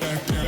back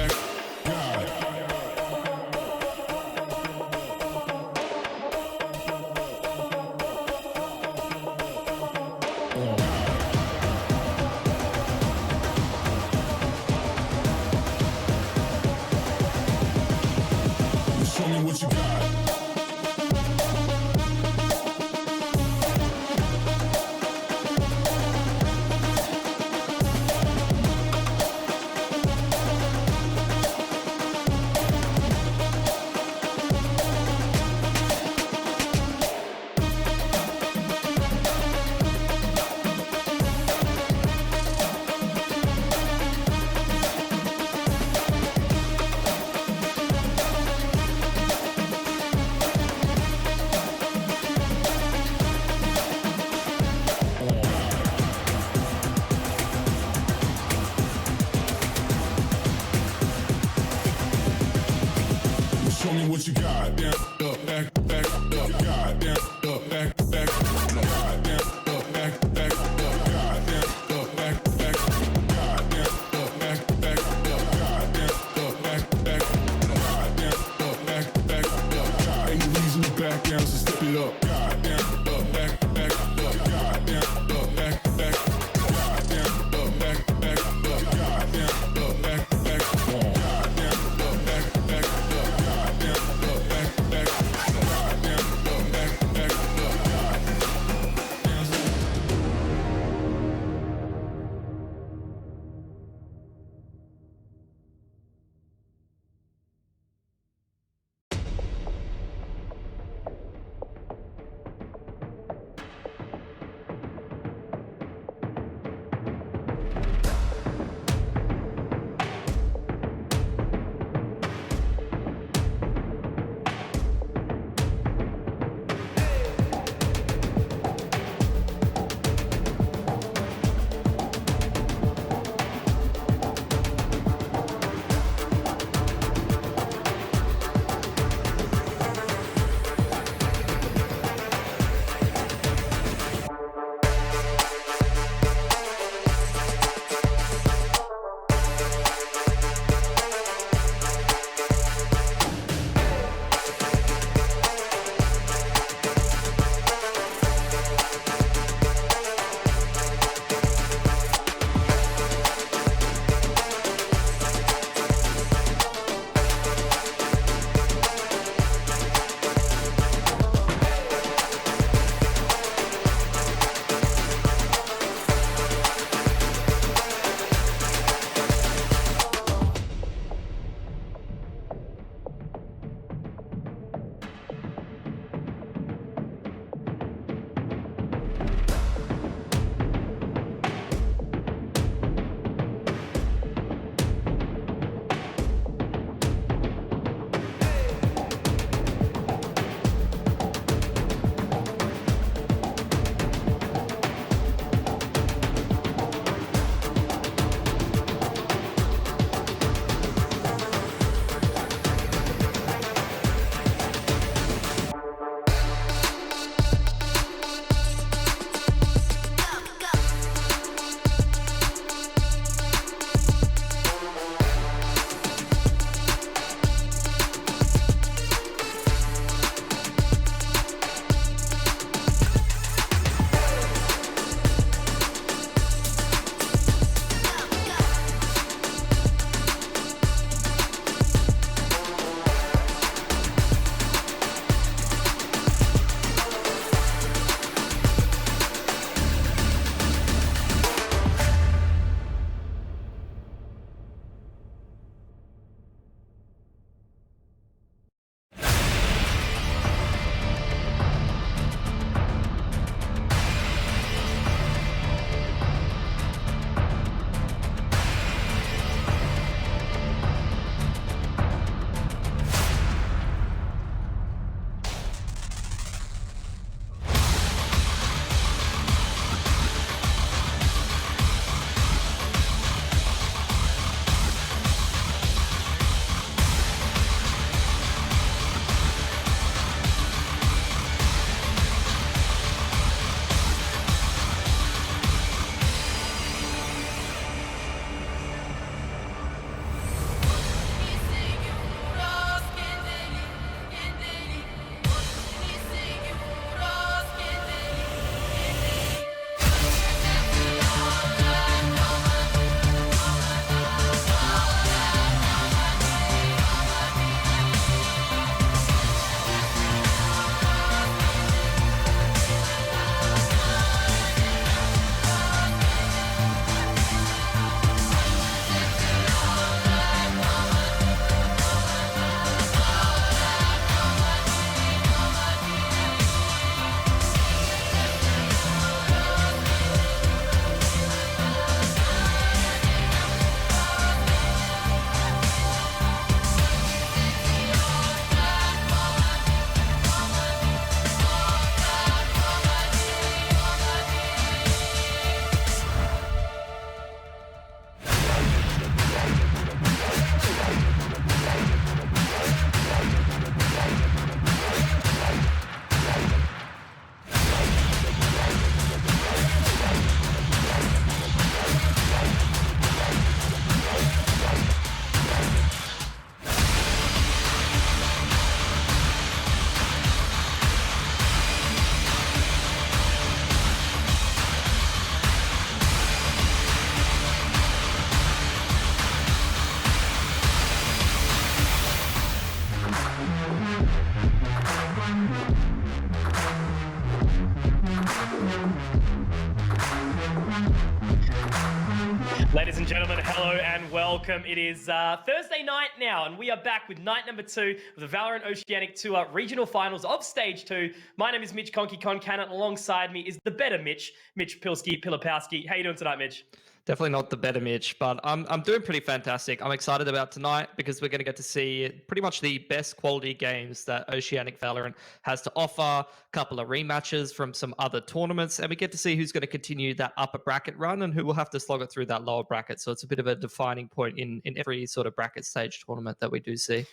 Ladies and gentlemen, hello and welcome. It is Thursday night now, and we are back with night number 2 of the VALORANT Oceanic Tour Regional Finals of Stage 2. My name is Mitch Concan, and alongside me is the better Mitch Pilipowski. How you doing tonight, Mitch? Definitely not the better Mitch, but I'm doing pretty fantastic. I'm excited about tonight because we're going to get to see pretty much the best quality games that Oceanic VALORANT has to offer, a couple of rematches from some other tournaments, and we get to see who's going to continue that upper bracket run and who will have to slog it through that lower bracket. So it's a bit of a defining point in every sort of bracket stage tournament that we do see.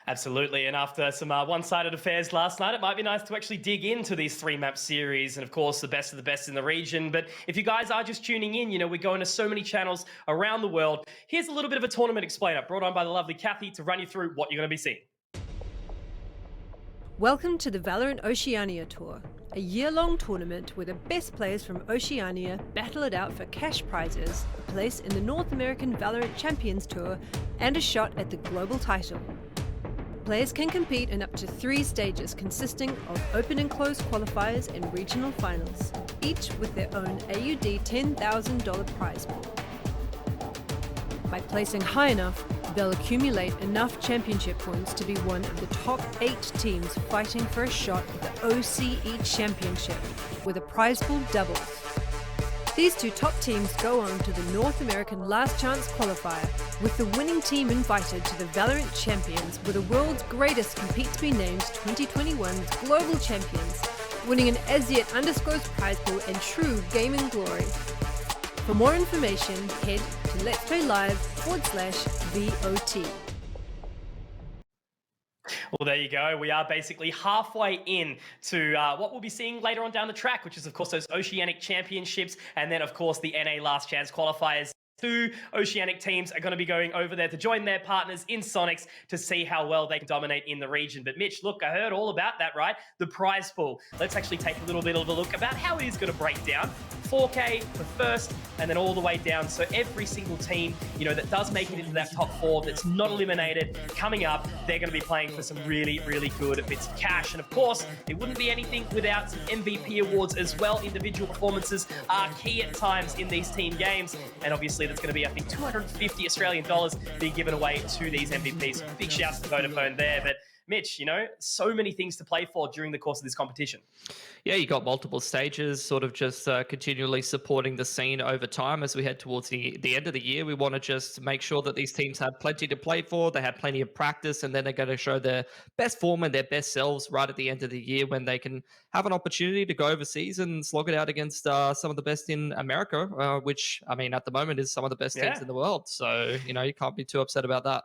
Absolutely, and after some one-sided affairs last night, it might be nice to actually dig into these 3-map series and, of course, the best of the best in the region. But if you guys are just tuning in, you know, we're going to so many channels around the world. Here's a little bit of a tournament explainer brought on by the lovely Kathy to run you through what you're going to be seeing. Welcome to the VALORANT Oceania Tour, a year-long tournament where the best players from Oceania battle it out for cash prizes, a place in the North American VALORANT Champions Tour, and a shot at the global title. Players can compete in up to 3 stages consisting of open and closed qualifiers and regional finals, each with their own AUD $10,000 prize pool. By placing high enough, they'll accumulate enough championship points to be one of the top 8 teams fighting for a shot at the OCE Championship, where the prize pool doubles. These 2 top teams go on to the North American Last Chance Qualifier, with the winning team invited to the VALORANT Champions, where the world's greatest compete to be named 2021's Global Champions, winning an as yet undisclosed prize pool and true gaming glory. For more information, head to LetsPlay.Live/VOT. Well, there you go. We are basically halfway in to what we'll be seeing later on down the track, which is, of course, those Oceanic Championships, and then, of course, the NA Last Chance Qualifiers. 2 Oceanic teams are going to be going over there to join their partners in Sonics to see how well they can dominate in the region. But Mitch, look, I heard all about that, right? The prize pool. Let's actually take a little bit of a look about how it is going to break down. 4K for first, and then all the way down. So every single team, you know, that does make it into that top 4, that's not eliminated, coming up, they're going to be playing for some really, really good bits of cash. And of course, it wouldn't be anything without some MVP awards as well. Individual performances are key at times in these team games. And obviously, there's going to be, I think, 250 Australian dollars being given away to these MVPs. Big shouts to Vodafone there. But Mitch, you know, so many things to play for during the course of this competition. Yeah, you got multiple stages, sort of just continually supporting the scene over time as we head towards the end of the year. We want to just make sure that these teams have plenty to play for, they have plenty of practice, and then they're going to show their best form and their best selves right at the end of the year when they can have an opportunity to go overseas and slog it out against some of the best in America, which, I mean, at the moment is some of the best teams in the world. So, you know, you can't be too upset about that.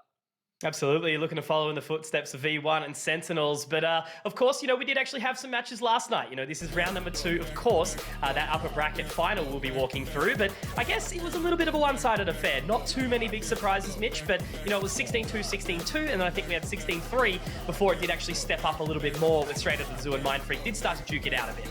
Absolutely, looking to follow in the footsteps of V1 and Sentinels. But of course, you know, we did actually have some matches last night. You know, this is round number 2, of course. That upper bracket final we'll be walking through. But I guess it was a little bit of a one-sided affair. Not too many big surprises, Mitch. But, you know, it was 16-2, 16-2. And then I think we had 16-3 before it did actually step up a little bit more with Straight Out the Zoo and Mindfreak did start to duke it out a bit.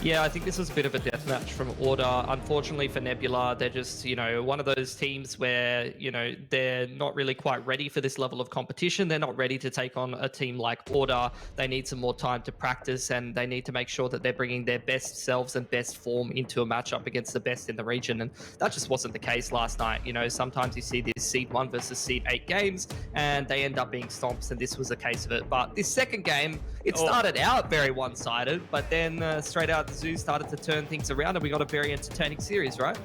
Yeah, I think this was a bit of a death match from Order. Unfortunately for Nebula, they're just, you know, one of those teams where, you know, they're not really quite ready for this level of competition. They're not ready to take on a team like Order. They need some more time to practice, and they need to make sure that they're bringing their best selves and best form into a matchup against the best in the region. And that just wasn't the case last night. You know, sometimes you see these Seed 1 versus Seed 8 games, and they end up being stomps, and this was a case of it. But this second game, it started out very one-sided, but then Straight Out the Zoo started to turn things around, and we got a very entertaining series, right?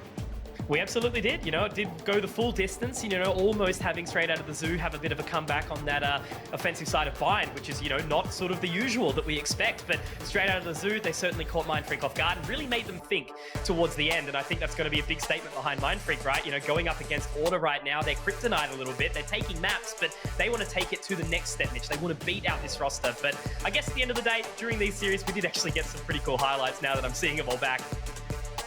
We absolutely did. You know, it did go the full distance, you know, almost having Straight Out of the Zoo have a bit of a comeback on that offensive side of Bind, which is, you know, not sort of the usual that we expect. But Straight Out of the Zoo, they certainly caught Mindfreak off guard and really made them think towards the end. And I think that's going to be a big statement behind Mindfreak, right? You know, going up against Order right now, they're kryptonite a little bit. They're taking maps, but they want to take it to the next step, Mitch. They want to beat out this roster. But I guess at the end of the day, during these series, we did actually get some pretty cool highlights now that I'm seeing them all back.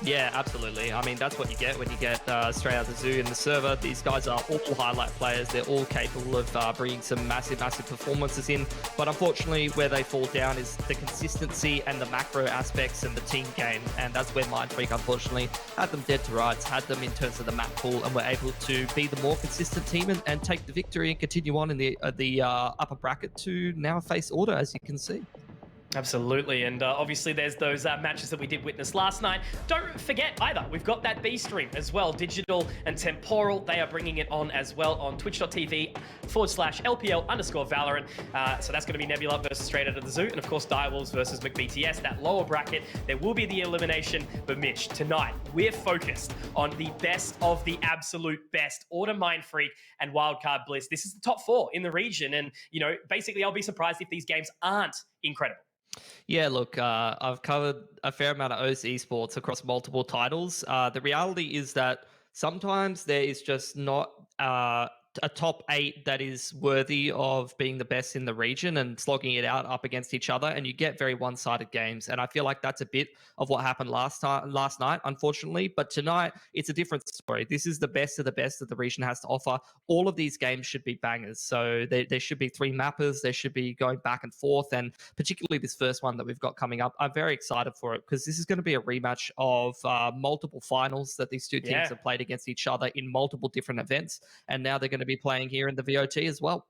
Yeah, absolutely. I mean, that's what you get when you get Straight Out the Zoo in the server. These guys are all highlight players. They're all capable of bringing some massive performances in. But unfortunately, where they fall down is the consistency and the macro aspects and the team game. And that's where Mindfreak, unfortunately, had them dead to rights, had them in terms of the map pool, and were able to be the more consistent team and take the victory and continue on in the upper bracket to now face Order, as you can see. Absolutely, and obviously there's those matches that we did witness last night. Don't forget either, we've got that B stream as well, digital and temporal. They are bringing it on as well on twitch.tv/LPL_Valorant. So that's going to be Nebula versus Straight Outta the Zoo, and of course Direwolves versus McBTS, that lower bracket. There will be the elimination, but Mitch, tonight we're focused on the best of the absolute best. Order, Mindfreak, and Wildcard Bliss. This is the top 4 in the region, and basically I'll be surprised if these games aren't incredible. Yeah, look, I've covered a fair amount of OC Esports across multiple titles. The reality is that sometimes there is just not a top 8 that is worthy of being the best in the region and slogging it out up against each other, and you get very one-sided games. And I feel like that's a bit of what happened last night, unfortunately. But tonight, it's a different story. This is the best of the best that the region has to offer. All of these games should be bangers. So there should be 3 mappers. There should be going back and forth, and particularly this first one that we've got coming up. I'm very excited for it because this is going to be a rematch of multiple finals that these two teams have played against each other in multiple different events, and now they're going to be playing here in the VOT as well.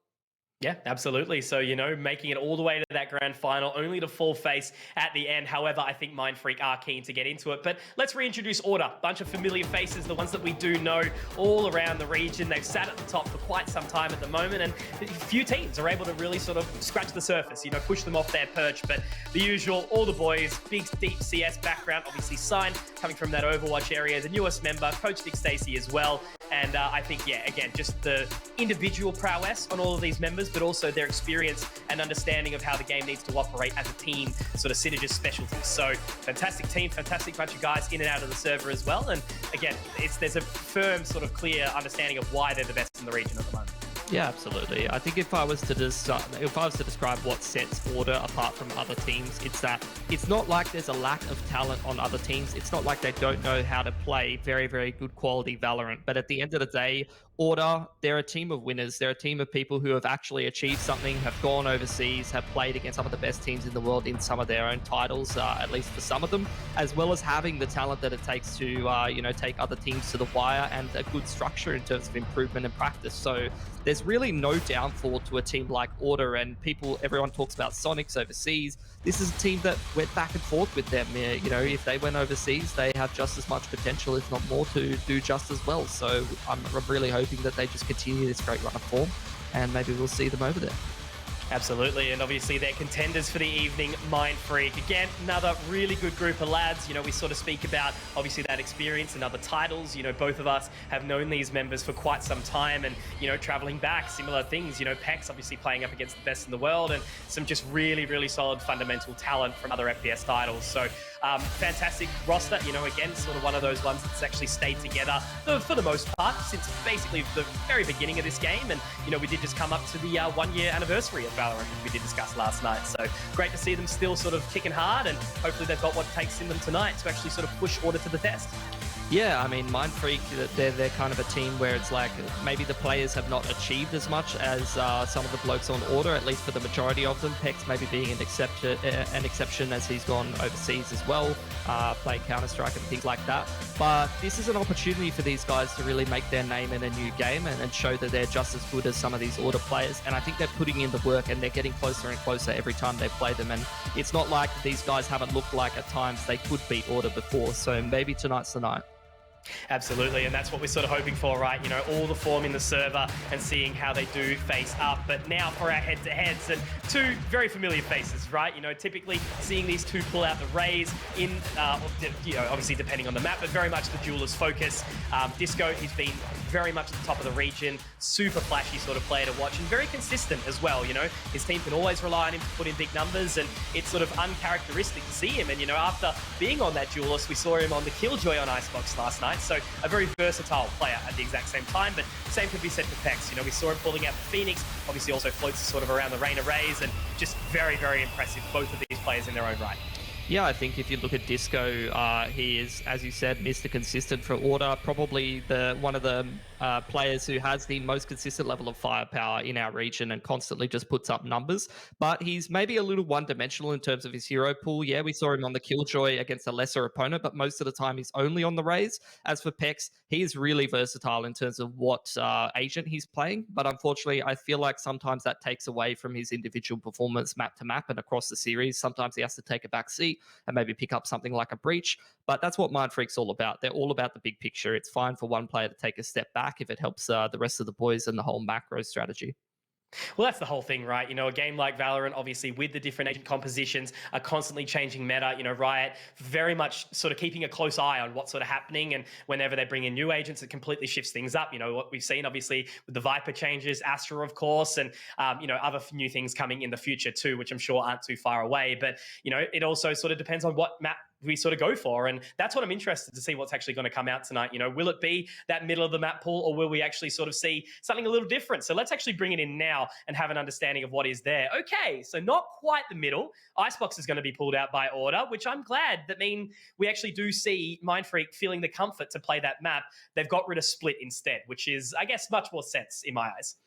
Yeah, absolutely. So, making it all the way to that grand final, only to fall face at the end. However, I think Mindfreak are keen to get into it. But let's reintroduce Order. Bunch of familiar faces, the ones that we do know all around the region. They've sat at the top for quite some time at the moment, and a few teams are able to really sort of scratch the surface, push them off their perch. But the usual, all the boys, big, deep CS background, obviously Sign, coming from that Overwatch area, the newest member, Coach Dick Stacey as well. And I think, again, just the individual prowess on all of these members, but also their experience and understanding of how the game needs to operate as a team, sort of synergist specialties. So fantastic team, fantastic bunch of guys in and out of the server as well. And again, there's a firm, sort of clear understanding of why they're the best in the region at the moment. Yeah, absolutely. I think if I was to describe what sets Order apart from other teams, it's that it's not like there's a lack of talent on other teams. It's not like they don't know how to play very, very good quality Valorant. But at the end of the day, Order, they're a team of winners. They're a team of people who have actually achieved something, have gone overseas, have played against some of the best teams in the world in some of their own titles, at least for some of them, as well as having the talent that it takes to, take other teams to the wire, and a good structure in terms of improvement and practice. So there's really no downfall to a team like Order, and everyone talks about Sonics overseas. This is a team that went back and forth with them. If they went overseas, they have just as much potential, if not more, to do just as well. So I'm really hoping that they just continue this great run of form, and maybe we'll see them over there. Absolutely, and obviously they're contenders for the evening, Mindfreak. Again, another really good group of lads. We sort of speak about, obviously, that experience and other titles. Both of us have known these members for quite some time, and, traveling back, similar things. Pex obviously playing up against the best in the world, and some just really, really solid fundamental talent from other FPS titles. So, fantastic roster. Again, sort of one of those ones that's actually stayed together for the most part since basically the very beginning of this game. And, we did just come up to the 1-year anniversary of Valorant, which we did discuss last night. So great to see them still sort of kicking hard, and hopefully they've got what it takes in them tonight to actually sort of push Order to the test. Yeah, I mean, Mindfreak, they're kind of a team where it's like maybe the players have not achieved as much as some of the blokes on Order, at least for the majority of them. Pex maybe being an exception as he's gone overseas as well, playing Counter-Strike and things like that. But this is an opportunity for these guys to really make their name in a new game and show that they're just as good as some of these Order players. And I think they're putting in the work, and they're getting closer and closer every time they play them. And it's not like these guys haven't looked like at times they could beat Order before. So maybe tonight's the night. Absolutely, and that's what we're sort of hoping for, right? All the form in the server and seeing how they do face up. But now for our head-to-heads, and 2 very familiar faces, right? Typically seeing these 2 pull out the Rays in, obviously depending on the map, but very much the duelist focus. Disco, he's been very much at the top of the region, super flashy sort of player to watch, and very consistent as well. His team can always rely on him to put in big numbers, and it's sort of uncharacteristic to see him. And, after being on that duelist, we saw him on the Killjoy on Icebox last night. So a very versatile player at the exact same time, but same could be said for Pex. We saw him pulling out the Phoenix, obviously also floats sort of around the Reyna Rays, and just very, very impressive, both of these players in their own right. Yeah, I think if you look at Disco, he is, as you said, Mr. Consistent for Order. Probably one of the players who has the most consistent level of firepower in our region and constantly just puts up numbers. But he's maybe a little one-dimensional in terms of his hero pool. Yeah, we saw him on the Killjoy against a lesser opponent, but most of the time he's only on the Raze. As for Pex, he is really versatile in terms of what agent he's playing. But unfortunately, I feel like sometimes that takes away from his individual performance map to map and across the series. Sometimes he has to take a back seat and maybe pick up something like a Breach. But that's what Mind Freak's all about. They're all about the big picture. It's fine for one player to take a step back if it helps the rest of the boys and the whole macro strategy. Well, that's the whole thing, right? You know, a game like Valorant, obviously, with the different agent compositions, are constantly changing meta. You know, Riot very much sort of keeping a close eye on what's sort of happening, and whenever they bring in new agents, it completely shifts things up. You know, what we've seen, obviously, with the Viper changes, Astra, of course, and, you know, other new things coming in the future too, which I'm sure aren't too far away. But, you know, it also sort of depends on what map we sort of go for. And that's what I'm interested to see what's actually going to come out tonight. You know, will it be that middle of the map pool, or will we actually sort of see something a little different? So let's actually bring it in now and have an understanding of what is there. Okay, so not quite the middle. Icebox is going to be pulled out by order, which I'm glad that mean we actually do see Mindfreak feeling the comfort to play that map. They've got rid of Split instead, which is, I guess, much more sense in my eyes.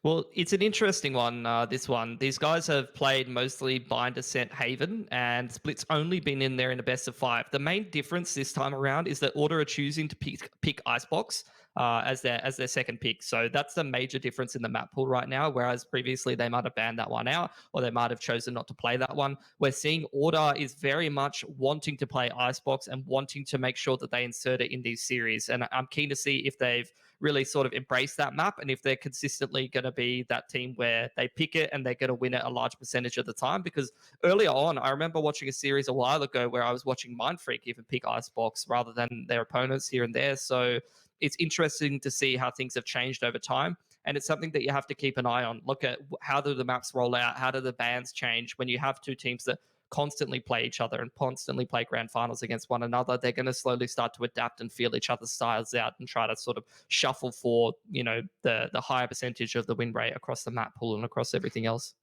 Well, it's an interesting one, this one. These guys have played mostly Bind, Ascent, Haven, and Split's only been in there in a best of 5. The main difference this time around is that Order are choosing to pick Icebox as their second pick. So that's the major difference in the map pool right now, whereas previously they might have banned that one out, or they might have chosen not to play that one. We're seeing Order is very much wanting to play Icebox and wanting to make sure that they insert it in these series. And I'm keen to see if they've really sort of embrace that map, and if they're consistently going to be that team where they pick it and they're going to win it a large percentage of the time. Because earlier on, I remember watching a series a while ago where I was watching Mindfreak even pick Icebox rather than their opponents here and there. So it's interesting to see how things have changed over time. And it's something that you have to keep an eye on. Look at how do the maps roll out? How do the bans change? When you have two teams that constantly play each other and constantly play grand finals against one another, they're going to slowly start to adapt and feel each other's styles out and try to sort of shuffle for, you know, the higher percentage of the win rate across the map pool and across everything else.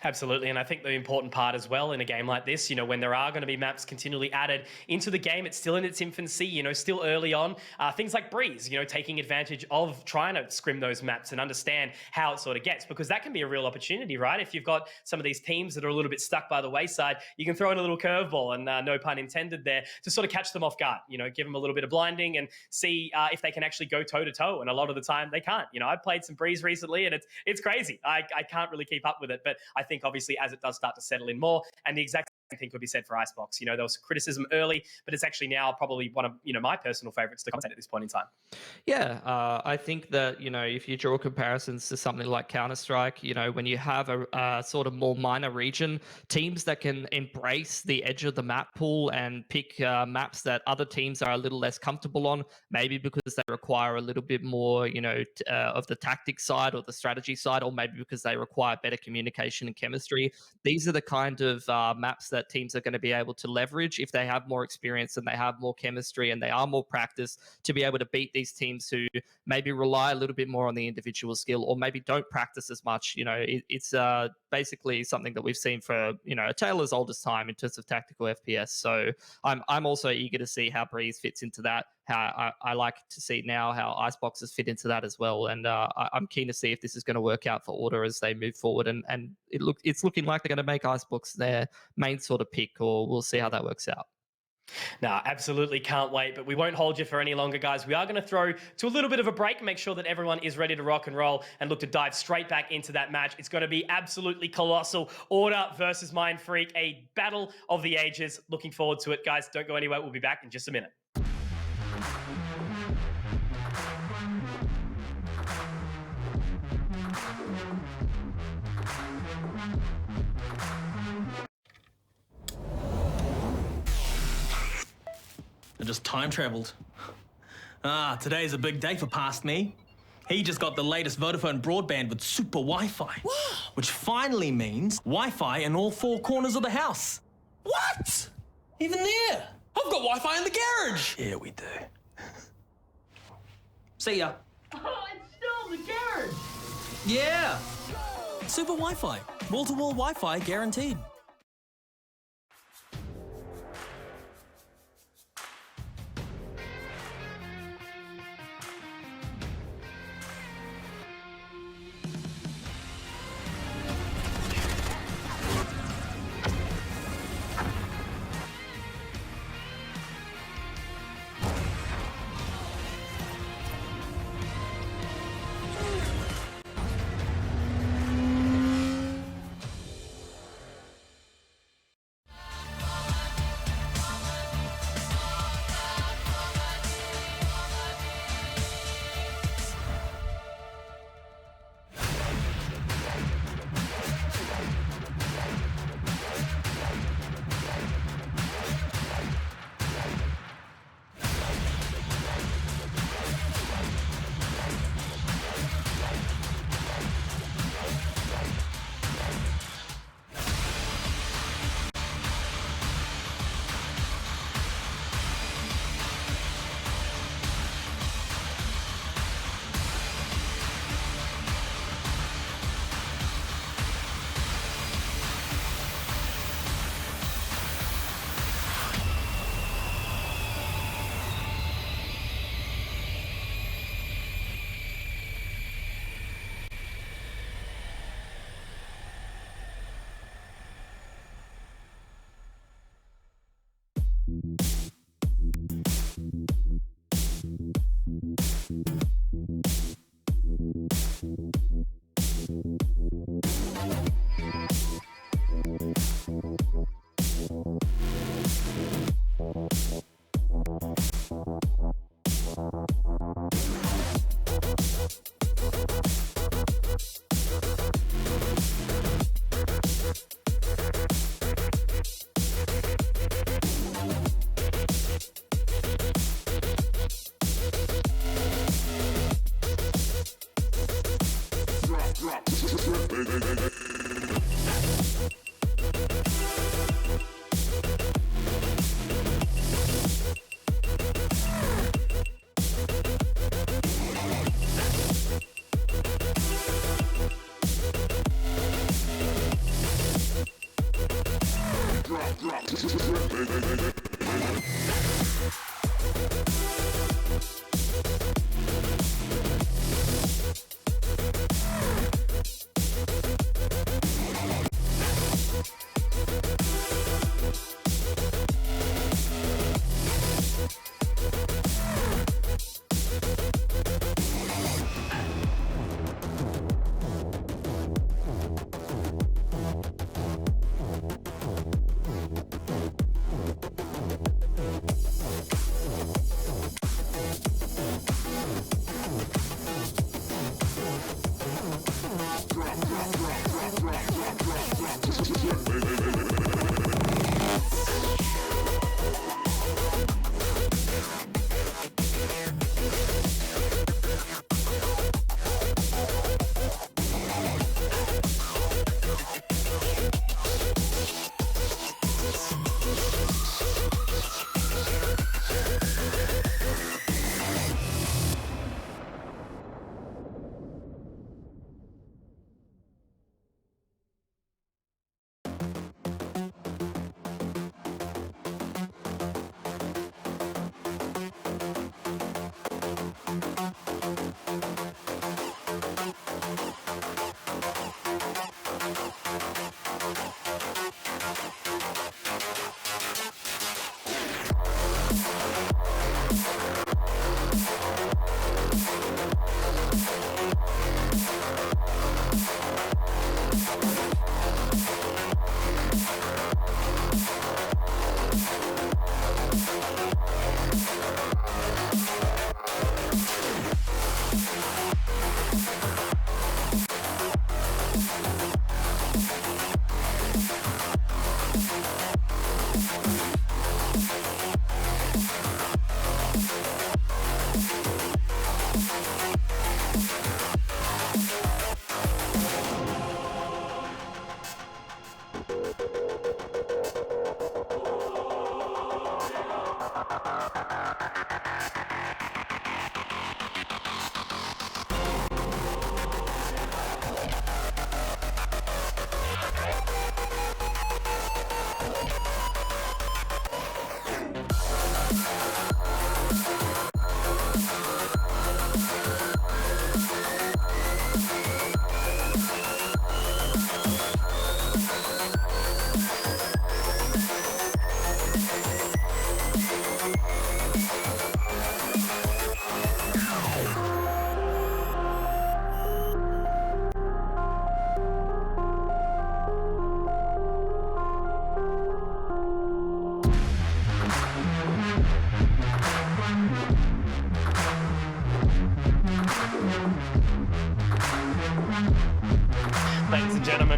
Absolutely. And I think the important part as well in a game like this, you know, when there are going to be maps continually added into the game, it's still in its infancy, you know, still early on. Things like Breeze, you know, taking advantage of trying to scrim those maps and understand how it sort of gets, because that can be a real opportunity, right? If you've got some of these teams that are a little bit stuck by the wayside, you can throw in a little curveball, and no pun intended there, to sort of catch them off guard, you know, give them a little bit of blinding and see if they can actually go toe to toe. And a lot of the time they can't. You know, I've played some Breeze recently and it's crazy. I can't really keep up with it, but I think obviously as it does start to settle in more, and the exact same thing could be said for Icebox. You know, there was criticism early, but it's actually now probably one of, you know, my personal favorites to commentate at this point in time. Yeah, I think that, you know, if you draw comparisons to something like Counter-Strike, you know, when you have a sort of more minor region, teams that can embrace the edge of the map pool and pick maps that other teams are a little less comfortable on, maybe because they require a little bit more, you know, of the tactic side or the strategy side, or maybe because they require better communication and chemistry. These are the kind of maps that teams are going to be able to leverage if they have more experience and they have more chemistry and they are more practiced to be able to beat these teams who maybe rely a little bit more on the individual skill, or maybe don't practice as much. You know, it's basically something that we've seen for, you know, a tale as old as time in terms of tactical FPS. So I'm also eager to see how Breeze fits into that. How I like to see now how Iceboxes fit into that as well. And I'm keen to see if this is going to work out for Order as they move forward. And it's looking like they're going to make Icebox their main sort of pick, or we'll see how that works out. No, absolutely can't wait, but we won't hold you for any longer, guys. We are going to throw to a little bit of a break, make sure that everyone is ready to rock and roll, and look to dive straight back into that match. It's going to be absolutely colossal. Order versus Mindfreak, a battle of the ages. Looking forward to it, guys. Don't go anywhere. We'll be back in just a minute. I just time traveled. Today's a big day for past me. He just got the latest Vodafone broadband with super Wi-Fi. Wow. Which finally means Wi-Fi in all 4 corners of the house. What? Even there? I've got Wi-Fi in the garage. Yeah, we do. See ya. Oh, it's still in the garage. Yeah. Super Wi-Fi. Wall-to-wall Wi-Fi guaranteed.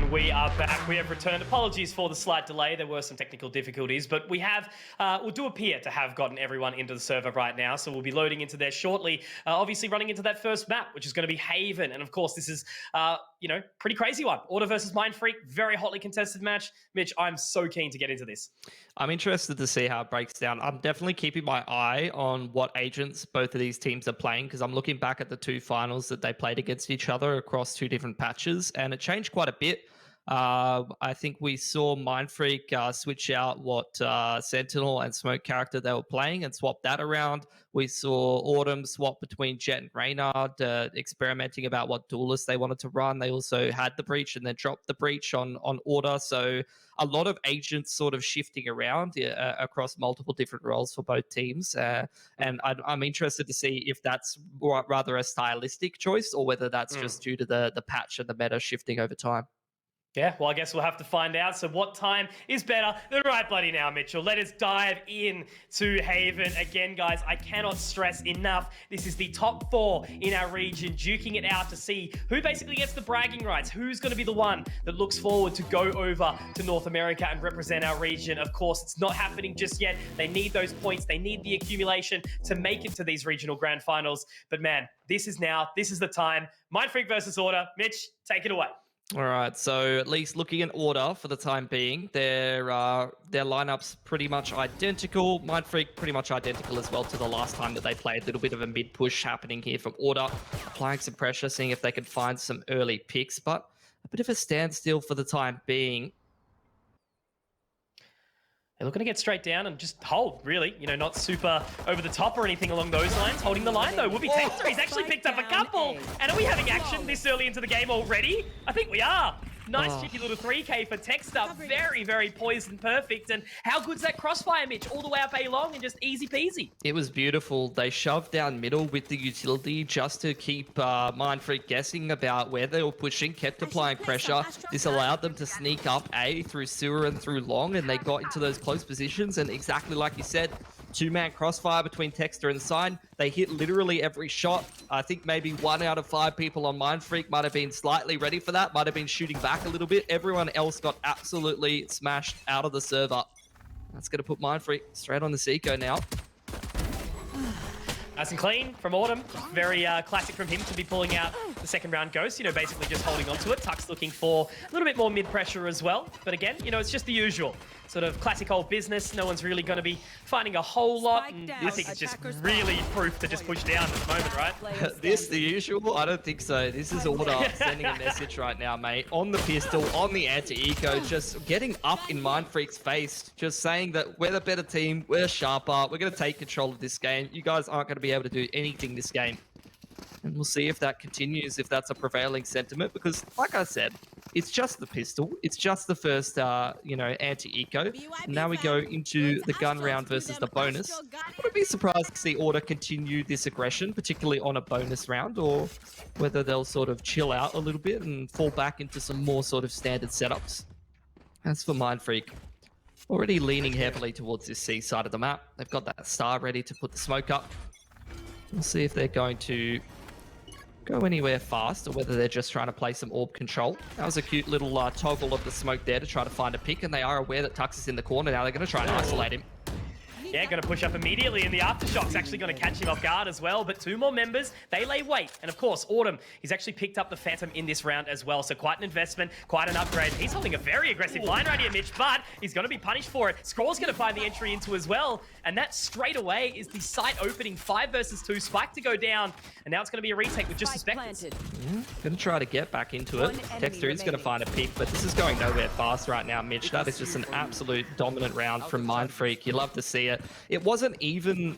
And we are back. We have returned. Apologies for the slight delay. There were some technical difficulties, but we have, we do appear to have gotten everyone into the server right now. So we'll be loading into there shortly. Obviously running into that first map, which is going to be Haven. And of course, this is, pretty crazy one. Order versus Mindfreak. Very hotly contested match. Mitch, I'm so keen to get into this. I'm interested to see how it breaks down. I'm definitely keeping my eye on what agents both of these teams are playing, because I'm looking back at the two finals that they played against each other across two different patches, and it changed quite a bit. I think we saw Mindfreak switch out what Sentinel and Smoke character they were playing and swap that around. We saw Autumn swap between Jet and Reynard, experimenting about what duelists they wanted to run. They also had the Breach and then dropped the Breach on Order. So a lot of agents sort of shifting around across multiple different roles for both teams. And I'm interested to see if that's rather a stylistic choice or whether that's just due to the patch and the meta shifting over time. Yeah, well, I guess we'll have to find out. So what time is better than right bloody now, Mitchell? Let us dive in to Haven. Again, guys, I cannot stress enough. This is the top 4 in our region, duking it out to see who basically gets the bragging rights. Who's going to be the one that looks forward to go over to North America and represent our region? Of course, it's not happening just yet. They need those points. They need the accumulation to make it to these regional grand finals. But man, this is the time. Mindfreak versus Order. Mitch, take it away. All right, so at least looking at Order for the time being, their lineup's pretty much identical. Mindfreak pretty much identical as well to the last time that they played. A little bit of a mid-push happening here from Order, applying some pressure, seeing if they can find some early picks, but a bit of a standstill for the time being. They're looking to get straight down and just hold, really. Not super over the top or anything along those lines. Holding the line, though, will be Texter. He's actually picked up a couple. And are we having action this early into the game already? I think we are. Nice cheeky little 3K for Texter. Very, very poised and perfect. And how good's that crossfire, Mitch? All the way up A long and just easy peasy. It was beautiful. They shoved down middle with the utility just to keep Mindfreak guessing about where they were pushing, kept applying pressure. This allowed them to sneak up A through sewer and through long, and they got into those close positions. And exactly like you said, 2-man crossfire between Texter and Sign. They hit literally every shot. I think maybe 1 out of 5 people on Mindfreak might have been slightly ready for that, might have been shooting back a little bit. Everyone else got absolutely smashed out of the server. That's going to put Mindfreak straight on the Seco now. Nice and clean from Autumn. Very classic from him to be pulling out the second round Ghost, basically just holding on to it. Tuck's looking for a little bit more mid-pressure as well. But again, it's just the usual. Sort of classic old business. No one's really going to be finding a whole lot. And I think it's just really proof to just push down at the moment, right? This the usual? I don't think so. This is Order sending a message right now, mate. On the pistol, on the anti-eco, just getting up in Mindfreak's face, just saying that we're the better team, we're sharper, we're going to take control of this game. You guys aren't going to be able to do anything this game. And we'll see if that continues, if that's a prevailing sentiment, because like I said, it's just the pistol. It's just the first, anti-eco. Now we go into the gun round versus the bonus. I wouldn't be surprised to see Order continue this aggression, particularly on a bonus round, or whether they'll sort of chill out a little bit and fall back into some more sort of standard setups. As for Mindfreak, already leaning heavily towards this C side of the map. They've got that star ready to put the smoke up. We'll see if they're going to go anywhere fast or whether they're just trying to play some orb control. That was a cute little toggle of the smoke there to try to find a pick, and they are aware that Tux is in the corner now. They're going to try and isolate him. Yeah, going to push up immediately, and the Aftershock's actually going to catch him off guard as well. But 2 more members, they lay wait. And of course, Autumn, he's actually picked up the Phantom in this round as well. So quite an investment, quite an upgrade. He's holding a very aggressive line right here, Mitch, but he's going to be punished for it. Scroll's going to find the entry into as well. And that straight away is the site opening 5 versus 2. Spike to go down. And now it's going to be a retake with just Suspectors. Yeah, going to try to get back into it. Texter is going to find a pick, but this is going nowhere fast right now, Mitch. That is just an absolute dominant round from Mindfreak. You love to see it. It wasn't even,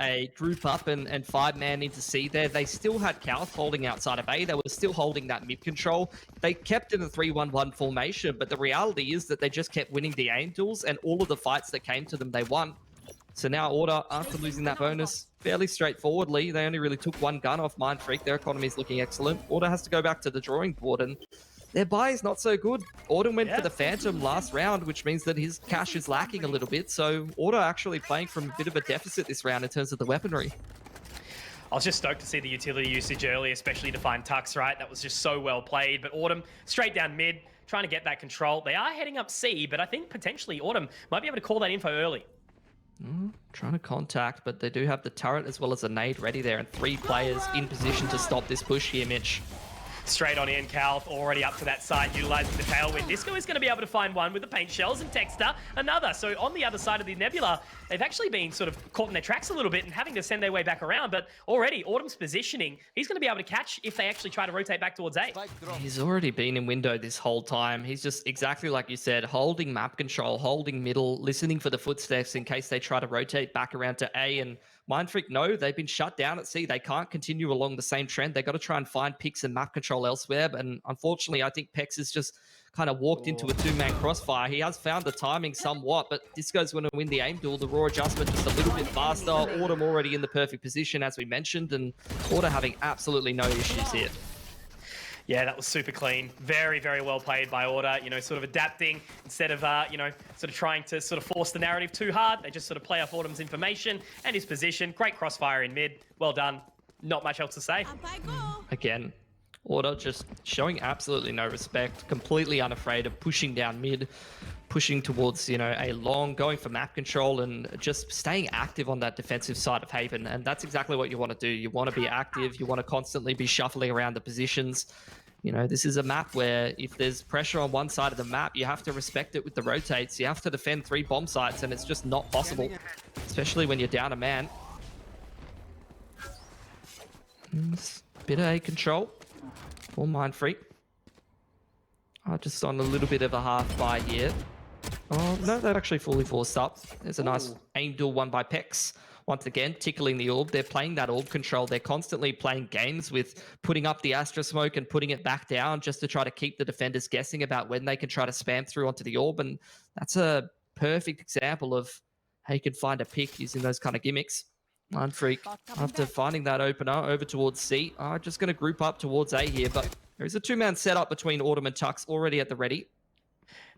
a group up and 5-man into C there. They still had Calth holding outside of A. They were still holding that mid control. They kept in a 3-1-1 formation, but the reality is that they just kept winning the aim duels, and all of the fights that came to them, they won. So now Order, after losing that bonus, fairly straightforwardly, they only really took 1 gun off Mindfreak. Their economy is looking excellent. Order has to go back to the drawing board, and their buy is not so good. Order went for the Phantom last round, which means that his cash is lacking a little bit. So Order actually playing from a bit of a deficit this round in terms of the weaponry. I was just stoked to see the utility usage early, especially to find Tux, right? That was just so well played. But Autumn, straight down mid, trying to get that control. They are heading up C, but I think potentially Autumn might be able to call that info early. Trying to contact, but they do have the turret as well as a nade ready there, and 3 players in position to stop this push here, Mitch. Straight on in, Calf already up to that side, utilizing the tailwind. Disco is going to be able to find one with the paint shells, and Texter another. So on the other side of the Nebula, they've actually been sort of caught in their tracks a little bit and having to send their way back around. But already, Autumn's positioning, he's going to be able to catch if they actually try to rotate back towards A. He's already been in window this whole time. He's just exactly like you said, holding map control, holding middle, listening for the footsteps in case they try to rotate back around to A. And Mindfreak, no, they've been shut down at C. They can't continue along the same trend. They've got to try and find picks and map control elsewhere. And unfortunately, I think Pex has just kind of walked into a 2-man crossfire. He has found the timing somewhat, but Disco's going to win the aim duel. The raw adjustment just a little bit faster. Autumn already in the perfect position, as we mentioned, and Autumn having absolutely no issues here. Yeah, that was super clean. Very, very well played by Order. You know, sort of adapting instead of, you know, sort of trying to sort of force the narrative too hard. They just sort of play off Autumn's information and his position. Great crossfire in mid. Well done. Not much else to say. Again, Order just showing absolutely no respect, completely unafraid of pushing down mid, pushing towards, you know, a long, going for map control and just staying active on that defensive side of Haven. And that's exactly what you want to do. You want to be active. You want to constantly be shuffling around the positions. You know, this is a map where if there's pressure on one side of the map, you have to respect it with the rotates. You have to defend 3 bomb sites, and it's just not possible, especially when you're down a man. Bit of A control for Mindfreak. Just on a little bit of a half buy here. Oh, no, that actually fully forced up. There's a nice aim duel won by Pex. Once again, tickling the orb. They're playing that orb control. They're constantly playing games with putting up the Astra smoke and putting it back down just to try to keep the defenders guessing about when they can try to spam through onto the orb. And that's a perfect example of how you can find a pick using those kind of gimmicks. Mindfreak, after finding that opener over towards C, are just going to group up towards A here. But there is a 2-man setup between Autumn and Tux already at the ready.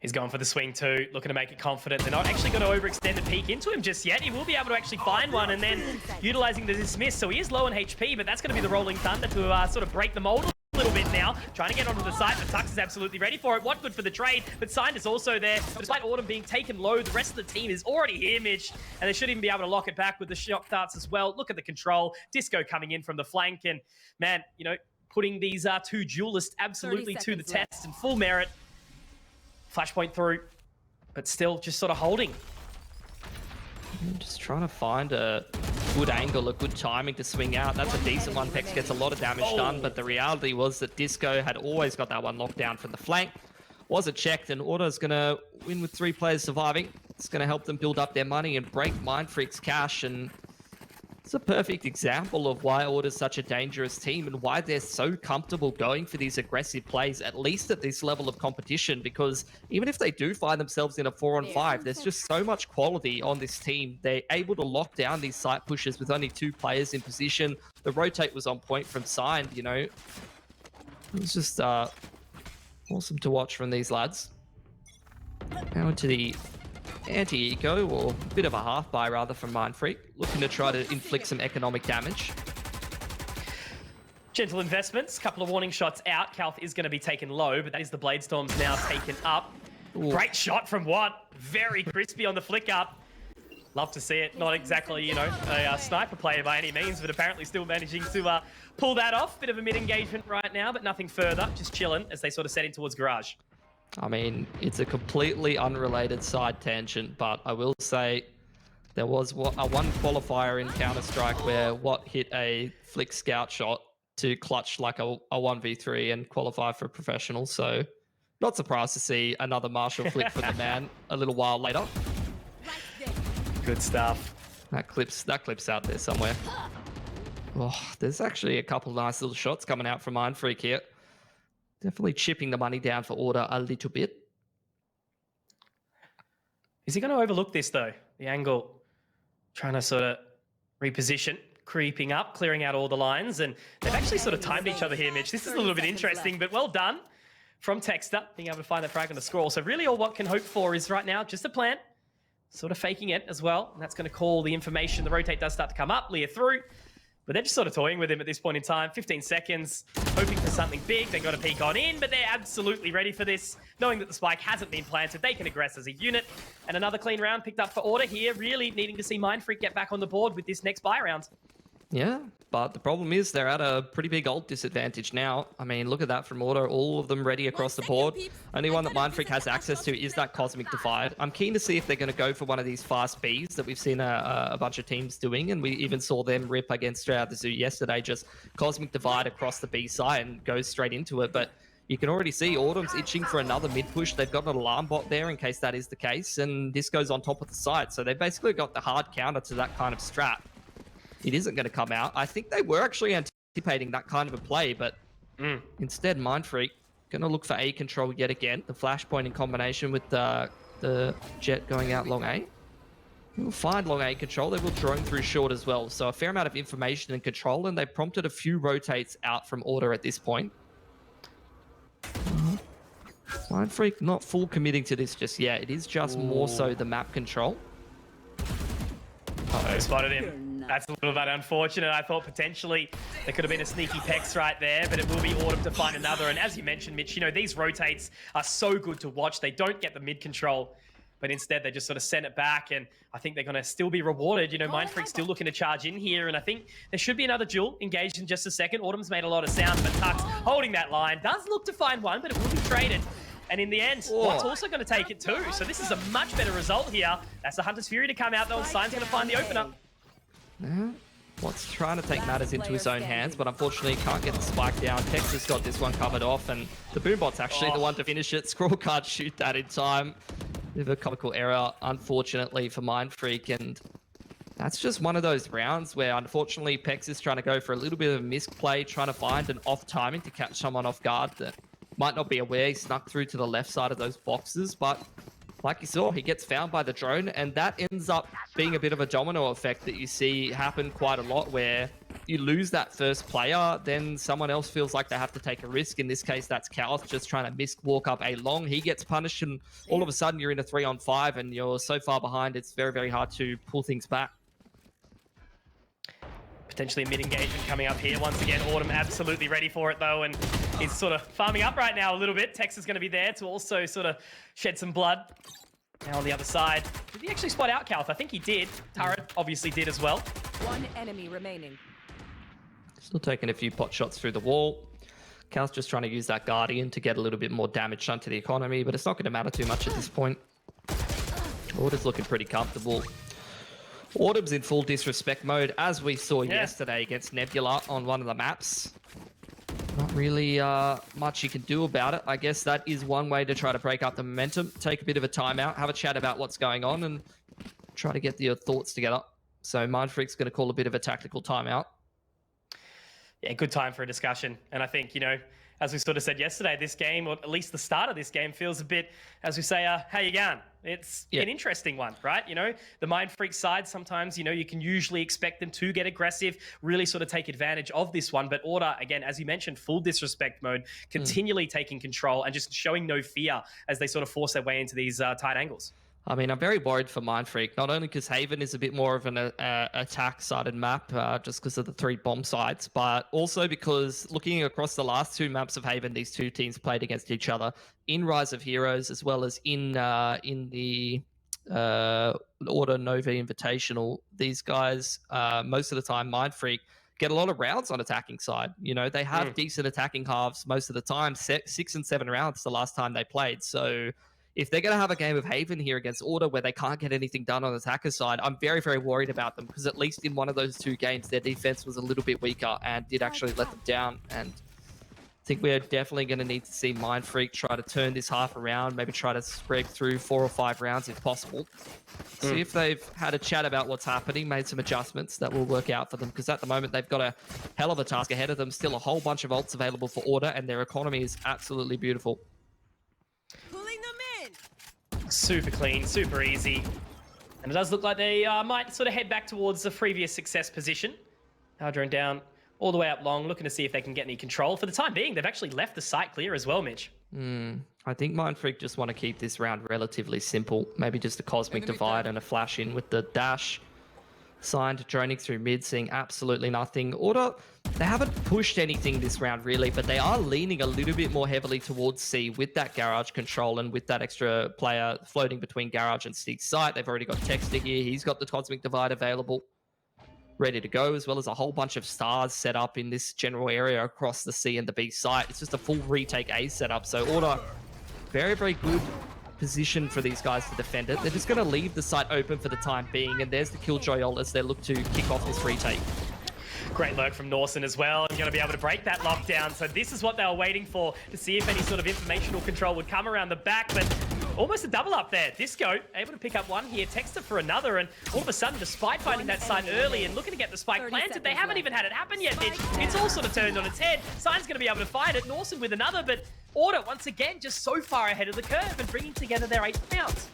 He's going for the swing too, looking to make it confident. They're not actually going to overextend and peek into him just yet. He will be able to actually find one and then utilizing the dismiss. So he is low on HP, but that's going to be the Rolling Thunder to sort of break the mold a little bit now. Trying to get onto the site, but Tux is absolutely ready for it. What good for the trade, but Signed is also there. Despite Autumn being taken low, the rest of the team is already here, Mitch, and they should even be able to lock it back with the shock darts as well. Look at the control. Disco coming in from the flank, and man, you know, putting these 2 duelists absolutely to the test and full merit. Flashpoint through, but still just sort of holding. Just trying to find a good angle, a good timing to swing out. That's a decent one. Pex gets a lot of damage done, but the reality was that Disco had always got that one locked down from the flank. Wasn't checked, and Order's going to win with 3 players surviving. It's going to help them build up their money and break Mindfreak's cash, and it's a perfect example of why Order's such a dangerous team and why they're so comfortable going for these aggressive plays, at least at this level of competition, because even if they do find themselves in a 4-on-5, there's just so much quality on this team. They're able to lock down these site pushes with only 2 players in position. The rotate was on point from Signed, you know. It was just awesome to watch from these lads. Now into the anti-eco, or a bit of a half buy rather, from Mindfreak, looking to try to inflict some economic damage. Gentle investments, couple of warning shots out. Calf is going to be taken low, but that is the Blade Storms now taken up. Ooh. Great shot from Watt. Very crispy on the flick up. Love to see it. Not exactly, you know, a sniper player by any means, but apparently still managing to pull that off. Bit of a mid-engagement right now, but nothing further. Just chilling as they sort of set in towards Garage. I mean, it's a completely unrelated side tangent, but I will say there was a one qualifier in Counter-Strike where Watt hit a flick scout shot to clutch like a 1v3 and qualify for professional. So not surprised to see another Marshall flick from the man a little while later. Good stuff. That clip's out there somewhere. Oh, there's actually a couple nice little shots coming out from Mindfreak here. Definitely chipping the money down for Order a little bit. Is he going to overlook this, though? The angle, trying to sort of reposition, creeping up, clearing out all the lines. And they've actually sort of timed each other here, Mitch. This is a little bit interesting, but well done from Texter, being able to find that frag on the scroll. So really all Watt can hope for is right now just a plant, sort of faking it as well. And that's going to call the information. The rotate does start to come up, Leah through. But they're just sort of toying with him at this point in time. 15 seconds. hoping for something big. They got a peek on in, but they're absolutely ready for this. Knowing that the spike hasn't been planted, they can aggress as a unit. And another clean round picked up for Order here, really needing to see Mindfreak get back on the board with this next buy round. Yeah, but the problem is they're at a pretty big ult disadvantage now. I mean, look at that from Order, all of them ready across the board. Only one that Mindfreak has access to is that Cosmic Divide. I'm keen to see if they're going to go for one of these fast Bs that we've seen a bunch of teams doing, and we even saw them rip against Straight Out the Zoo yesterday, just Cosmic Divide across the B side and go straight into it. But you can already see Autumn's itching for another mid push. They've got an alarm bot there in case that is the case, and this goes on top of the site. So they've basically got the hard counter to that kind of strat. It isn't going to come out. I think they were actually anticipating that kind of a play, but instead, Mindfreak going to look for A control yet again. The flashpoint in combination with the jet going out long A. We'll find long A control. They will drone through short as well. So a fair amount of information and control, and they prompted a few rotates out from Order at this point. Mindfreak not full committing to this just yet. It is just more so the map control. They spotted him. That's a little bit unfortunate. I thought potentially there could have been a sneaky Pex right there, but it will be Autumn to find another. And as you mentioned, Mitch, you know, these rotates are so good to watch. They don't get the mid control, but instead they just sort of send it back. And I think they're going to still be rewarded. You know, Mindfreak's still looking to charge in here. And I think there should be another duel engaged in just a second. Autumn's made a lot of sound, but Tux holding that line does look to find one, but it will be traded. And in the end, Watt's also going to take it too. So this is a much better result here. That's the Hunter's Fury to come out though, and Sign's going to find the opener. Watt's trying to take matters into his own hands, but unfortunately can't get the spike down. Texas got this one covered off, and the Boombot's actually the one to finish it. Scroll can't shoot that in time. Bit of a comical error, unfortunately, for Mindfreak, and that's just one of those rounds where, unfortunately, Pex is trying to go for a little bit of a misplay, trying to find an off timing to catch someone off guard that might not be aware he snuck through to the left side of those boxes, but like you saw, he gets found by the drone, and that ends up being a bit of a domino effect that you see happen quite a lot, where you lose that first player, then someone else feels like they have to take a risk. In this case, that's Calth just trying to walk up A long. He gets punished, and all of a sudden you're in a 3-on-5, and you're so far behind, it's very, very hard to pull things back. Potentially a mid-engagement coming up here. Once again, Autumn absolutely ready for it, though, and is sort of farming up right now a little bit. Tex is going to be there to also sort of shed some blood. Now on the other side, did he actually spot out Calth? I think he did. Turret obviously did as well. One enemy remaining. Still taking a few pot shots through the wall. Cal's just trying to use that Guardian to get a little bit more damage done to the economy, but it's not going to matter too much at this point. Order's looking pretty comfortable. Autumn's in full disrespect mode, as we saw yesterday against Nebula on one of the maps. Not really much you can do about it. I guess that is one way to try to break up the momentum. Take a bit of a timeout, have a chat about what's going on, and try to get your thoughts together. So Mindfreak's going to call a bit of a tactical timeout. Yeah, good time for a discussion. And I think, you know, as we sort of said yesterday, this game, or at least the start of this game, feels a bit, as we say, how you going? It's an interesting one, right? You know, the Mindfreak side, sometimes, you know, you can usually expect them to get aggressive, really sort of take advantage of this one. But Order, again, as you mentioned, full disrespect mode, continually taking control and just showing no fear as they sort of force their way into these tight angles. I mean, I'm very worried for Mindfreak, not only because Haven is a bit more of an attack-sided map, just because of the 3 bomb sites, but also because looking across the last 2 maps of Haven, these 2 teams played against each other in Rise of Heroes, as well as in the Order Nova Invitational. These guys, most of the time, Mindfreak, get a lot of rounds on attacking side. You know, they have decent attacking halves most of the time, 6 and 7 rounds the last time they played, so if they're going to have a game of Haven here against Order where they can't get anything done on the attacker side, I'm very, very worried about them, because at least in one of those 2 games, their defense was a little bit weaker and did actually let them down. And I think we're definitely going to need to see Mindfreak try to turn this half around, maybe try to scrape through 4 or 5 rounds if possible. See if they've had a chat about what's happening, made some adjustments that will work out for them, because at the moment they've got a hell of a task ahead of them. Still a whole bunch of ults available for Order, and their economy is absolutely beautiful. Super clean, super easy. And it does look like they might sort of head back towards the previous success position. Drone down all the way up long, looking to see if they can get any control. For the time being, they've actually left the site clear as well, Mitch. I think Mindfreak just want to keep this round relatively simple. Maybe just a Cosmic Divide and a flash in with the dash. Signed, droning through mid, seeing absolutely nothing. Order, They haven't pushed anything this round really, but they are leaning a little bit more heavily towards C with that garage control and with that extra player floating between garage and Steve's site. They've already got Texter here. He's got the Cosmic Divide available, ready to go, as well as a whole bunch of stars set up in this general area across the C and the B site. It's just a full retake A setup. So Order, very, very good position for these guys to defend it. They're just going to leave the site open for the time being, and there's the Killjoy ult as they look to kick off this retake. Great lurk from Norson as well. You're going to be able to break that lockdown. So this is what they were waiting for, to see if any sort of informational control would come around the back. But almost a double up there. Disco able to pick up one here, Texter for another, and all of a sudden, despite finding that site early and looking to get the spike planted, they haven't even had it happen yet, Mitch. It's all sort of turned on its head. Sign's going to be able to find it. Norson with another, but Order, once again, just so far ahead of the curve and bringing together their 8th rounds.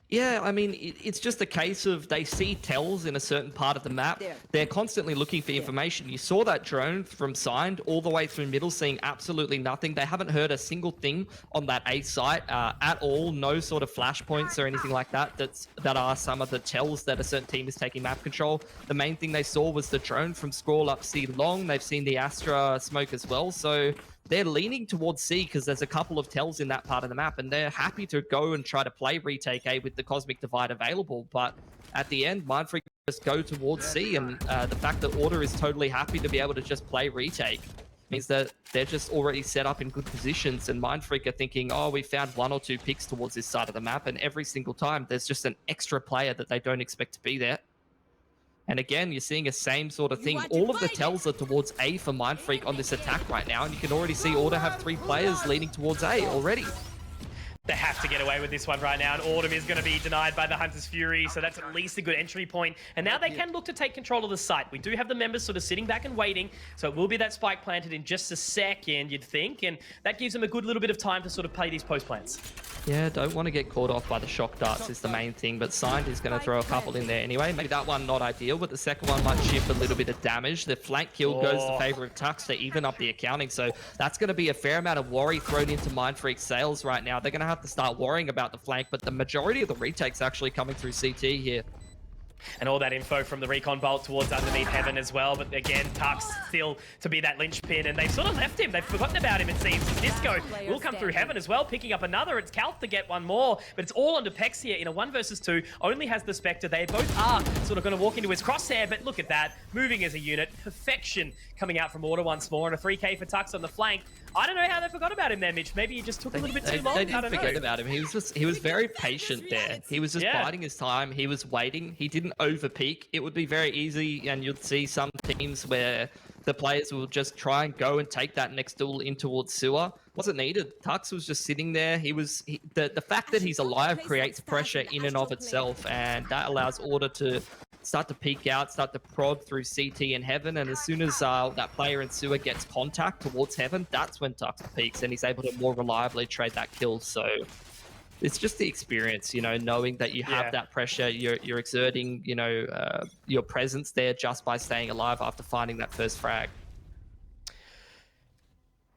Yeah, I mean, it's just a case of they see tells in a certain part of the map. They're constantly looking for information. You saw that drone from Signed all the way through middle, seeing absolutely nothing. They haven't heard a single thing on that A site at all. No sort of flashpoints or anything like that that are some of the tells that a certain team is taking map control. The main thing they saw was the drone from Scroll up C long. They've seen the Astra smoke as well. So they're leaning towards C because there's a couple of tells in that part of the map, and they're happy to go and try to play retake A with the Cosmic Divide available. But at the end, Mindfreak just go towards C, and the fact that Order is totally happy to be able to just play retake means that they're just already set up in good positions, and Mindfreak are thinking, oh, we found 1 or 2 picks towards this side of the map, and every single time there's just an extra player that they don't expect to be there. And again, you're seeing a same sort of thing. All of the tells are towards A for Mindfreak on this attack right now, and you can already see Order have 3 players leaning towards A already. They have to get away with this one right now, and Autumn is going to be denied by the Hunter's Fury, so that's at least a good entry point. And now they can look to take control of the site. We do have the members sort of sitting back and waiting, so it will be that spike planted in just a second, you'd think, and that gives them a good little bit of time to sort of play these post plants. Yeah, don't want to get caught off by the shock darts is the main thing, but Signed is going to throw a couple in there anyway. Maybe that one not ideal, but the second one might shift a little bit of damage. The flank kill goes in favor of Tux to even up the accounting, so that's going to be a fair amount of worry thrown into Mindfreak's sails right now. They're going to have to start worrying about the flank, but the majority of the retakes actually coming through CT here. And all that info from the recon bolt towards underneath Heaven as well. But again, Tux still to be that linchpin, and they've sort of left him. They've forgotten about him, it seems. Disco will come through Heaven as well, picking up another. It's Calth to get one more, but it's all under Pex here in a 1 versus 2. Only has the Spectre. They both are sort of going to walk into his crosshair, but look at that. Moving as a unit. Perfection coming out from Order once more, and a 3K for Tux on the flank. I don't know how they forgot about him there, Mitch. Maybe he just took a little bit too long. They didn't forget about him. He was very patient there. He was just biding his time. He was waiting. He didn't overpeak. It would be very easy, and you'd see some teams where the players will just try and go and take that next duel in towards sewer. Wasn't needed. Tux was just sitting there. The fact that he's alive creates pressure in and of itself, and that allows Order to start to peek out, start to prod through CT and Heaven, and as soon as that player in sewer gets contact towards Heaven, that's when Tux peaks and he's able to more reliably trade that kill. So it's just the experience, you know, knowing that you have that pressure, you're exerting, you know, your presence there just by staying alive after finding that first frag.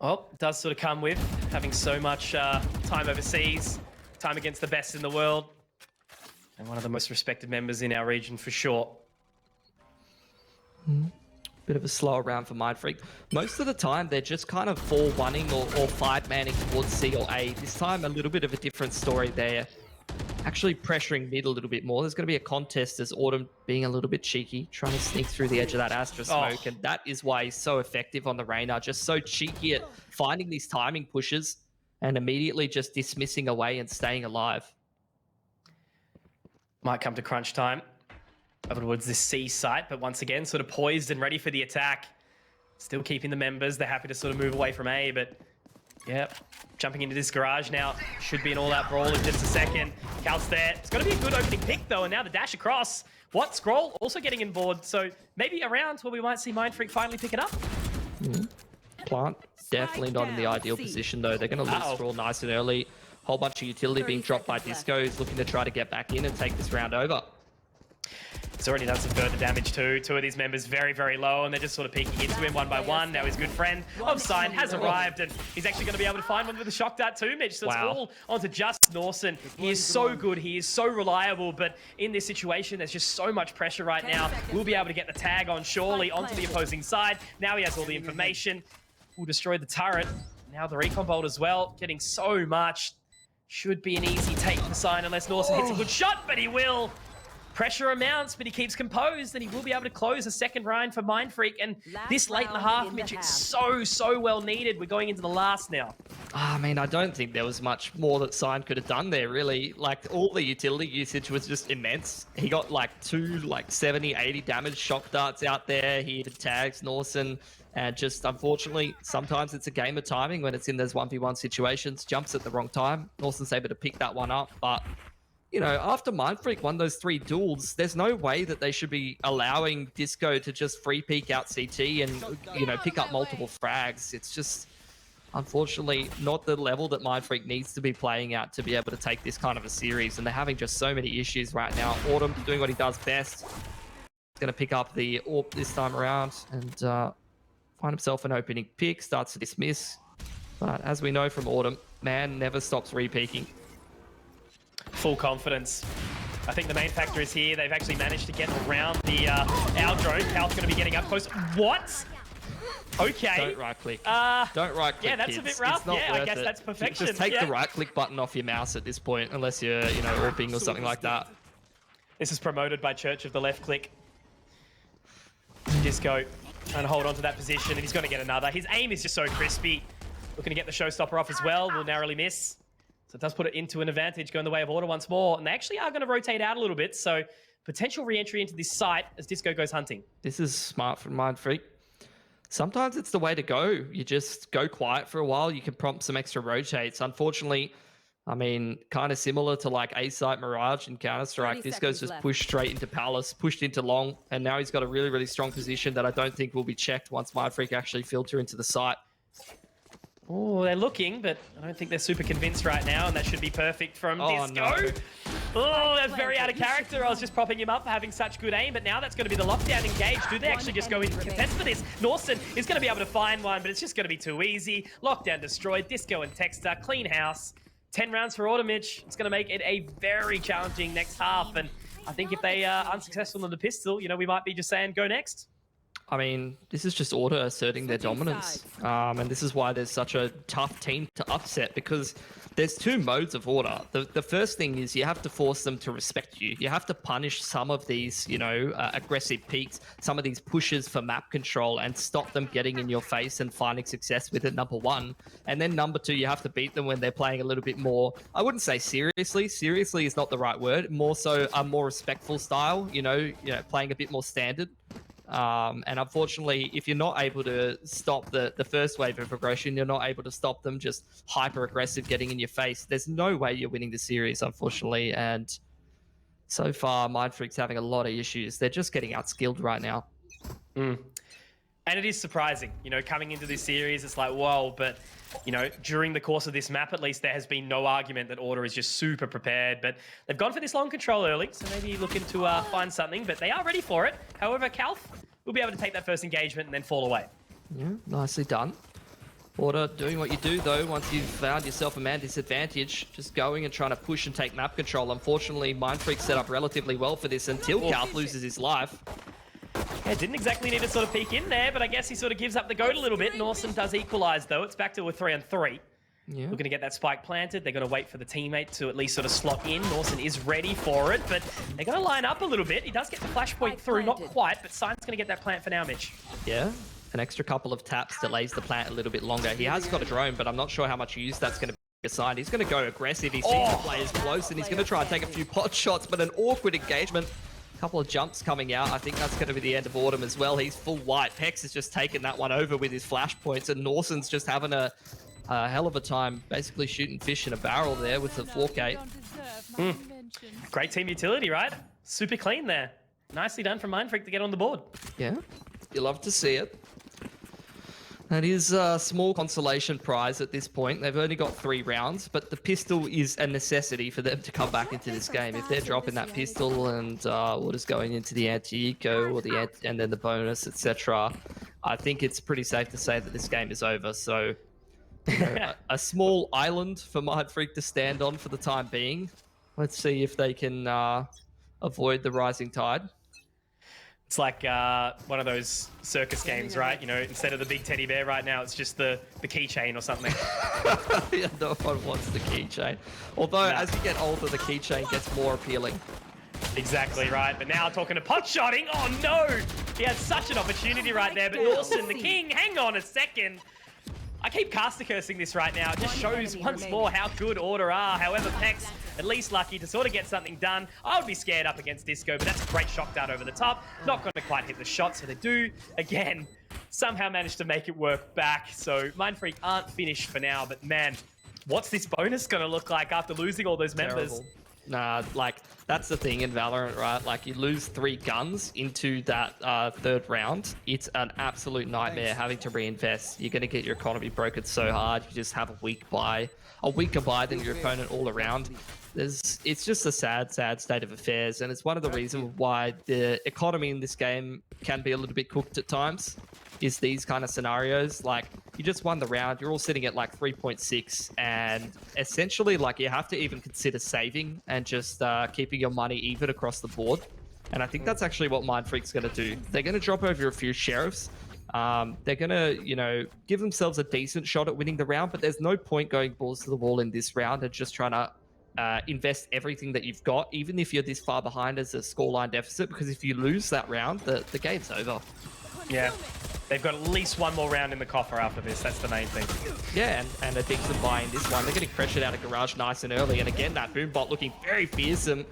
Well, it does sort of come with having so much time overseas, time against the best in the world, and one of the most respected members in our region for sure. Bit of a slower round for Mindfreak. Most of the time, they're just kind of 4-1ing or 5-manning towards C or A. This time, a little bit of a different story there. Actually pressuring mid a little bit more. There's going to be a contest as Autumn being a little bit cheeky, trying to sneak through the edge of that Astra smoke, and that is why he's so effective on the Reyna. Just so cheeky at finding these timing pushes and immediately just dismissing away and staying alive. Might come to crunch time over towards this C site, but once again, sort of poised and ready for the attack. Still keeping the members. They're happy to sort of move away from A, but yeah, jumping into this garage now. Should be an all-out brawl in just a second. Cal's there. It's going to be a good opening pick, though, and now the dash across. What? Scroll also getting in board, so maybe a round where we might see Mindfreak finally pick it up. Plant definitely not in the ideal position, though. They're going to lose Scroll nice and early. Whole bunch of utility being dropped by Disco, who's looking to try to get back in and take this round over. It's already done some further damage too. Two of these members very, very low, and they're just sort of peeking into him one by one. Now his good friend of Sign has arrived, and he's actually going to be able to find one with a shock dart too, Mitch. So it's all onto just Norson. He is so good. He is so reliable, but in this situation, there's just so much pressure right now. We'll be able to get the tag on surely onto the opposing side. Now he has all the information. We'll destroy the turret. Now the recon bolt as well, getting so much. Should be an easy take for Sign unless Norson hits a good shot, but he will. Pressure amounts, but he keeps composed, and he will be able to close a second round for Mindfreak. And this late in the half, Mitch, it's so well needed. We're going into the last now. I mean, I don't think there was much more that Sign could have done there, really. Like, all the utility usage was just immense. He got like 70, 80 damage shock darts out there. He even tags Norson. And just, unfortunately, sometimes it's a game of timing when it's in those 1v1 situations. Jumps at the wrong time. Norson's able to pick that one up, but you know, after Mindfreak won those 3 duels, there's no way that they should be allowing Disco to just free peek out CT and, you know, pick up multiple frags. It's just, unfortunately, not the level that Mindfreak needs to be playing at to be able to take this kind of a series. And they're having just so many issues right now. Autumn doing what he does best. He's going to pick up the AWP this time around and find himself an opening pick. Starts to dismiss. But as we know from Autumn, man never stops re-peeking. Full confidence. I think the main factor is here. They've actually managed to get around the our drone. Cal's going to be getting up close. What? Okay. Don't right click. Don't right click. Yeah, that's kids. a bit rough. Yeah, I guess that's perfection. Just take the right click button off your mouse at this point, unless you're, you know, AWPing or something like that. This is promoted by Church of the Left Click. Disco trying to hold on to that position, and he's going to get another. His aim is just so crispy. Looking to get the showstopper off as well. Will narrowly miss. So it does put it into an advantage, going the way of Order once more. And they actually are going to rotate out a little bit. So potential re-entry into this site as Disco goes hunting. This is smart from Mindfreak. Sometimes it's the way to go. You just go quiet for a while. You can prompt some extra rotates. Unfortunately, I mean, kind of similar to like A-Site Mirage in Counter-Strike. Disco's just pushed straight into Palace, pushed into Long. And now he's got a really, really strong position that I don't think will be checked once Mindfreak actually filter into the site. Oh, they're looking, but I don't think they're super convinced right now, and that should be perfect from Disco. No. Oh, that's very out of character. I was just propping him up for having such good aim, but now that's going to be the lockdown engage. Do they actually just go in and contest for this? Norson is going to be able to find one, but it's just going to be too easy. Lockdown destroyed. Disco and Texter, clean house. 10 rounds for Automich. It's going to make it a very challenging next half, and I think if they are unsuccessful on the pistol, you know, we might be just saying go next. I mean, this is just Order asserting their dominance. And this is why there's such a tough team to upset, because there's 2 modes of Order. The first thing is you have to force them to respect you. You have to punish some of these, you know, aggressive peaks, some of these pushes for map control, and stop them getting in your face and finding success with it, number 1. And then number 2, you have to beat them when they're playing a little bit more, I wouldn't say seriously. Seriously is not the right word. More so a more respectful style, you know, playing a bit more standard. And unfortunately, if you're not able to stop the first wave of aggression, you're not able to stop them just hyper aggressive getting in your face. There's no way you're winning the series, unfortunately. And so far, Mindfreak's having a lot of issues. They're just getting outskilled right now. And it is surprising, you know, coming into this series, it's like, whoa, but, you know, during the course of this map, at least there has been no argument that Order is just super prepared, but they've gone for this long control early, so maybe looking to find something, but they are ready for it. However, Calf will be able to take that first engagement and then fall away. Yeah, nicely done. Order doing what you do, though, once you've found yourself a man disadvantage, just going and trying to push and take map control. Unfortunately, Mindfreak set up relatively well for this until Calf loses his life. Yeah, didn't exactly need to sort of peek in there, but I guess he sort of gives up the goat a little bit. Norson does equalize, though. It's back to a 3-on-3. Yeah. Looking to get that spike planted. They're going to wait for the teammate to at least sort of slot in. Norson is ready for it, but they're going to line up a little bit. He does get the flashpoint through, not quite, but Sign's going to get that plant for now, Mitch. Yeah, an extra couple of taps delays the plant a little bit longer. He has got a drone, but I'm not sure how much use that's going to be assigned. He's going to go aggressive. He sees the players close, and he's going to try and take a few pot shots, but an awkward engagement. Couple of jumps coming out. I think that's going to be the end of Autumn as well. He's full white. Pex has just taken that one over with his flashpoints, and Norson's just having a hell of a time basically shooting fish in a barrel there with the 4K. Great team utility, right? Super clean there. Nicely done from Mindfreak to get on the board. Yeah, you love to see it. That is a small consolation prize at this point. They've only got 3 rounds, but the pistol is a necessity for them to come back into this game. If they're dropping that pistol and orders going into the anti-eco or and then the bonus, etc., I think it's pretty safe to say that this game is over. So, you know, a small island for Mindfreak to stand on for the time being. Let's see if they can avoid the rising tide. It's like one of those circus games, right? You know, instead of the big teddy bear right now, it's just the keychain or something. Yeah, no one wants the keychain. Although, as you get older, the keychain gets more appealing. Exactly right. But now talking to pot shotting. Oh no! He had such an opportunity right there. But Norson, the king, hang on a second. I keep caster cursing this right now. It just shows once more how good Order are. However, Pex at least lucky to sort of get something done. I would be scared up against Disco, but that's a great shock dart over the top. Not going to quite hit the shot, so they do, again, somehow manage to make it work back. So Mindfreak aren't finished for now, but man, what's this bonus going to look like after losing all those members? Terrible. Nah, like, that's the thing in Valorant, right? Like, you lose 3 guns into that 3rd round. It's an absolute nightmare having to reinvest. You're going to get your economy broken so hard. You just have a weaker buy than your opponent all around. It's just a sad state of affairs, and it's one of the reasons why the economy in this game can be a little bit cooked at times, is these kind of scenarios. Like, you just won the round, you're all sitting at like 3.6, and essentially, like, you have to even consider saving and just keeping your money even across the board. And I think that's actually what Mindfreak's going to do. They're going to drop over a few sheriffs. They're going to, you know, give themselves a decent shot at winning the round, but there's no point going balls to the wall in this round and just trying to invest everything that you've got, even if you're this far behind as a scoreline deficit, because if you lose that round, the game's over. Yeah. They've got at least one more round in the coffer after this. That's the main thing. Yeah, and a decent buy in this one. They're getting pressured out of garage nice and early. And again, that Boombot looking very fearsome.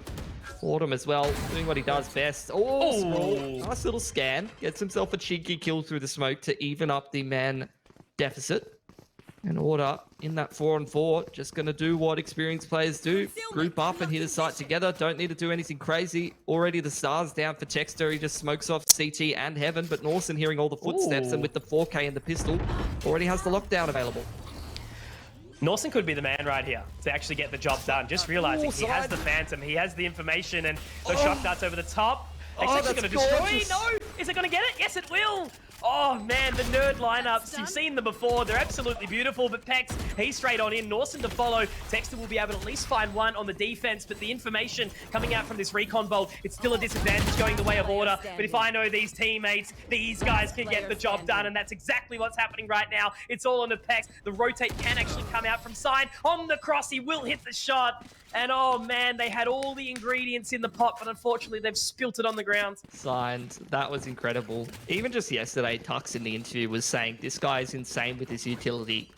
Autumn as well, doing what he does best. Oh, Sprawl. Nice little scan. Gets himself a cheeky kill through the smoke to even up the man deficit. And Order in that 4-on-4, just going to do what experienced players do. Group up and hit a site together. Don't need to do anything crazy. Already the stars down for Texter. He just smokes off CT and Heaven, but Norson hearing all the footsteps and with the 4K and the pistol, already has the lockdown available. Norson could be the man right here to actually get the job done. Just realizing he has the Phantom, he has the information, and those shock darts over the top. It's actually going to destroy. No! Is it going to get it? Yes, it will! Oh man, the nerd lineups, you've seen them before. They're absolutely beautiful, but Pex, he's straight on in. Norson to follow. Texter will be able to at least find one on the defense, but the information coming out from this recon bolt, it's still a disadvantage going the way of Order. But if I know these teammates, these guys can get the job done, and that's exactly what's happening right now. It's all on the Pex. The rotate can actually come out from Sign. On the cross, he will hit the shot. And oh man, they had all the ingredients in the pot, but unfortunately they've spilt it on the ground. Signed. That was incredible. Even just yesterday, Tux in the interview was saying this guy is insane with his utility.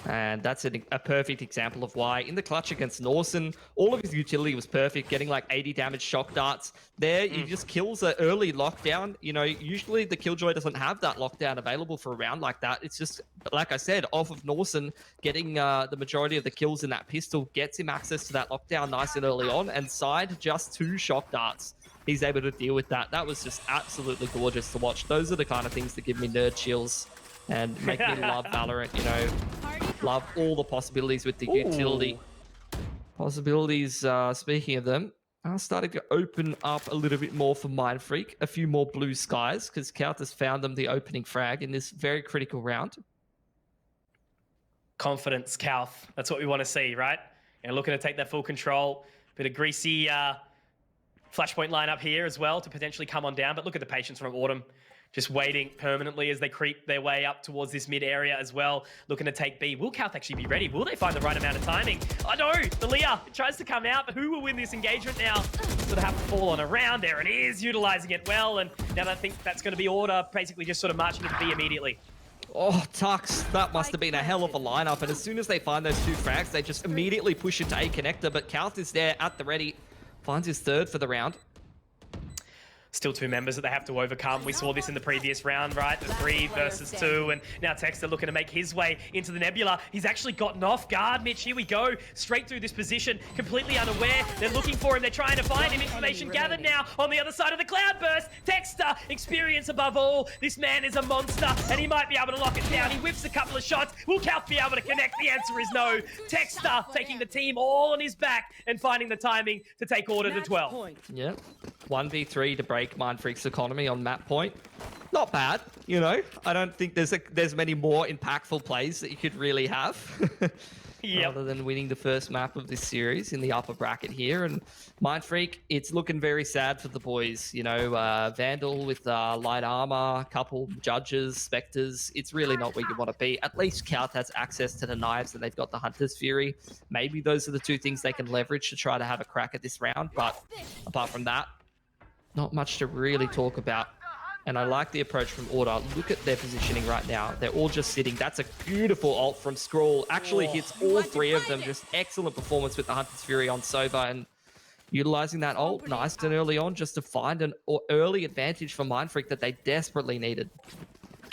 And that's a perfect example of why. In the clutch against Norson, all of his utility was perfect, getting like 80 damage shock darts. There, he just kills an early lockdown. You know, usually the Killjoy doesn't have that lockdown available for a round like that. It's just, like I said, off of Norson, getting the majority of the kills in that pistol gets him access to that lockdown nice and early on. And Side, just 2 shock darts. He's able to deal with that. That was just absolutely gorgeous to watch. Those are the kind of things that give me nerd chills and make me love Valorant, you know. Love all the possibilities with the utility. Possibilities, speaking of them, are starting to open up a little bit more for Mindfreak. A few more blue skies, because Count has found them the opening frag in this very critical round. Confidence, Calth. That's what we want to see, right? And looking to take that full control. Bit of greasy flashpoint lineup here as well to potentially come on down. But look at the patience from Autumn. Just waiting permanently as they creep their way up towards this mid area as well. Looking to take B. Will Calth actually be ready? Will they find the right amount of timing? Oh no, the Leah tries to come out, but who will win this engagement now? Sort of have to fall on a round. There it is, utilizing it well. And now I think that's going to be Order, basically just sort of marching into B immediately. Oh, Tux, that must have been a hell of a lineup. And as soon as they find those 2 frags, they just immediately push into A connector. But Calth is there at the ready. Finds his 3rd for the round. Still two members that they have to overcome. We saw this in the previous round, right? The 3 versus 2, and now Texter looking to make his way into the Nebula. He's actually gotten off guard, Mitch. Here we go. Straight through this position, completely unaware. They're looking for him. They're trying to find him. Information gathered now on the other side of the cloudburst. Texter, experience above all. This man is a monster, and he might be able to lock it down. He whips a couple of shots. Will Calf be able to connect? The answer is no. Texter taking the team all on his back and finding the timing to take order to 12. Yep. 1v3 to break Mindfreak's economy on map point. Not bad, you know. I don't think there's many more impactful plays that you could really have. Yep. Rather than winning the first map of this series in the upper bracket here. And Mindfreak, it's looking very sad for the boys. You know, Vandal with light armor, couple judges, specters. It's really not where you want to be. At least Couth has access to the knives and they've got the Hunter's Fury. Maybe those are the two things they can leverage to try to have a crack at this round. But apart from that, not much to really talk about. And I like the approach from Order. Look at their positioning right now. They're all just sitting. That's a beautiful ult from Skrull. Actually hits all 3 of them. Just excellent performance with the Hunter's Fury on Sova. And utilizing that ult nice and early on just to find an early advantage for Mindfreak that they desperately needed.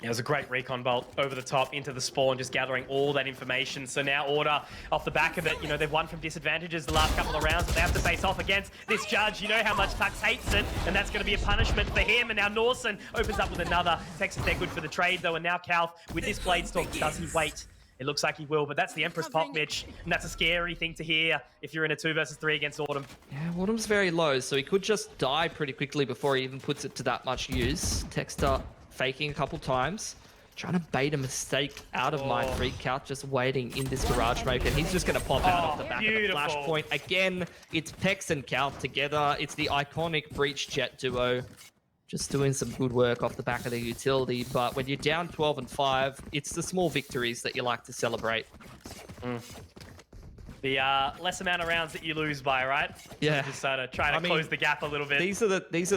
It was a great recon bolt over the top into the spawn, just gathering all that information. So now Order, off the back of it, you know, they've won from disadvantages the last couple of rounds, but they have to face off against this judge. You know how much Tux hates it, and that's going to be a punishment for him. And now Norson opens up with another. Texas, they're good for the trade, though, and now Calf with this Blade Stalk, does he wait? It looks like he will, but that's the Empress pop, Mitch, and that's a scary thing to hear if you're in a 2 versus 3 against Autumn. Yeah, Autumn's very low, so he could just die pretty quickly before he even puts it to that much use. Texter faking a couple times, trying to bait a mistake out of Mindfreak. Couch just waiting in this garage smoke, and he's just going to pop out off the back of the flashpoint. Again, it's Pex and Calf together. It's the iconic Breach Jet duo. Just doing some good work off the back of the utility, but when you're down 12 and 5, it's the small victories that you like to celebrate. The less amount of rounds that you lose by, right? Yeah. So just sort of trying to close the gap a little bit. These are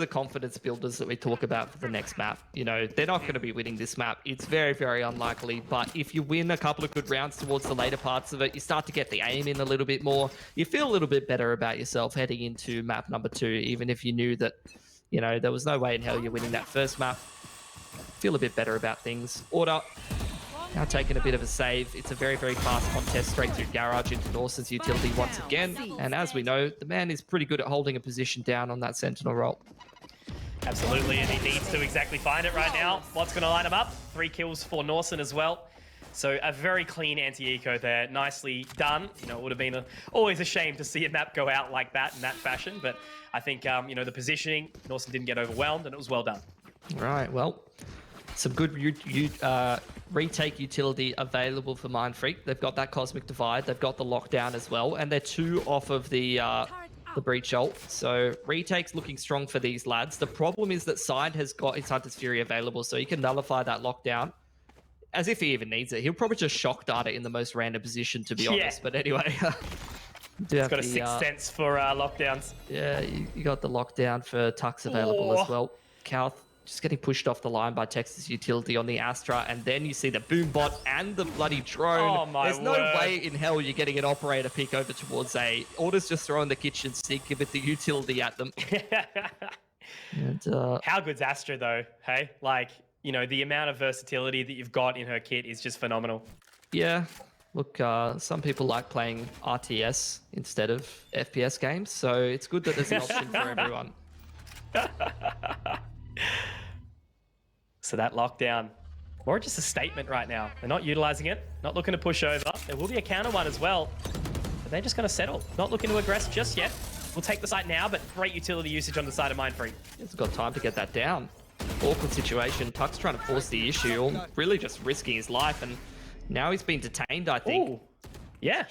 the confidence builders that we talk about for the next map. You know, they're not going to be winning this map. It's very, very unlikely. But if you win a couple of good rounds towards the later parts of it, you start to get the aim in a little bit more. You feel a little bit better about yourself heading into map number 2, even if you knew that, you know, there was no way in hell you're winning that first map. Feel a bit better about things. Order. Now taking a bit of a save. It's a very, very fast contest straight through Garage into Norse's utility once again. And as we know, the man is pretty good at holding a position down on that Sentinel role. Absolutely, and he needs to exactly find it right now. What's going to line him up? 3 kills for Norson as well. So a very clean anti-eco there. Nicely done. You know, it would have been always a shame to see a map go out like that in that fashion. But I think, you know, the positioning, Norson didn't get overwhelmed, and it was well done. Right, well, some good retake utility available for Mindfreak. They've got that Cosmic Divide. They've got the lockdown as well, and they're 2 off of the breach ult. So retake's looking strong for these lads. The problem is that Side has got his Hunter's Fury available, so he can nullify that lockdown. As if he even needs it. He'll probably just shock data in the most random position, to be honest. But anyway, He's got a 6th sense for lockdowns. Yeah, you got the lockdown for Tux available as well. Calth just getting pushed off the line by Texas utility on the Astra, and then you see the boom bot and the bloody drone. Oh my There's no way in hell you're getting an operator pick over towards A. Order's just throwing the kitchen sink with the utility at them. And, how good's Astra though? Hey, like, you know, the amount of versatility that you've got in her kit is just phenomenal. Yeah. Look, some people like playing RTS instead of FPS games, so it's good that there's an option for everyone. So that lockdown, more just a statement right now. They're not utilizing it, not looking to push over. There will be a counter one as well, but they're just going to settle. Not looking to aggress just yet. We'll take the site now, but great utility usage on the side of Mindfreak. He's got time to get that down. Awkward situation. Tuck's trying to force the issue, really just risking his life, and now he's been detained, I think. Ooh. Yeah.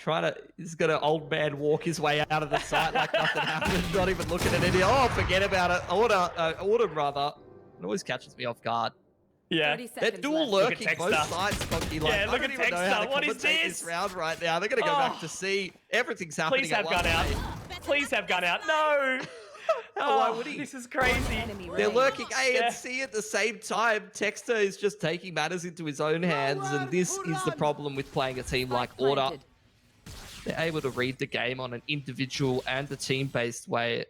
He's got an old man walk his way out of the site like nothing happened, not even looking at any. Oh, forget about it. Autumn, rather. It always catches me off guard. Yeah. They're dual lurking both sides, Funky. Like, yeah, look at Texter. What is this? This round right now. They're going to go back to C. Everything's happening. Please have gun out. Please have gun out. No. Why would he? This is crazy. They're lurking A and C at the same time. Texter is just taking matters into his own hands, and this is the problem with playing a team like Order. They're able to read the game on an individual and a team-based way.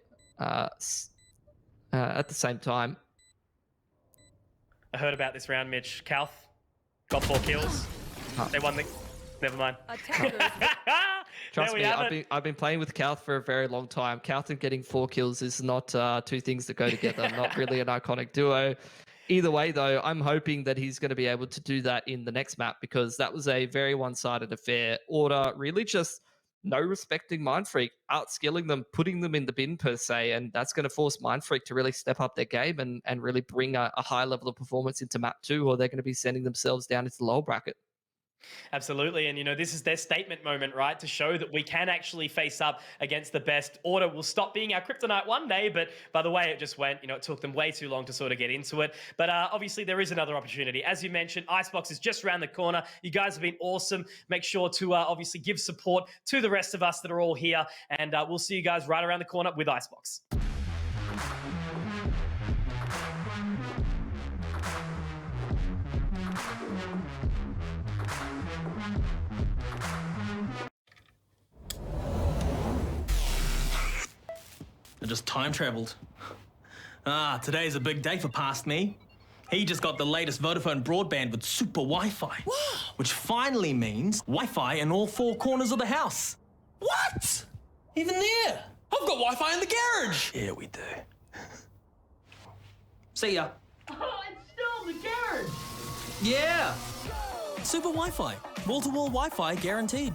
At the same time, I heard about this round, Mitch. Kalth got 4 kills. They won the... Never mind. Attackers. trust There we me, have it. I've been playing with Kalth for a very long time. Kalth and getting 4 kills is not two things that go together. Not really an iconic duo. Either way, though, I'm hoping that he's going to be able to do that in the next map, because that was a very one-sided affair. Order really just no respecting Mindfreak, outskilling them, putting them in the bin per se, and that's going to force Mindfreak to really step up their game and really bring a high level of performance into map 2, or they're going to be sending themselves down into the lower bracket. Absolutely. And, this is their statement moment, right? To show that we can actually face up against the best. Order will stop being our kryptonite one day. But by the way it just went, it took them way too long to sort of get into it. But obviously there is another opportunity. As you mentioned, Icebox is just around the corner. You guys have been awesome. Make sure to obviously give support to the rest of us that are all here. And we'll see you guys right around the corner with Icebox. I just time traveled. Today's a big day for past me. He just got the latest Vodafone broadband with super Wi-Fi. Wow. Which finally means Wi-Fi in all 4 corners of the house. What? Even there? I've got Wi-Fi in the garage. Yeah, we do. See ya. Oh, it's still in the garage. Yeah. Super Wi-Fi. Wall-to-wall Wi-Fi guaranteed.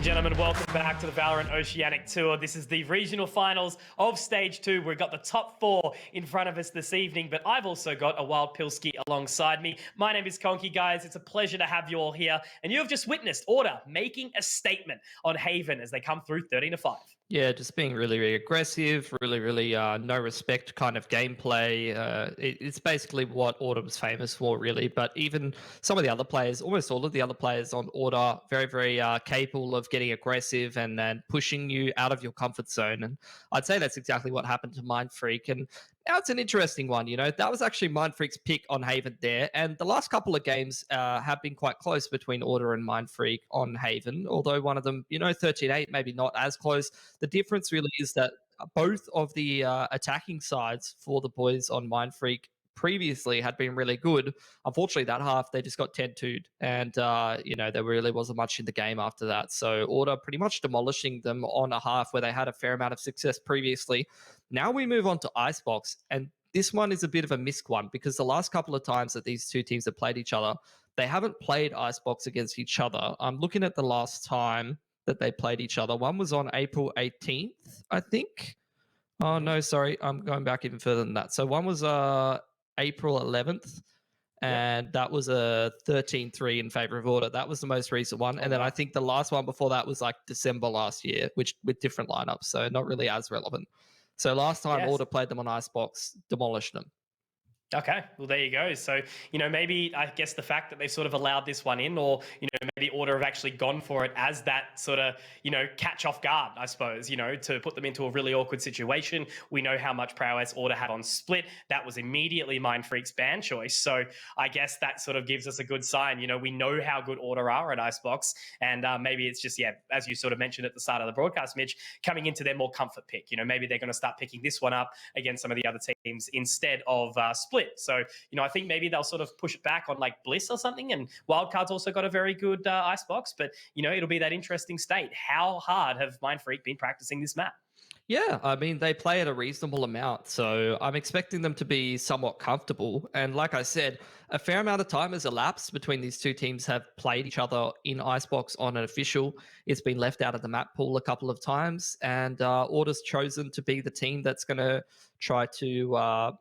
and gentlemen, welcome back to the Valorant Oceanic Tour. This is the regional finals of Stage 2. We've got the top 4 in front of us this evening, but I've also got a Wild Pilski alongside me. My name is Conky, guys. It's a pleasure to have you all here. And you have just witnessed Order making a statement on Haven as they come through 13-5. Yeah, just being really, really aggressive, really, no respect kind of gameplay. It's basically what Order was famous for, really. But even some of the other players, almost all of the other players on Order, very capable of getting aggressive and then pushing you out of your comfort zone. And I'd say that's exactly what happened to Mindfreak. And now it's an interesting one, you know. That was actually Mindfreak's pick on Haven there. And the last couple of games have been quite close between Order and Mindfreak on Haven, although one of them, 13-8, maybe not as close. The difference really is that both of the attacking sides for the boys on Mindfreak previously had been really good. Unfortunately, that half, they just got 10-2'd. And, there really wasn't much in the game after that. So Order pretty much demolishing them on a half where they had a fair amount of success previously. Now we move on to Icebox. And this one is a bit of a missed one because the last couple of times that these two teams have played each other, they haven't played Icebox against each other. I'm looking at the last time that they played each other. One was on April 18th, I think. Oh, no, sorry. I'm going back even further than that. So one was April 11th, and that was a 13-3 in favor of Order. That was the most recent one. And then I think the last one before that was like December last year, which with different lineups, so not really as relevant. So last time Order played them on Icebox, demolished them. Okay, well, there you go. So, maybe I guess the fact that they sort of allowed this one in, or, maybe Order have actually gone for it as that sort of, catch off guard, I suppose, to put them into a really awkward situation. We know how much prowess Order had on Split. That was immediately Mindfreak's ban choice. So I guess that sort of gives us a good sign. We know how good Order are at Icebox. And maybe it's just, as you sort of mentioned at the start of the broadcast, Mitch, coming into their more comfort pick. Maybe they're going to start picking this one up against some of the other teams instead of Split. So, I think maybe they'll sort of push it back on like Bliss or something. And Wildcard's also got a very good Icebox, but, it'll be that interesting state. How hard have Mindfreak been practicing this map? Yeah, I mean, they play at a reasonable amount, so I'm expecting them to be somewhat comfortable. And like I said, a fair amount of time has elapsed between these two teams have played each other in Icebox on an official. It's been left out of the map pool a couple of times, and Order's chosen to be the team that's going to try to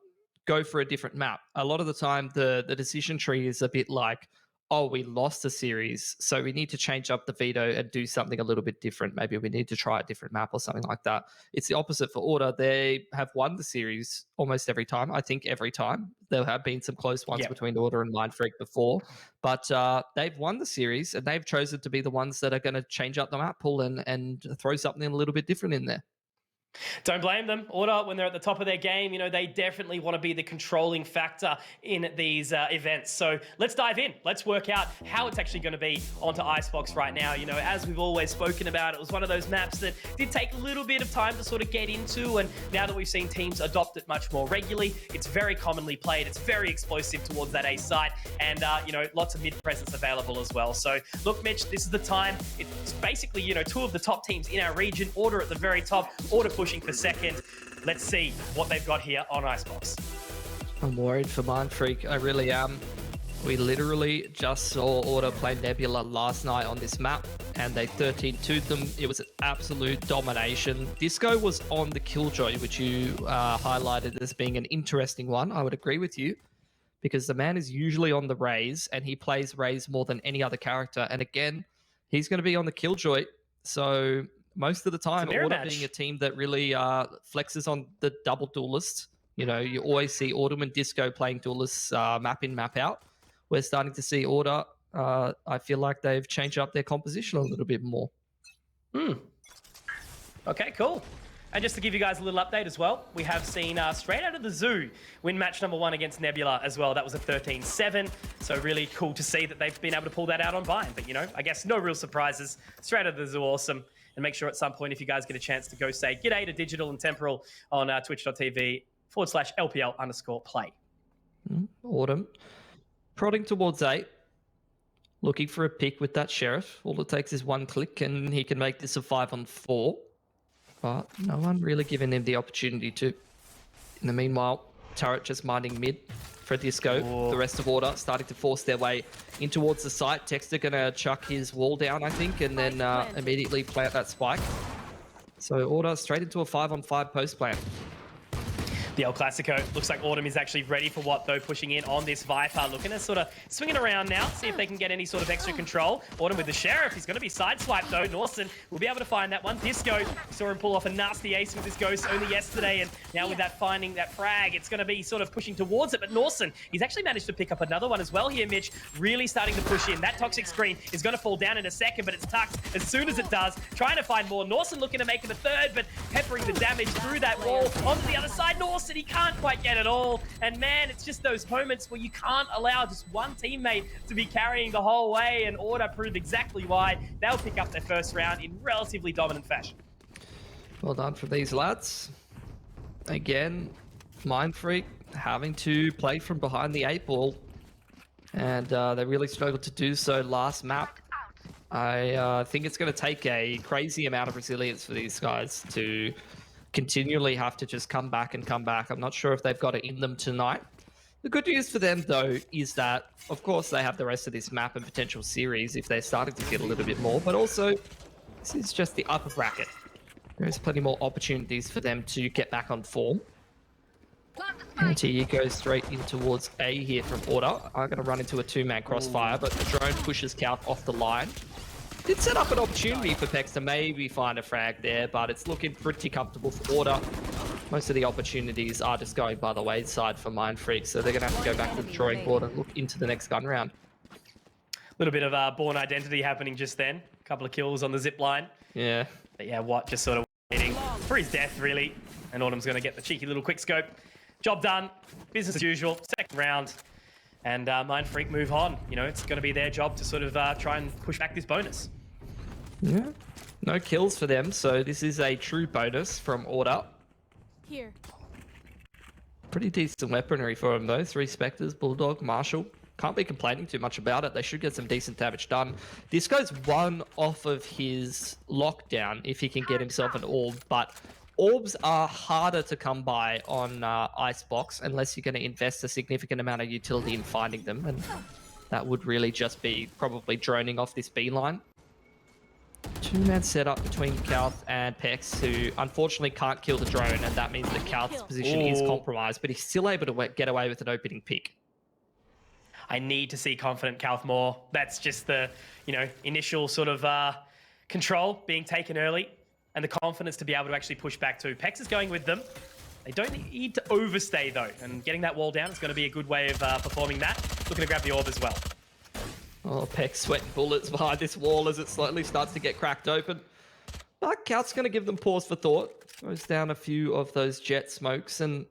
go for a different map. A lot of the time, the decision tree is a bit like, oh, we lost a series, so we need to change up the veto and do something a little bit different. Maybe we need to try a different map or something like that. It's the opposite for Order. They have won the series almost every time. I think every time. There have been some close ones between Order and Mindfreak before, but they've won the series and they've chosen to be the ones that are going to change up the map pool and throw something a little bit different in there. Don't blame them. Order, when they're at the top of their game, they definitely want to be the controlling factor in these events. So let's dive in. Let's work out how it's actually going to be onto Icebox right now. As we've always spoken about, it was one of those maps that did take a little bit of time to sort of get into. And now that we've seen teams adopt it much more regularly, it's very commonly played. It's very explosive towards that A site. And, lots of mid-presence available as well. So look, Mitch, this is the time. It's basically, two of the top teams in our region. Order at the very top. Order pushing for second. Let's see what they've got here on Icebox. I'm worried for Mindfreak. I really am. We literally just saw Order play Nebula last night on this map, and they 13-2'd them. It was an absolute domination. Disco was on the Killjoy, which you highlighted as being an interesting one. I would agree with you, because the man is usually on the Raze, and he plays Raze more than any other character. And again, he's going to be on the Killjoy. So most of the time, Order being a team that really flexes on the double duelist. You always see Autumn and Disco playing duelists map in, map out. We're starting to see Order. I feel like they've changed up their composition a little bit more. Okay, cool. And just to give you guys a little update as well, we have seen straight out of the zoo win match number 1 against Nebula as well. That was a 13-7. So really cool to see that they've been able to pull that out on Vine. But, I guess no real surprises. Straight out of the zoo, awesome. And make sure at some point, if you guys get a chance to go say g'day to Digital and Temporal on twitch.tv/LPL_play. Autumn. Prodding towards 8. Looking for a pick with that Sheriff. All it takes is one click and he can make this a 5-on-4. But no one really giving him the opportunity to. In the meanwhile, Turret just minding mid. for Disco. Ooh. The rest of Order starting to force their way in towards the site. Texter gonna chuck his wall down, I think, and then immediately plant that spike. So Order straight into a 5-on-5 post plant. The El Clasico looks like Autumn is actually ready for what, though, pushing in on this Viper. Looking to sort of swing it around now, see if they can get any sort of extra control. Autumn with the Sheriff. He's going to be sideswiped, though. Norson will be able to find that one. Disco, we saw him pull off a nasty ace with his Ghost only yesterday, and now with that finding that frag, it's going to be sort of pushing towards it. But Norson, he's actually managed to pick up another one as well here, Mitch. Really starting to push in. That Toxic Screen is going to fall down in a second, but it's tucked as soon as it does. Trying to find more. Norson looking to make it a third, but peppering the damage through that wall onto the other side. Norson, he can't quite get it all. And man, it's just those moments where you can't allow just one teammate to be carrying the whole way, and Order proved exactly why. They'll pick up their first round in relatively dominant fashion. Well done for these lads. Again, Mindfreak having to play from behind the 8 ball. And they really struggled to do so last map. I think it's going to take a crazy amount of resilience for these guys to continually have to just come back and come back. I'm not sure if they've got it in them tonight. The good news for them, though, is that, of course, they have the rest of this map and potential series if they're starting to get a little bit more, but also, this is just the upper bracket. There's plenty more opportunities for them to get back on form. And he goes straight in towards A here from Order. I'm going to run into a 2-man crossfire, but the drone pushes Calf off the line. Did set up an opportunity for Pex to maybe find a frag there, but it's looking pretty comfortable for Order. Most of the opportunities are just going by the wayside for Mindfreak, so they're going to have to go back to the drawing board and look into the next gun round. A little bit of Born Identity happening just then. A couple of kills on the zip line. Yeah. But yeah, Watt just sort of waiting for his death, really. And Autumn's going to get the cheeky little quick scope. Job done. Business as usual. Second round. And Mindfreak move on. You know, it's going to be their job to sort of try and push back this bonus. Yeah. No kills for them, so this is a true bonus from Order. Here. Pretty decent weaponry for him, though. 3 Spectres, Bulldog, Marshall. Can't be complaining too much about it. They should get some decent damage done. This goes one off of his lockdown if he can get himself an orb, but orbs are harder to come by on Icebox unless you're going to invest a significant amount of utility in finding them, and that would really just be probably droning off this B line. 2-man setup between Kalth and Pex, who unfortunately can't kill the drone, and that means that Kalth's position is compromised, but he's still able to get away with an opening pick. I need to see confident Kalth more. That's just the, you know, initial sort of control being taken early, and the confidence to be able to actually push back too. Pex is going with them. They don't need to overstay, though, and getting that wall down is going to be a good way of performing that. Looking to grab the orb as well. Oh, Pex sweating bullets behind this wall as it slowly starts to get cracked open. But Kalth's going to give them pause for thought. Goes down a few of those jet smokes, and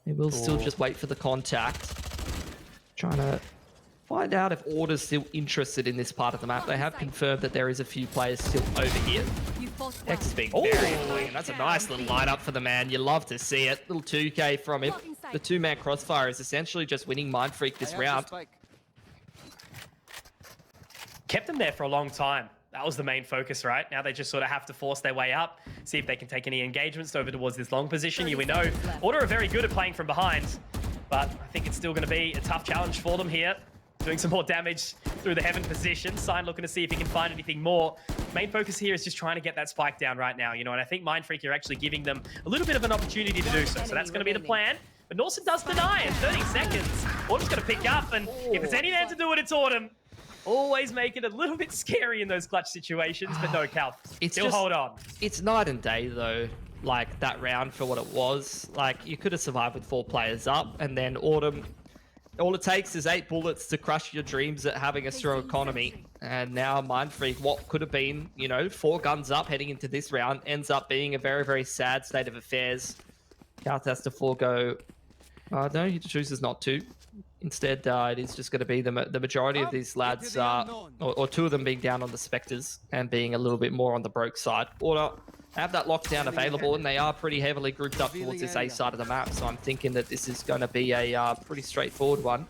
he will still just wait for the contact. Trying to find out if Order's still interested in this part of the map. They have confirmed that there is a few players still over here. Pex is being very annoying. That's a nice little lineup for the man. You love to see it. Little 2K from him. The 2-man crossfire is essentially just winning Mindfreak this round. Kept them there for a long time. That was the main focus, right? Now they just sort of have to force their way up, see if they can take any engagements over towards this long position. We know Order are very good at playing from behind, but I think it's still going to be a tough challenge for them here. Doing some more damage through the heaven position. Sign looking to see if he can find anything more. Main focus here is just trying to get that spike down right now, you know, and I think Mindfreak are actually giving them a little bit of an opportunity to do so. So that's going to be the plan. But Norson does deny in 30 seconds. Autumn's going to pick up, and if it's any man to do it, it's Autumn. Always make it a little bit scary in those clutch situations, but no, Kalth, still hold on. It's night and day, though, like that round for what it was. Like, you could have survived with 4 players up, and then Autumn, all it takes is 8 bullets to crush your dreams at having a strong economy. And now Mindfreak, what could have been, you know, 4 guns up heading into this round, ends up being a very, very sad state of affairs. Kalth has to forego... no, he chooses not to. Instead, it is just going to be the majority of these lads, or 2 of them being down on the Spectres and being a little bit more on the broke side. Order have that lockdown available, and they are pretty heavily grouped up towards this A side of the map, so I'm thinking that this is going to be a pretty straightforward one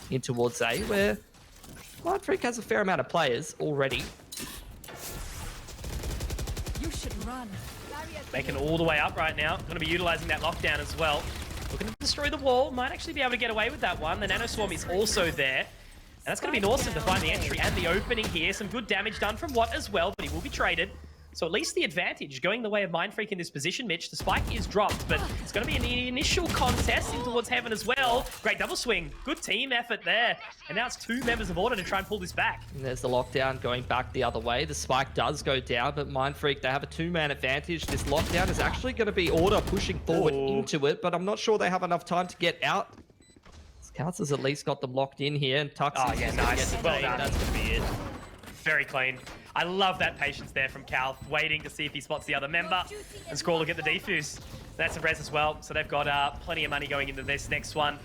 in towards A, where Mindfreak has a fair amount of players already. You should run. Making all the way up right now. Going to be utilizing that lockdown as well. Looking to destroy the wall. Might actually be able to get away with that one. The Nano Swarm is also there. And that's going to be awesome to find the entry and the opening here. Some good damage done from Watt as well, but he will be traded. So at least the advantage going the way of Mindfreak in this position, Mitch. The spike is dropped, but it's going to be an initial contest in towards Heaven as well. Great double swing. Good team effort there. And now it's 2 members of Order to try and pull this back. And there's the lockdown going back the other way. The spike does go down, but Mindfreak, they have a 2-man advantage. This lockdown is actually going to be Order pushing forward into it, but I'm not sure they have enough time to get out. Scouts has at least got them locked in here, and Tux Oh, yeah, nice. Well done. That's going to be it. Very clean. I love that patience there from Cal, waiting to see if he spots the other member. And Squall will get the defuse. That's a res as well, so they've got plenty of money going into this next one.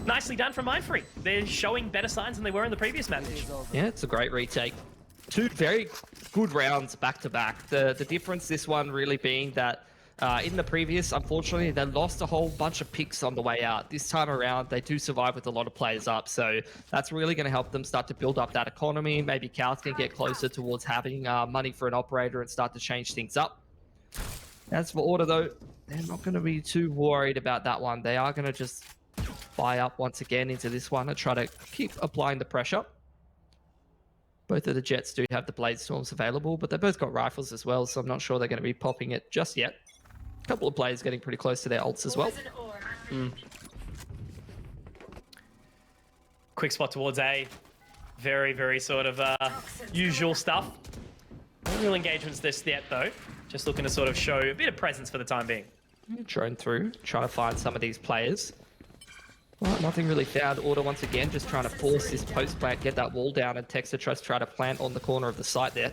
Nicely done from Mindfreak. They're showing better signs than they were in the previous match. Yeah, it's a great retake. 2 very good rounds back to back. The difference this one really being that in the previous, unfortunately, they lost a whole bunch of picks on the way out. This time around, they do survive with a lot of players up, so that's really going to help them start to build up that economy. Maybe Cows can get closer towards having money for an operator and start to change things up. As for Order, though, they're not going to be too worried about that one. They are going to just buy up once again into this one and try to keep applying the pressure. Both of the Jets do have the Blade Storms available, but they both got rifles as well, so I'm not sure they're going to be popping it just yet. A couple of players getting pretty close to their ults as well. Quick spot towards A. Very, very sort of usual stuff. No real engagements this yet, though. Just looking to sort of show a bit of presence for the time being. Drone through, trying to find some of these players. Well, nothing really found. Order once again, just trying to force this post plant, get that wall down, and Texas try to plant on the corner of the site there.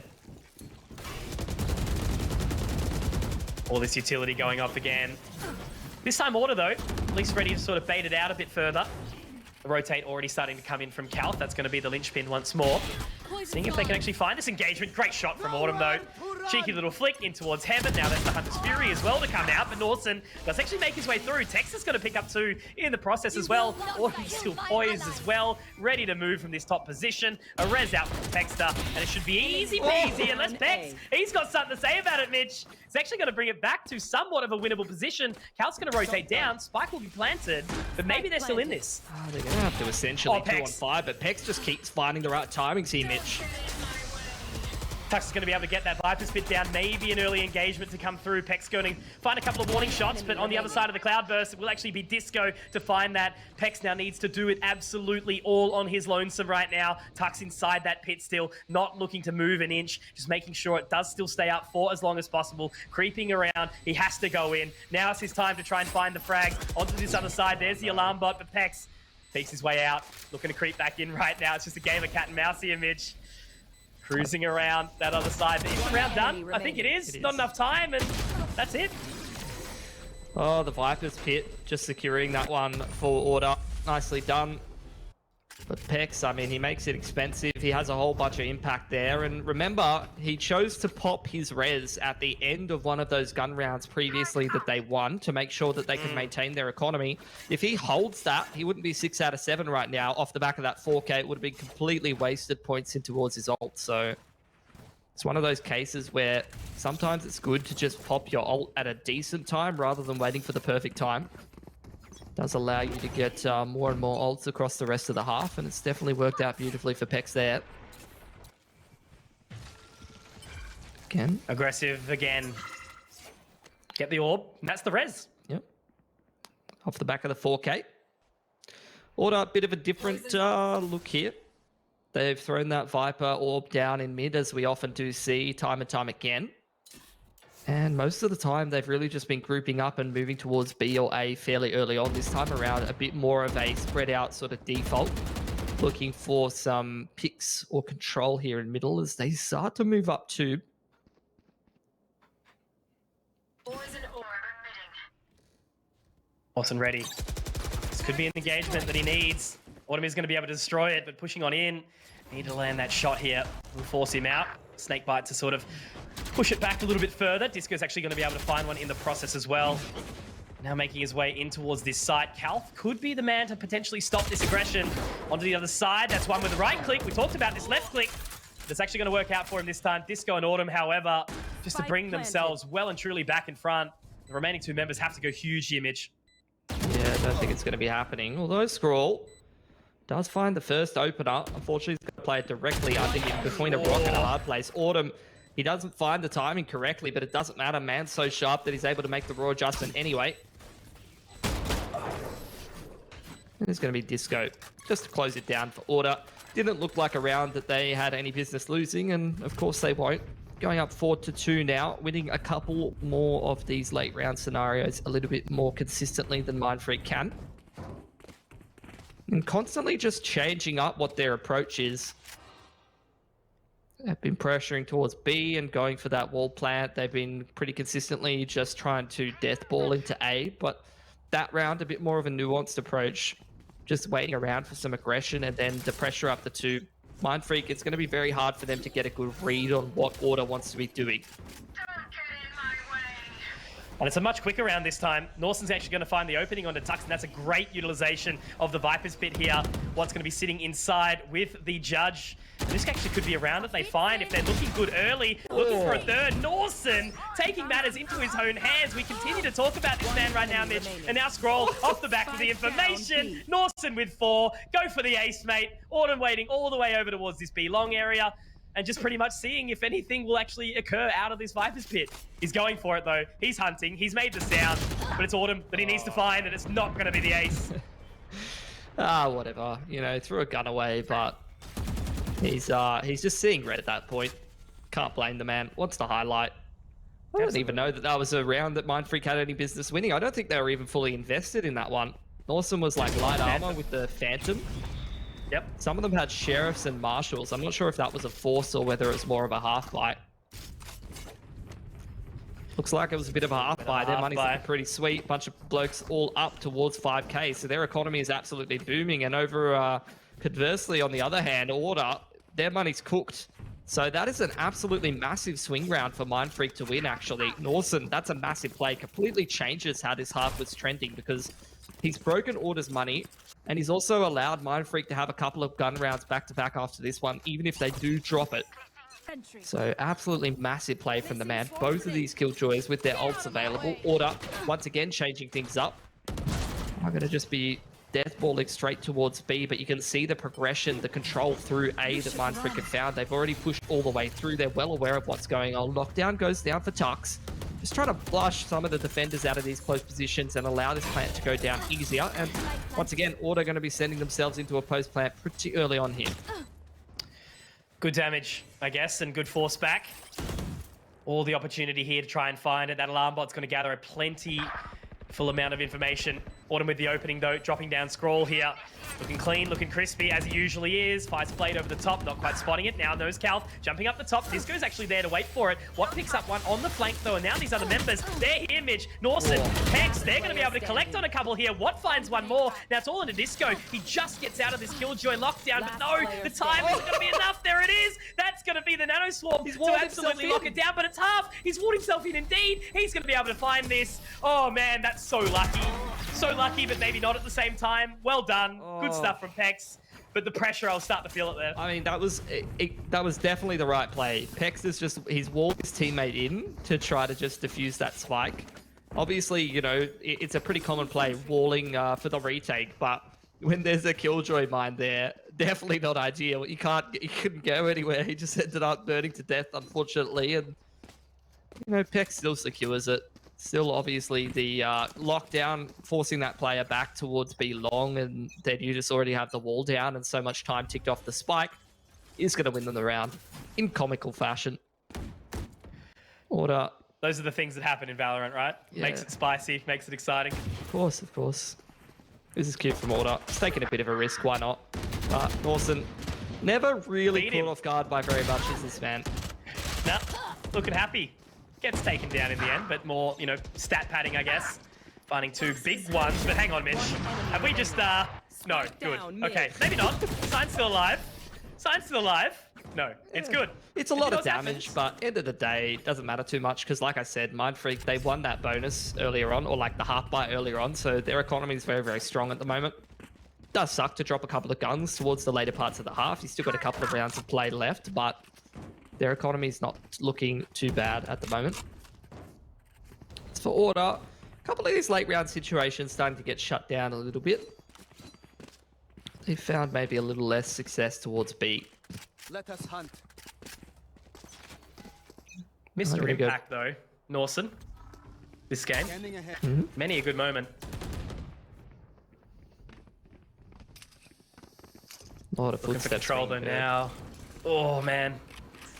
All this utility going off again. This time Order, though, at least ready to sort of bait it out a bit further. The rotate already starting to come in from Calth. That's going to be the linchpin once more. Seeing if they can actually find this engagement. Great shot from Autumn, though. Cheeky little flick in towards Heaven. Now that's the Hunter's Fury as well to come out, but Norton does actually make his way through. Texas going to pick up 2 in the process as well. Autumn still poised as well, ready to move from this top position. A res out from Texter, and it should be easy peasy. And LetsPlay, he's got something to say about it, Mitch. He's actually going to bring it back to somewhat of a winnable position. Cal's going to rotate down. Spike will be planted, but maybe they're still in this. Oh, they're going to have to essentially 2 on Pex. 5, but Pex just keeps finding the right timings here, Mitch. Tux is going to be able to get that Viper spit down, maybe an early engagement to come through. Peck's going to find a couple of warning shots, but on the other side of the Cloudburst, it will actually be Disco to find that. Pex now needs to do it absolutely all on his lonesome right now. Tux inside that pit still, not looking to move an inch, just making sure it does still stay up for as long as possible. Creeping around, he has to go in. Now it's his time to try and find the frags onto this other side. There's the alarm bot, but Pex peeks his way out, looking to creep back in right now. It's just a game of cat and mouse here, Mitch. Cruising around that other side. But is the round done? I think it is. Not enough time, and that's it. Oh, the Viper's pit, just securing that one for Order. Nicely done. But Pex, I mean, he makes it expensive. He has a whole bunch of impact there. And remember, he chose to pop his res at the end of one of those gun rounds previously that they won to make sure that they can maintain their economy. If he holds that, he wouldn't be 6 out of 7 right now. Off the back of that 4K, it would have been completely wasted points in towards his ult. So it's one of those cases where sometimes it's good to just pop your ult at a decent time rather than waiting for the perfect time. Does allow you to get more and more ults across the rest of the half, and it's definitely worked out beautifully for Pex there. Again. Aggressive again. Get the orb, and that's the res. Yep. Off the back of the 4K. Order, a bit of a different look here. They've thrown that Viper orb down in mid, as we often do see time and time again. And most of the time, they've really just been grouping up and moving towards B or A fairly early on. This time around, a bit more of a spread out sort of default. Looking for some picks or control here in middle as they start to move up too. Awesome, ready. This could be an engagement that he needs. Autumn is going to be able to destroy it, but pushing on in. Need to land that shot here. Will force him out. Snakebite to sort of push it back a little bit further. Disco's actually going to be able to find one in the process as well. Now making his way in towards this site. Calth could be the man to potentially stop this aggression. Onto the other side. That's one with the right click. We talked about this left click. But it's actually going to work out for him this time. Disco and Autumn, however, just to bring themselves well and truly back in front. The remaining 2 members have to go huge here, Mitch. Yeah, don't think it's going to be happening. Although Scrawl does find the first opener. Unfortunately, he's going to play it directly under him between a rock and a hard place. Autumn, he doesn't find the timing correctly, but it doesn't matter. Man's so sharp that he's able to make the raw adjustment anyway. And there's going to be Disco just to close it down for Order. Didn't look like a round that they had any business losing, and of course they won't. Going up 4-2 now, winning a couple more of these late round scenarios a little bit more consistently than Mindfreak can. And constantly just changing up what their approach is. They've been pressuring towards B and going for that wall plant. They've been pretty consistently just trying to death ball into A, but that round a bit more of a nuanced approach. Just waiting around for some aggression and then the pressure up the tube. Mindfreak, it's going to be very hard for them to get a good read on what Order wants to be doing. And it's a much quicker round this time. Norson's actually going to find the opening onto Tux, and that's a great utilization of the Viper's Pit here. What's going to be sitting inside with the Judge. This actually could be a round that they find if they're looking good early. Looking for a third. Norson taking matters into his own hands. We continue to talk about this man right now, Mitch. And now Scroll off the back with the information. Norson with 4. Go for the ace, mate. Autumn waiting all the way over towards this B long area. And just pretty much seeing if anything will actually occur out of this Viper's Pit. He's going for it, though. He's hunting. He's made the sound. But it's Autumn that he needs to find, and it's not going to be the ace. Whatever. You know, threw a gun away, but he's just seeing red at that point. Can't blame the man. Wants to highlight. I don't even know that that was a round that Mindfreak had any business winning. I don't think they were even fully invested in that one. Awesome was like light armor with the Phantom. Yep. Some of them had sheriffs and marshals. I'm not sure if that was a force or whether it was more of a half buy. Looks like it was a bit of a half buy. Their money's looking pretty sweet. Bunch of blokes all up towards 5k. So their economy is absolutely booming. And over conversely, on the other hand, Order, their money's cooked. So that is an absolutely massive swing round for Mindfreak to win, actually. Norson, that's a massive play. Completely changes how this half was trending because he's broken Order's money. And he's also allowed Mindfreak to have a couple of gun rounds back-to-back after this one, even if they do drop it. So absolutely massive play from the man. Both of these Killjoys with their ults available. Order, once again, changing things up. I'm going to just be deathballing straight towards B, but you can see the progression, the control through A that Mindfreak have found. They've already pushed all the way through. They're well aware of what's going on. Lockdown goes down for Tux. Just trying to flush some of the defenders out of these close positions and allow this plant to go down easier. And once again, Order going to be sending themselves into a post plant pretty early on here. Good damage, I guess, and good force back. All the opportunity here to try and find it. That alarm bot's going to gather a full amount of information. Autumn with the opening, though, dropping down Scroll here. Looking clean, looking crispy, as he usually is. Fires blade over the top, not quite spotting it. Now knows Calf, jumping up the top. Disco's actually there to wait for it. Watt picks up one on the flank, though, and now these other members, they're here, Mitch. Norson, Hex, they're going to be able to collect on a couple here. Watt finds one more. Now it's all into Disco. He just gets out of this Killjoy lockdown, but no, the time isn't going to be enough. There it is. That's going to be the Nano Swarm to absolutely lock it down, but it's half. He's walled himself in indeed. He's going to be able to find this. Oh, man, that's so lucky. So lucky, but maybe not at the same time. Well done. Good stuff from Pex. But the pressure, I'll start to feel it there. I mean, that was definitely the right play. Pex is just, he's walled his teammate in to try to just defuse that spike. Obviously, you know, it's a pretty common play, walling for the retake, but when there's a Killjoy mine there, definitely not ideal. He couldn't go anywhere. He just ended up burning to death, unfortunately, and, you know, Pex still secures it. Still, obviously, the lockdown forcing that player back towards B long, and then you just already have the wall down, and so much time ticked off the spike is going to win them the round in comical fashion. Order. Those are the things that happen in Valorant, right? Yeah. Makes it spicy, makes it exciting. Of course, of course. This is cute from Order. It's taking a bit of a risk, why not? But Norson never really caught off guard by very much as this man. Nah, looking happy. Gets taken down in the end, but more, you know, stat padding, I guess. Finding two big ones, but hang on, Mitch. Have we just, no, good. Okay, maybe not. Sign's still alive. Sign's still alive. No, it's good. It's a lot of damage, but end of the day, it doesn't matter too much, because like I said, Mindfreak, they won that bonus earlier on, or like the half buy earlier on, so their economy is very, very strong at the moment. Does suck to drop a couple of guns towards the later parts of the half. He's still got a couple of rounds of play left, but their economy is not looking too bad at the moment. As for Order, couple of these late round situations starting to get shut down a little bit. They found maybe a little less success towards B. Let us hunt. Mr. Very good. Impact, though, Norson, this game. Scanning ahead. Many a good moment. A lot of Looking for footsteps control, though, being heard. now. Oh, man.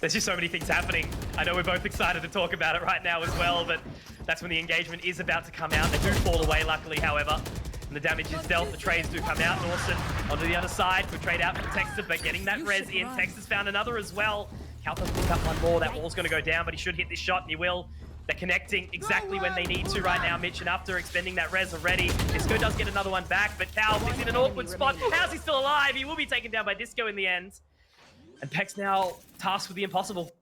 There's just so many things happening. I know we're both excited to talk about it right now as well, but that's when the engagement is about to come out. They do fall away, luckily, however. And the damage is dealt. The trades do come out. Norson onto the other side. Good trade out from Texas, but getting that res in. Texas found another as well. Calthorpe picked up one more. That wall's going to go down, but he should hit this shot, and he will. They're connecting exactly when they need to right now, Mitch, and after expending that res already, Disco does get another one back, but Calv is in an awkward spot. How's he still alive? He will be taken down by Disco in the end. And Peck's now tasked with the impossible.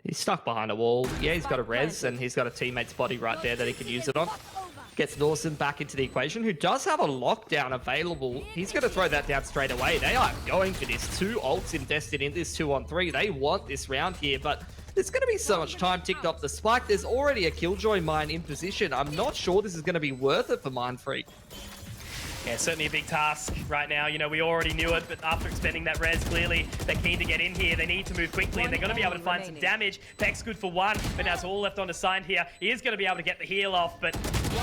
He's stuck behind a wall. Yeah, he's got a res, and he's got a teammate's body right there that he can use it on. Gets Norson back into the equation, who does have a lockdown available. He's going to throw that down straight away. They are going for this. 2 ults invested in this 2-on-3. They want this round here, but there's going to be so much time ticked off the spike. There's already a Killjoy mine in position. I'm not sure this is going to be worth it for Mindfreak. Yeah, certainly a big task right now. You know, we already knew it, but after expending that res, clearly they're keen to get in here. They need to move quickly, and they're going to be able to find some damage. Peck's good for 1, but now it's all left unassigned here. He is going to be able to get the heal off, but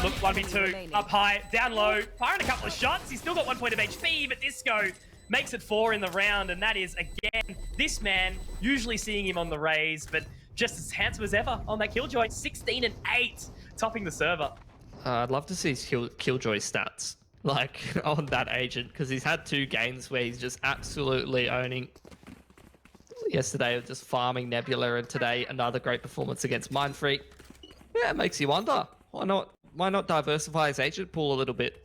look, 1v2, up high, down low, firing a couple of shots. He's still got 1 point of HP, but Disco makes it 4 in the round, and that is, again, this man, usually seeing him on the raise, but just as handsome as ever on that Killjoy. 16 and 8, topping the server. I'd love to see his Killjoy stats, like, on that agent, because he's had 2 games where he's just absolutely owning. Yesterday, just farming Nebula, and today, another great performance against Mindfreak. Yeah, it makes you wonder. Why not diversify his agent pool a little bit?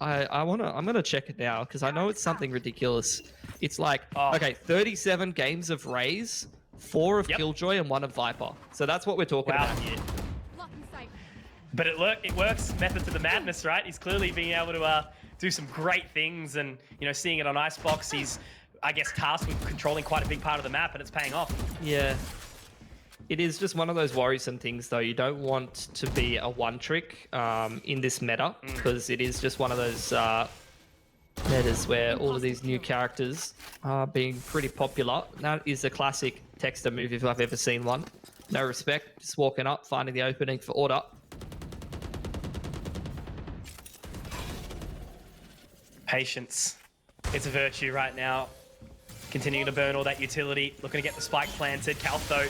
I'm gonna check it now, because I know it's something ridiculous. It's like, okay, 37 games of Raze, 4 of Killjoy, and 1 of Viper. So that's what we're talking about here. But it works. Method to the madness, right? He's clearly being able to do some great things, and you know, seeing it on Icebox, he's, I guess, tasked with controlling quite a big part of the map, and it's paying off. Yeah. It is just one of those worrisome things, though. You don't want to be a one-trick in this meta, because it is just one of those metas where all of these new characters are being pretty popular. That is a classic Texter move if I've ever seen one. No respect, just walking up, finding the opening for order. Patience. It's a virtue right now. Continuing to burn all that utility. Looking to get the spike planted. Calth, though,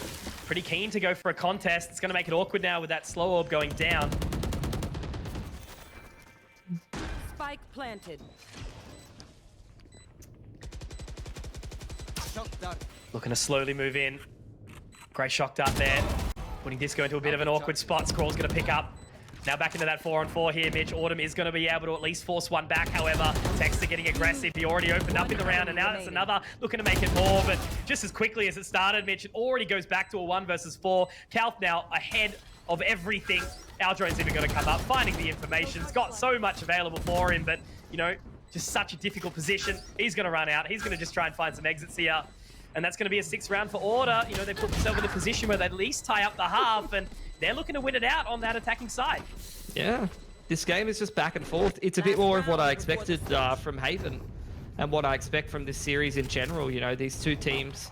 pretty keen to go for a contest. It's going to make it awkward now with that slow orb going down. Spike planted. Shock dart. Looking to slowly move in. Great shock dart there. Putting Disco into a bit of an awkward spot. Scrawl's going to pick up. Now back into that 4-on-4 here, Mitch. Autumn is going to be able to at least force 1 back. However, Texter getting aggressive. He already opened up in the round, and now that's another looking to make it more. But just as quickly as it started, Mitch, it already goes back to a 1 versus 4. Calth now ahead of everything. Aldrone's even going to come up, finding the information. It's got so much available for him, but, you know, just such a difficult position. He's going to run out. He's going to just try and find some exits here. And that's going to be a 6th round for Order. You know, they put themselves in a position where they at least tie up the half, and they're looking to win it out on that attacking side. Yeah, this game is just back and forth. It's a bit more of what I expected from Haven, and what I expect from this series in general. You know, these 2 teams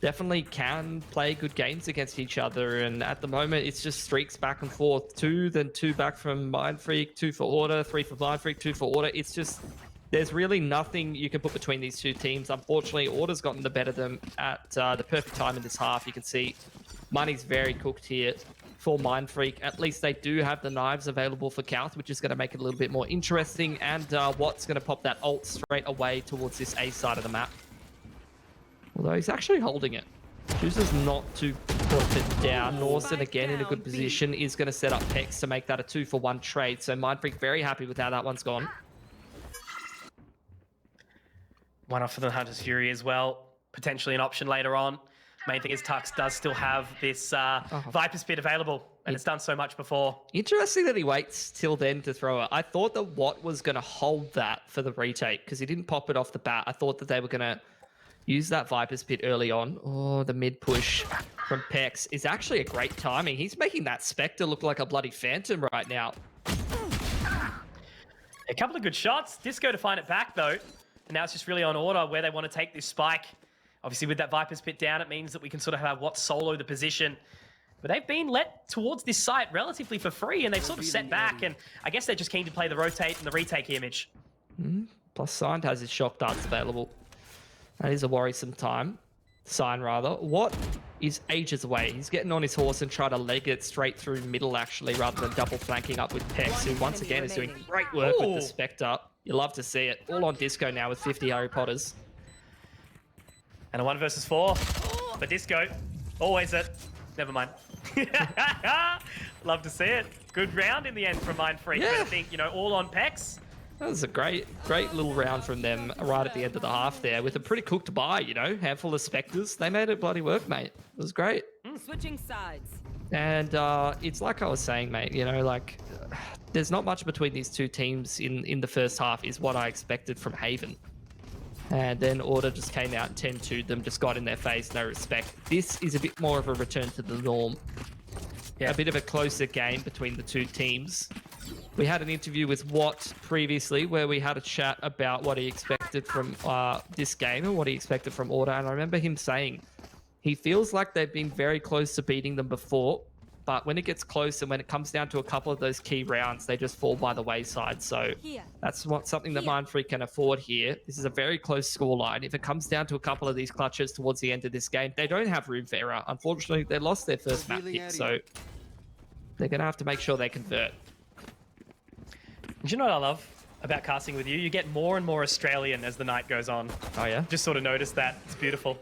definitely can play good games against each other, and at the moment it's just streaks back and forth. 2, then 2 back from Mindfreak, 2 for Order, 3 for Mindfreak, 2 for Order. It's just, there's really nothing you can put between these 2 teams. Unfortunately, Order's gotten the better of them at the perfect time in this half. You can see Money's very cooked here for Mindfreak. At least they do have the knives available for Calth, which is going to make it a little bit more interesting. And Watt's going to pop that ult straight away towards this A side of the map. Although he's actually holding it. Chooses not to put it down. Norson again in a good position, is going to set up Pex to make that a 2-for-1 trade. So Mindfreak very happy with how that one's gone. 1 off for the Hunter's Fury as well. Potentially an option later on. Main thing is Tux does still have this Viper Spit available, and it's done so much before. Interesting that he waits till then to throw it. I thought that Watt was going to hold that for the retake, because he didn't pop it off the bat. I thought that they were going to, use that Viper's Pit early on. Oh, the mid push from Pex is actually a great timing. He's making that Spectre look like a bloody phantom right now. A couple of good shots. Disco to find it back, though. And now it's just really on order where they want to take this spike. Obviously, with that Viper's Pit down, it means that we can sort of have what solo the position. But they've been let towards this site relatively for free, and they've sort of set back. And I guess they're just keen to play the rotate and the retake here, Mitch. Plus, Signed has his shock darts available. That is a worrisome sign, rather. What is ages away? He's getting on his horse and trying to leg it straight through middle, actually, rather than double flanking up with Pex, who once again is doing great work with the Spectre. You love to see it. All on Disco now with 50 Harry Potters. And a 1 versus 4 for Disco. Always it. Never mind. Love to see it. Good round in the end from Mind Freak. Yeah. But I think, you know, all on Pex. That was a great little round from them right at the end of the half there with a pretty cooked buy, you know, handful of Spectres. They made it bloody work, mate. It was great. Switching sides. And it's like I was saying, mate, you know, like there's not much between these two teams in the first half is what I expected from Haven. And then Order just came out and 10-2'd them, just got in their face, no respect. This is a bit more of a return to the norm. Yeah. A bit of a closer game between the two teams. We had an interview with Watt previously where we had a chat about what he expected from this game and what he expected from Order. And I remember him saying he feels like they've been very close to beating them before, but when it gets close and when it comes down to a couple of those key rounds, they just fall by the wayside. So that's something that Mind Freak can afford here. This is a very close scoreline. If it comes down to a couple of these clutches towards the end of this game, they don't have room for error. Unfortunately, they lost their first map pick, so they're going to have to make sure they convert. Do you know what I love about casting with you? You get more and more Australian as the night goes on. Oh, yeah? Just sort of noticed that. It's beautiful.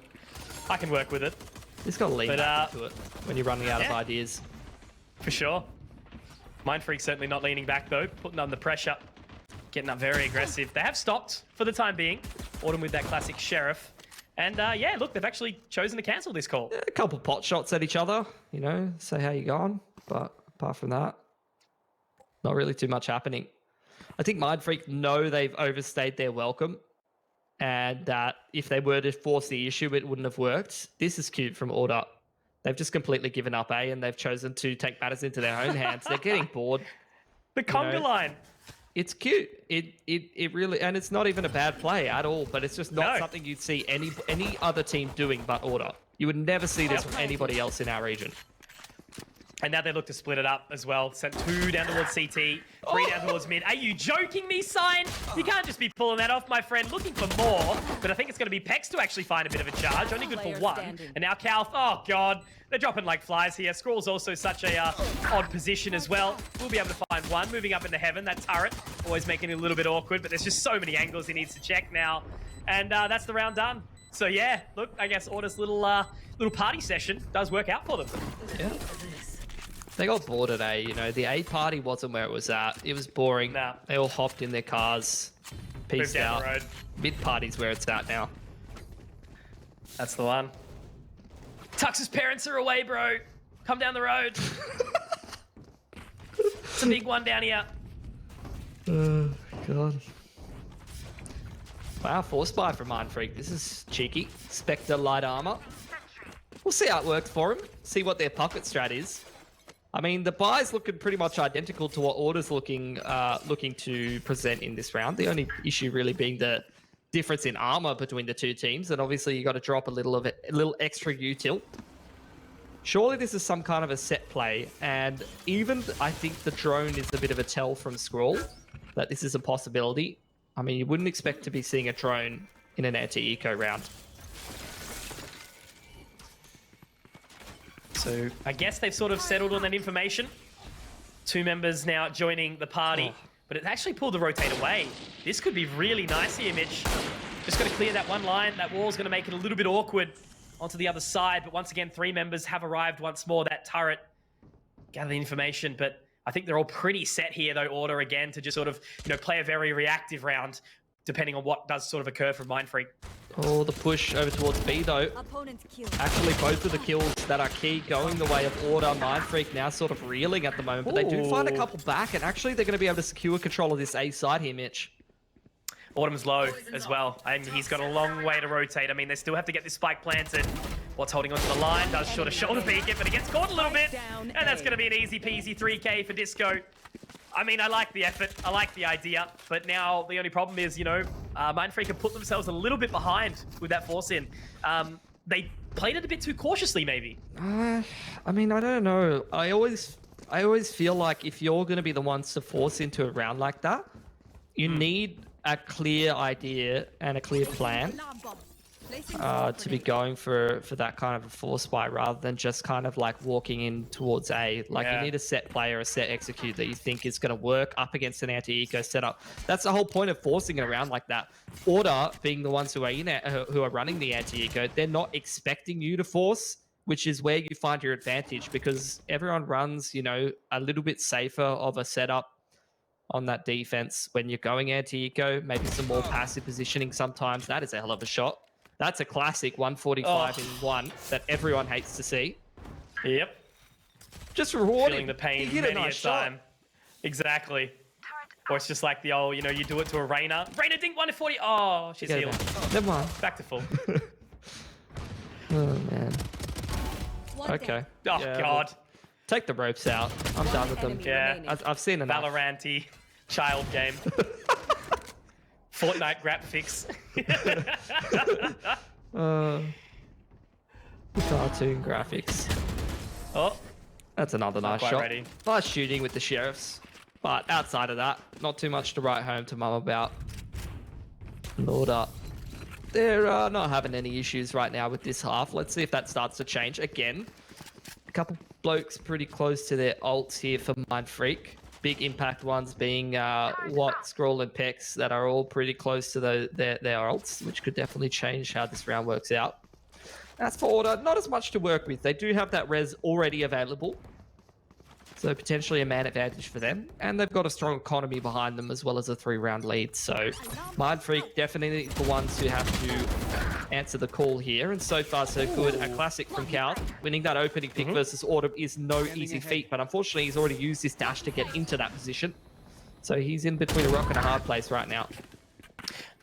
I can work with it. Just got to lean back into it when you're running out of ideas. For sure. Mind Freak certainly not leaning back, though. Putting under pressure. Getting up very aggressive. They have stopped for the time being. Autumn with that classic Sheriff. And yeah, look, they've actually chosen to cancel this call. A couple pot shots at each other, you know, say how you going. But apart from that, not really too much happening. I think Mind Freak know they've overstayed their welcome and that if they were to force the issue, it wouldn't have worked. This is cute from Order. They've just completely given up, and they've chosen to take matters into their own hands. They're getting bored. The conga line. It's cute. It really, and it's not even a bad play at all, but it's just not something you'd see any other team doing but Order. You would never see this from anybody else in our region. And now they look to split it up as well. Sent 2 down towards CT, 3 down towards mid. Are you joking me, Sign? You can't just be pulling that off, my friend. Looking for more, but I think it's going to be Pex to actually find a bit of a charge. Only good for 1. And now Calf, oh God, they're dropping like flies here. Scrawl's also such a odd position as well. We'll be able to find 1, moving up into heaven. That turret, always making it a little bit awkward, but there's just so many angles he needs to check now. And that's the round done. So yeah, look, I guess Order's little party session does work out for them. Yeah. They got bored at A, you know. The A party wasn't where it was at. It was boring. Nah. They all hopped in their cars, peaced out. The road. Mid party's where it's at now. That's the one. Tux's parents are away, bro. Come down the road. It's a big one down here. Oh, God. Wow, force buy from Mind Freak. This is cheeky. Spectre light armor. We'll see how it works for him. See what their pocket strat is. I mean, the buy's looking pretty much identical to what Order's looking to present in this round. The only issue really being the difference in armor between the two teams, and obviously you got to drop a little extra util. Surely this is some kind of a set play, and even I think the drone is a bit of a tell from Scrawl that this is a possibility. I mean, you wouldn't expect to be seeing a drone in an anti-eco round. So I guess they've sort of settled on that information. 2 members now joining the party, but it actually pulled the rotate away. This could be really nice here, Mitch. Just got to clear that one line. That wall's going to make it a little bit awkward onto the other side. But once again, 3 members have arrived once more. That turret, gather the information. But I think they're all pretty set here, though, Order, again, to just sort of, you know, play a very reactive round, depending on what does sort of occur from Mind Freak. Oh, the push over towards B, though. Actually, both of the kills that are key going the way of Order. Mind Freak now sort of reeling at the moment, but they do find a couple back, and actually they're going to be able to secure control of this A side here, Mitch. Autumn's low as well, and he's got a long way to rotate. I mean, they still have to get this spike planted. What's holding onto the line? Does sort of shoulder peek it, but he gets caught a little bit. And that's going to be an easy peasy 3K for Disco. I mean, I like the effort. I like the idea. But now the only problem is, you know, Mindfreak have put themselves a little bit behind with that force in. They played it a bit too cautiously, maybe. I mean, I don't know. I always feel like if you're going to be the ones to force into a round like that, you need a clear idea and a clear plan to be going for that kind of a force buy rather than just kind of like walking in towards A. Like you need a set play or a set execute that you think is going to work up against an anti-eco setup. That's the whole point of forcing it around like that. Order being the ones who are who are running the anti-eco, they're not expecting you to force, which is where you find your advantage because everyone runs, you know, a little bit safer of a setup on that defense when you're going anti-eco, maybe some more passive positioning sometimes. That is a hell of a shot. That's a classic 145 in one that everyone hates to see. Yep. Just rewarding. Feeling the pain He hit many a nice a shot. time. Exactly. Or it's just like the old, you know, you do it to a Reyna. Reyna dink 1 to 40. Oh, she's Get it healed. back. Never mind. Back to full. Oh, man. Okay. Oh, Yeah, God. take the ropes out. I'm done with them. enemy Yeah. remaining. I've seen enough. Valorant-y child game. Fortnite grab fix. Cartoon graphics. Oh, That's another nice quite shot. ready. Nice shooting with the sheriffs. But outside of that, not too much to write home to mum about. Lord up. They're not having any issues right now with this half. Let's see if that starts to change. Again, a couple blokes pretty close to their ults here for Mindfreak. Big impact ones being Watt, Scroll, and Pex that are all pretty close to their ults, which could definitely change how this round works out. As for Order, not as much to work with. They do have that res already available. So potentially a man advantage for them. And they've got a strong economy behind them as well as a 3-round lead. So Mindfreak definitely the ones who have to answer the call here. And so far so good. A classic from Cal. Winning that opening pick versus Autumn is no easy feat. But unfortunately he's already used his dash to get into that position. So he's in between a rock and a hard place right now.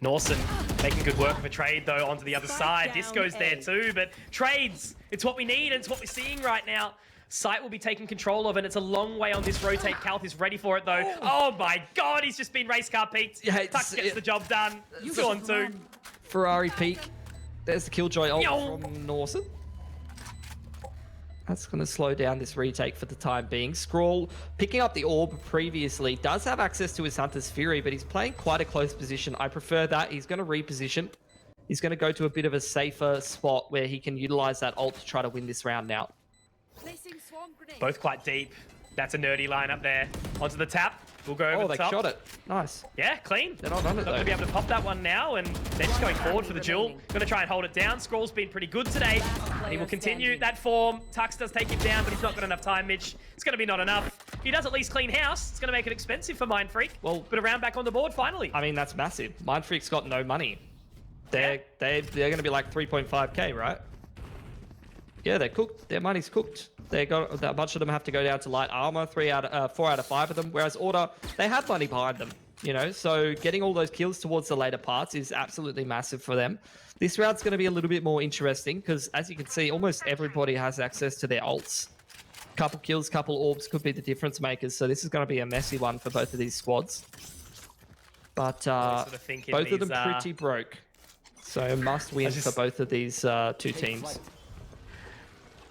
Norson making good work of a trade though onto the other side. down Disco's there A. too, but trades, it's what we need and it's what we're seeing right now. Sight will be taken control of and it's a long way on this rotate. Kalth is ready for it though. Oh my God, he's just been race car peaked. Yeah, Tux gets the job done. 2-on-2. Ferrari peak. There's the Killjoy ult Yo. from Norson. That's going to slow down this retake for the time being. Scroll picking up the orb previously. Does have access to his Hunter's Fury, but he's playing quite a close position. I prefer that. He's going to reposition. He's going to go to a bit of a safer spot where he can utilize that ult to try to win this round now. Both quite deep. That's a nerdy line up there. Onto the tap. We'll go over Oh, the they top. shot it. Nice. Yeah, clean. They're not on it, Not going to though. be able to pop that one now, and they're just going forward for the duel. Going to try and hold it down. Scroll's been pretty good today. He will continue that form. Tux does take him down, but he's not got enough time, Mitch. It's going to be not enough. If he does at least clean house, it's going to make it expensive for Mindfreak. Well- but a round back on the board finally. I mean, that's massive. Mindfreak's got no money. They're going to be like 3.5k, right? Yeah, they're cooked. Their money's cooked. They got a bunch of them have to go down to light armor. 4 out of 5 of them. Whereas Order, they have money behind them. You know, so getting all those kills towards the later parts is absolutely massive for them. This round's going to be a little bit more interesting because, as you can see, almost everybody has access to their ults. Couple kills, couple orbs could be the difference makers. So this is going to be a messy one for both of these squads. But sort of thinking both of them these, pretty broke. So must win for both of these two teams.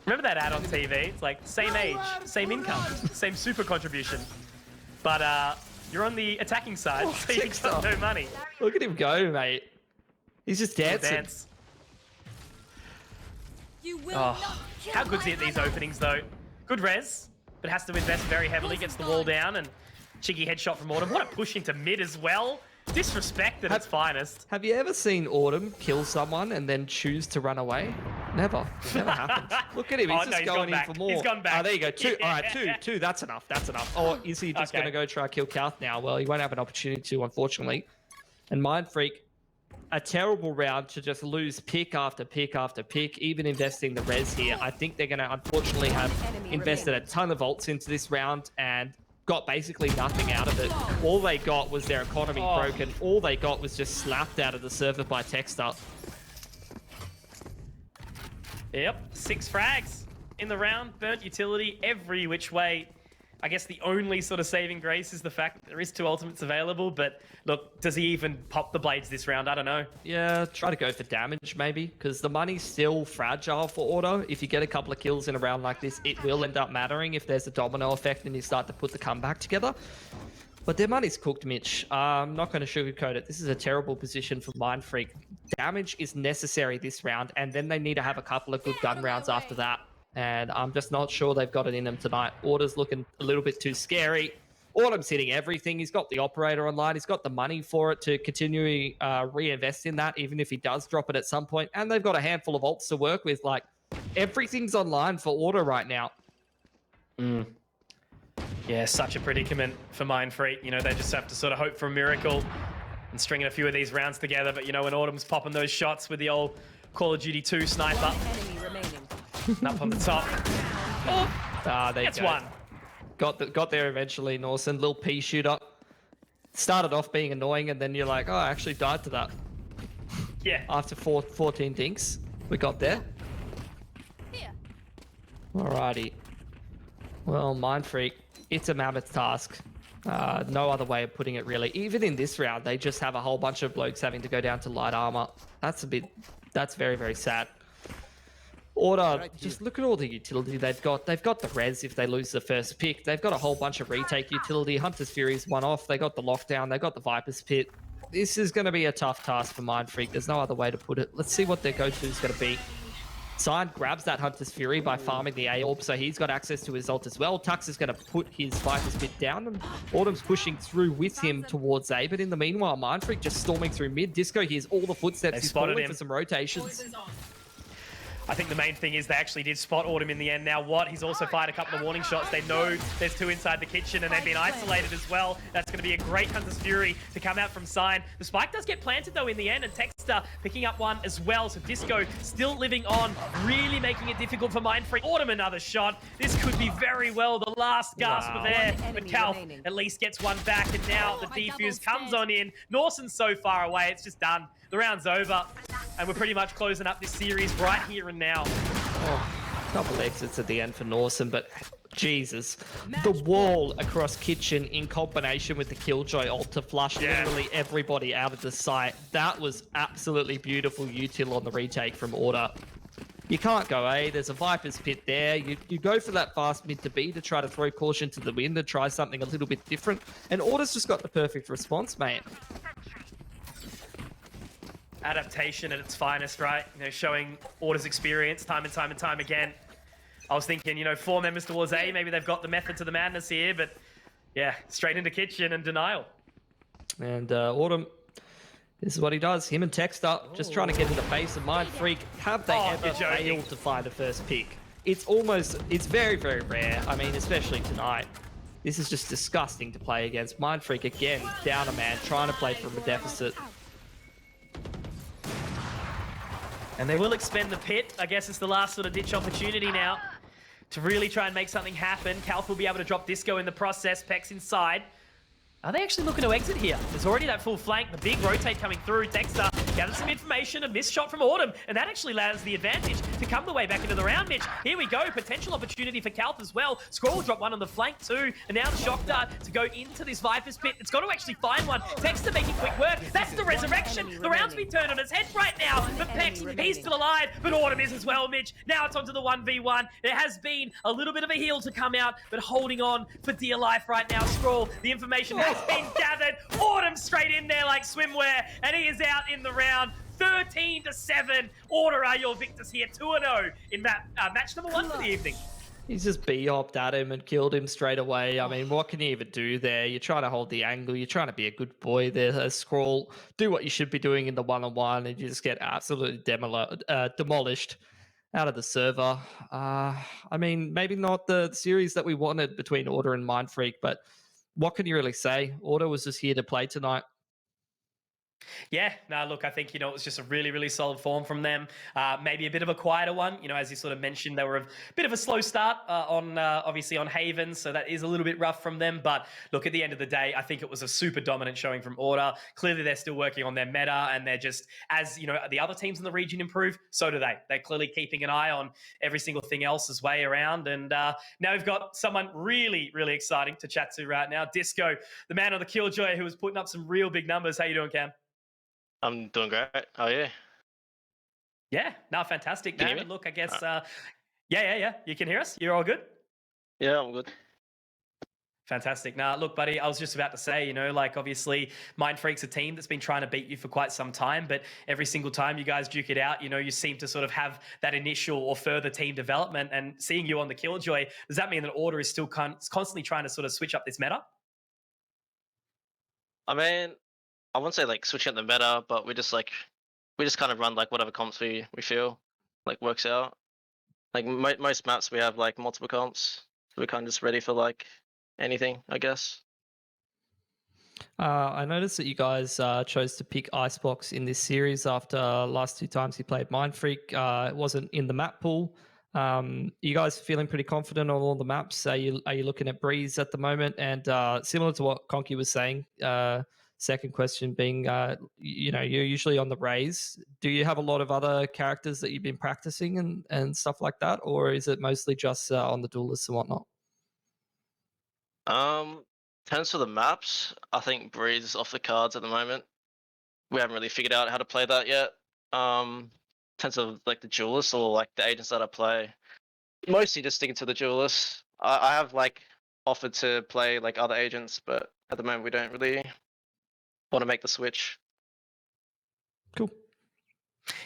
Remember that ad on TV? It's like same age, same income, same super contribution. But you're on the attacking side, so you've got no money. Look at him go, mate. He's just dancing. Dance. You will Oh, how good's he at these openings though? Good res, but has to invest very heavily. Gets the wall down and cheeky headshot from Autumn. What a push into mid as well. Disrespect at its finest. Have you ever seen Autumn kill someone and then choose to run away? Never. Never happened. Look at him. He's Oh, no, just he's going gone in back. for more. He's gone back. Oh, there you go. Two. Yeah. All right, two. That's enough. That's enough. Or is he just Okay. going to go try kill Kalth now? Well, he won't have an opportunity to, unfortunately. And Mindfreak, a terrible round to just lose pick after pick after pick, even investing the res here. I think they're going to, unfortunately, have invested a ton of ults into this round, and got basically nothing out of it. All they got was their economy broken. All they got was just slapped out of the server by Texter. Yep, 6 frags in the round, burnt utility every which way. I guess the only sort of saving grace is the fact that there is 2 ultimates available, but look, does he even pop the blades this round? I don't know. Yeah, try to go for damage maybe, because the money's still fragile for Order. If you get a couple of kills in a round like this, it will end up mattering if there's a domino effect and you start to put the comeback together. But their money's cooked, Mitch. I'm not going to sugarcoat it. This is a terrible position for Mind Freak. Damage is necessary this round, and then they need to have a couple of good gun rounds after that. And I'm just not sure they've got it in them tonight. Order's looking a little bit too scary. Autumn's hitting everything. He's got the operator online. He's got the money for it to continually reinvest in that, even if he does drop it at some point. And they've got a handful of ults to work with. Like, everything's online for Order right now. Yeah, such a predicament for Mind Freak. You know, they just have to sort of hope for a miracle and stringing a few of these rounds together. But, you know, when Autumn's popping those shots with the old Call of Duty 2 sniper. Enemy remaining. Up on the top. There That's you go. one. Got there eventually, Norson. Little pea shooter. Started off being annoying, and then you're like, oh, I actually died to that. Yeah. After 14 dinks, we got there. Alrighty. Well, Mind Freak, it's a mammoth task. No other way of putting it, really. Even in this round, they just have a whole bunch of blokes having to go down to light armor. That's very, very sad. Order, just look at all the utility they've got. They've got the res if they lose the first pick. They've got a whole bunch of retake utility. Hunter's Fury's one off. They got the lockdown. They got the Viper's Pit. This is going to be a tough task for Mind Freak. There's no other way to put it. Let's see what their go-to is going to be. Sign grabs that Hunter's Fury by farming the A orb, so he's got access to his ult as well. Tux is going to put his Viper's Pit down, and Autumn's pushing through with him towards A. But in the meanwhile, Mind Freak just storming through mid. Disco hears all the footsteps. He's calling for some rotations. I think the main thing is they actually did spot Autumn in the end. Now what? He's also fired a couple of warning shots. They know there's 2 inside the kitchen and they've been isolated as well. That's going to be a great Hunter's Fury to come out from Sign. The spike does get planted though in the end, and Texter picking up one as well. So Disco still living on, really making it difficult for Mind Freak. Autumn another shot. This could be very well the last gasp of air. But Calf at least gets one back, and now the defuse comes on in. Nawson's so far away, it's just done. The round's over, and we're pretty much closing up this series right here and now. Couple exits at the end for Norson, but Jesus, the wall across kitchen in combination with the Killjoy ult to flush literally everybody out of the site. That was absolutely beautiful util on the retake from Order. You can't go A, there's a Viper's Pit there. You go for that fast mid to B to try to throw caution to the wind and try something a little bit different. And Order's just got the perfect response, mate. Adaptation at its finest, right? You know, showing Order's experience time and time again. I was thinking, you know, 4 members towards A, maybe they've got the method to the madness here, but yeah, straight into kitchen and denial. And Autumn, this is what he does. Him and Texter just trying to get in the face of Mind Freak. Have they ever failed to find the first pick? It's very, very rare. I mean, especially tonight. This is just disgusting to play against. Mind Freak again, down a man, trying to play from a deficit. And they will expend the pit. I guess it's the last sort of ditch opportunity now to really try and make something happen. Calf will be able to drop Disco in the process. Peck's inside. Are they actually looking to exit here? There's already that full flank, the big rotate coming through. Texter gathers some information, a missed shot from Autumn, and that actually allows the advantage to come the way back into the round, Mitch. Here we go, potential opportunity for Calf as well. Scroll drop one on the flank too, and now the shock dart to go into this Viper's Pit. It's got to actually find one. Texter making quick work. That's the resurrection. The round's been turned on its head right now, but Pex, he's still alive, but Autumn is as well, Mitch. Now it's onto the 1v1. There has been a little bit of a heal to come out, but holding on for dear life right now. Scroll, the information has been gathered. Autumn straight in there like swimwear, and he is out in the round. 13-7. Order are your victors here. 2-0 in match number 1 for the evening. He's just B-hopped at him and killed him straight away. I mean, what can you even do there? You're trying to hold the angle. You're trying to be a good boy there. Scroll, do what you should be doing in the one-on-one, and you just get absolutely demolished out of the server. I mean, maybe not the series that we wanted between Order and Mind Freak, but what can you really say? Order was just here to play tonight. Yeah, no, look, I think, it was just a really, really solid form from them. Maybe a bit of a quieter one. As you sort of mentioned, they were a bit of a slow start on obviously on Haven, so that is a little bit rough from them. But look, at the end of the day, I think it was a super dominant showing from Order. Clearly, they're still working on their meta, and they're just, as the other teams in the region improve, so do they. They're clearly keeping an eye on every single thing else as way around. And now we've got someone really, really exciting to chat to right now. Disco, the man on the Killjoy, who was putting up some real big numbers. How you doing, Cam? I'm doing great. How are you? Yeah, no, fantastic, Can you man. hear And me? look, I guess, yeah. You can hear us? You're all good? Yeah, I'm good. Fantastic. Now, look, buddy, I was just about to say, like obviously Mind Freak's a team that's been trying to beat you for quite some time, but every single time you guys duke it out, you seem to sort of have that initial or further team development. And seeing you on the Killjoy, does that mean that Order is still constantly trying to sort of switch up this meta? I mean, I wouldn't say like switching up the meta, but we just kind of run like whatever comps we feel like works out. Like most maps we have like multiple comps, so we're kind of just ready for like anything, I guess. I noticed that you guys chose to pick Icebox in this series after last two times you played Mind Freak. It wasn't in the map pool. You guys feeling pretty confident on all the maps? Are you looking at Breeze at the moment? And similar to what Conky was saying, second question being, you're usually on the Raze. Do you have a lot of other characters that you've been practicing and stuff like that, or is it mostly just on the duelists and whatnot? Terms for the maps, I think Breeze is off the cards at the moment. We haven't really figured out how to play that yet. In terms of like the duelists or like the agents that I play, mostly just sticking to the duelists. I have like offered to play like other agents, but at the moment we don't really want to make the switch. Cool.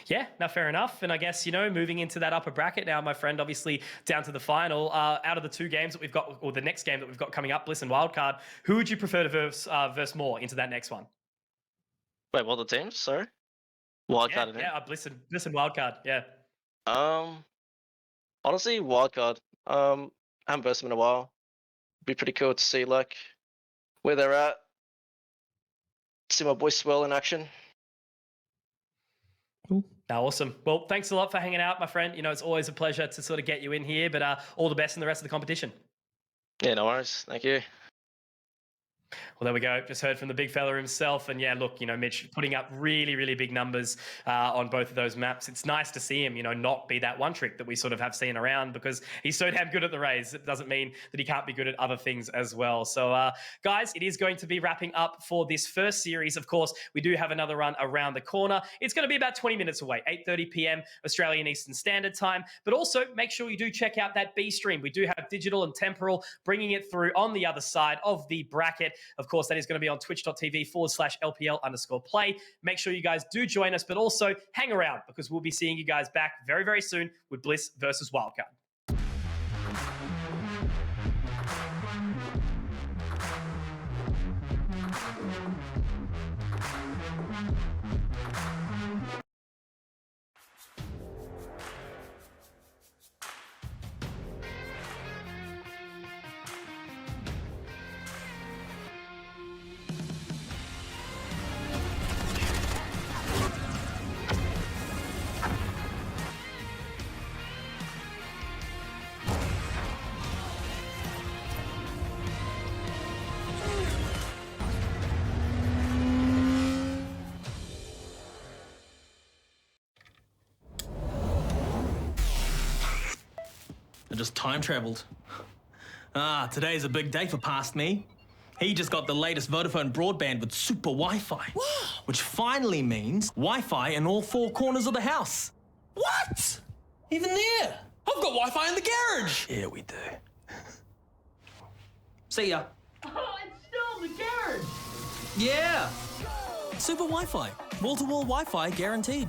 Yeah, no, fair enough. And I guess, moving into that upper bracket now, my friend, obviously down to the final, out of the two games that we've got, or the next game that we've got coming up, Bliss and Wildcard, who would you prefer to verse more into that next one? Wait, what are the teams? Sorry? Wildcard, I think. Yeah, Bliss and Wildcard, yeah. Honestly, Wildcard. I haven't versed them in a while. Be pretty cool to see like where they're at. See my boy Swell in action. Cool. Now, awesome. Well, thanks a lot for hanging out, my friend. It's always a pleasure to sort of get you in here, but all the best in the rest of the competition. Yeah, no worries. Thank you. Well, there we go. Just heard from the big fella himself. And yeah, look, Mitch putting up really, really big numbers on both of those maps. It's nice to see him, not be that one trick that we sort of have seen around, because he's so damn good at the Rays. It doesn't mean that he can't be good at other things as well. So, guys, it is going to be wrapping up for this first series. Of course, we do have another run around the corner. It's going to be about 20 minutes away, 8:30 p.m. Australian Eastern Standard Time. But also make sure you do check out that B stream. We do have digital and temporal bringing it through on the other side of the bracket. Of course, that is going to be on twitch.tv/LPL_play. Make sure you guys do join us, but also hang around, because we'll be seeing you guys back very, very soon with Bliss versus Wildcard. I just time traveled. Today's a big day for past me. He just got the latest Vodafone broadband with super Wi-Fi. Wow. Which finally means Wi-Fi in all four corners of the house. What? Even there? I've got Wi-Fi in the garage. Yeah, we do. See ya. Oh, it's still in the garage. Yeah. Super Wi-Fi. Wall-to-wall Wi-Fi guaranteed.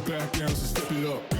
Back down, so step it up.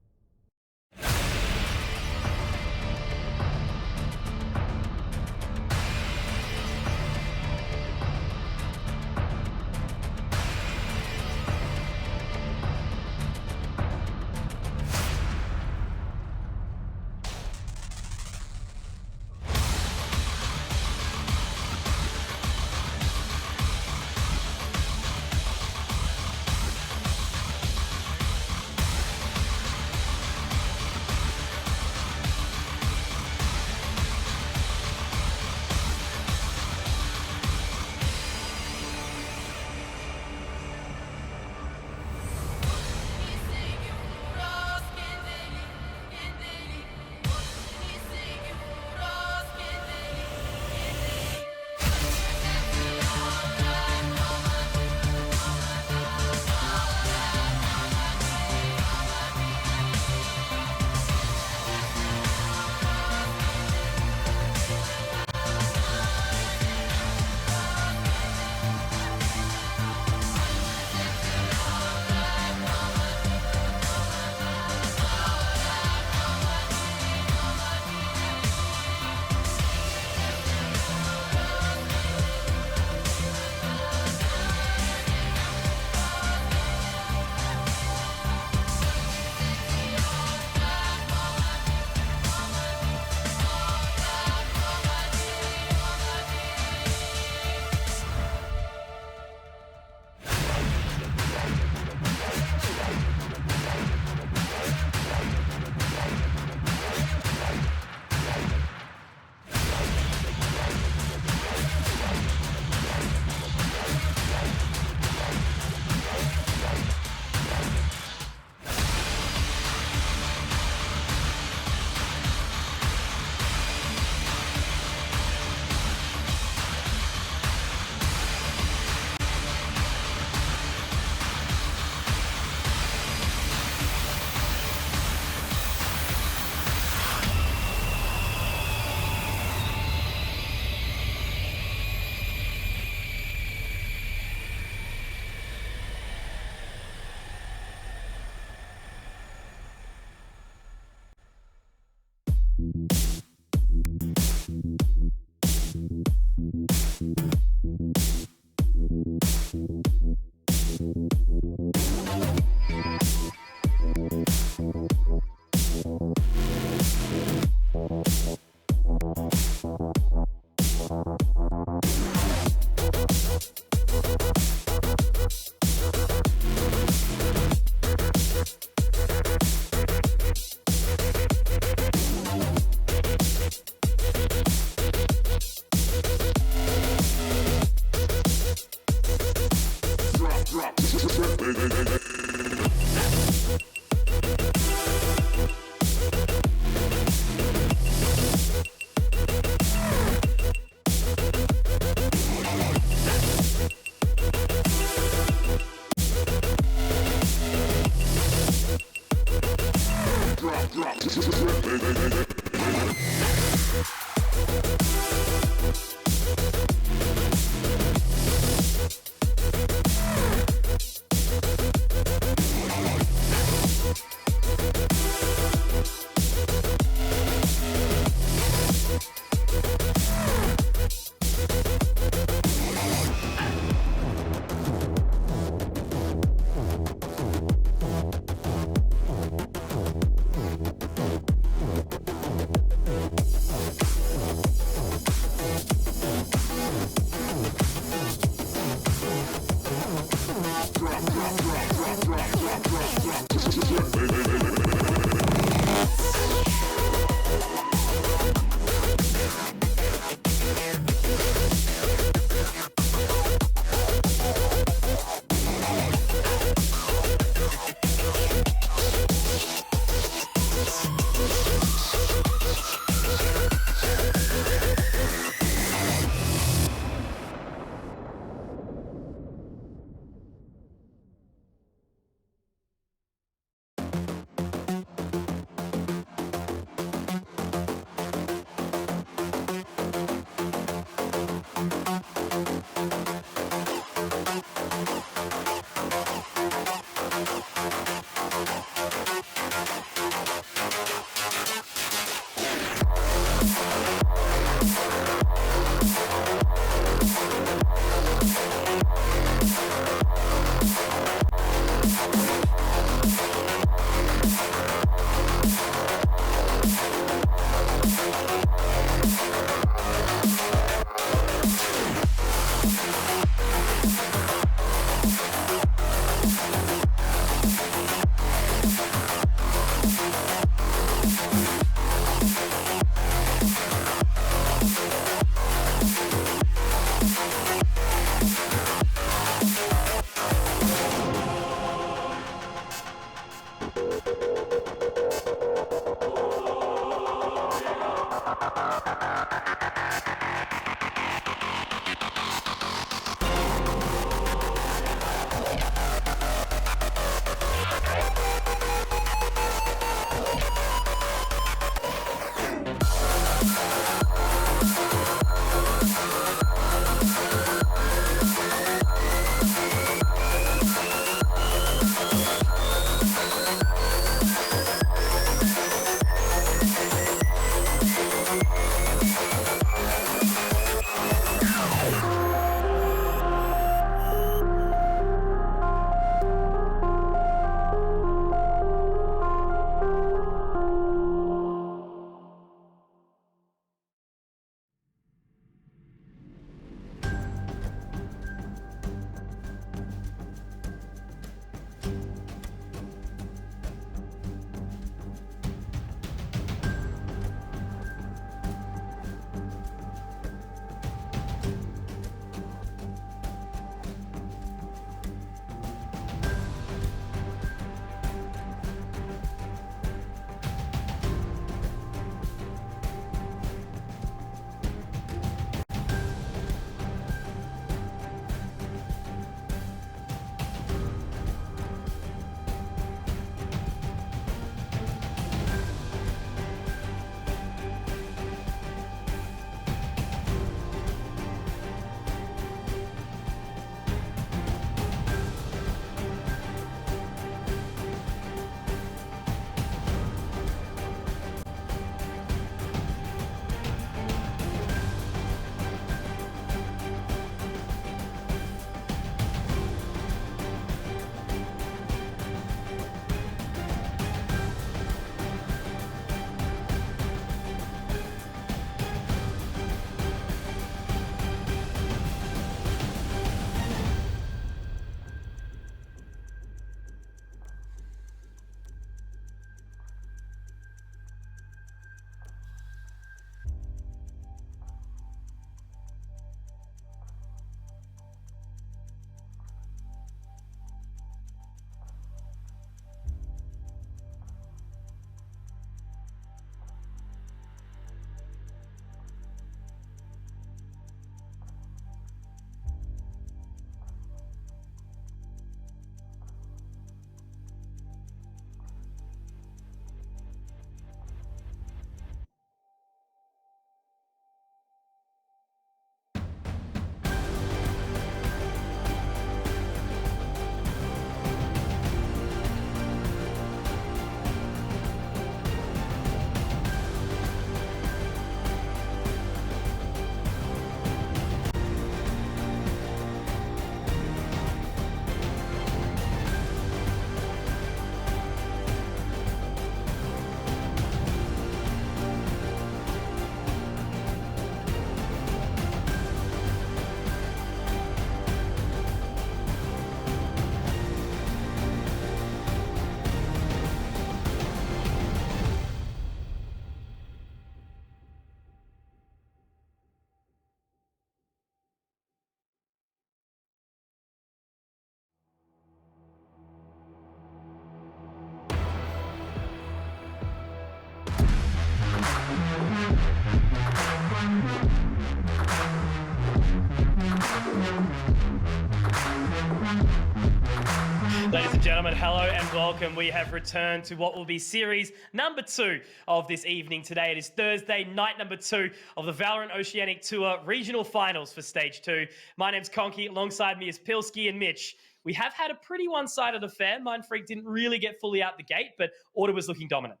and gentlemen, hello and welcome. We have returned to what will be series number 2 of this evening today. It is Thursday, night number 2 of the Valorant Oceanic Tour Regional Finals for Stage 2. My name's Conky, alongside me is Pilsky and Mitch. We have had a pretty one-sided affair. Mindfreak didn't really get fully out the gate, but Order was looking dominant.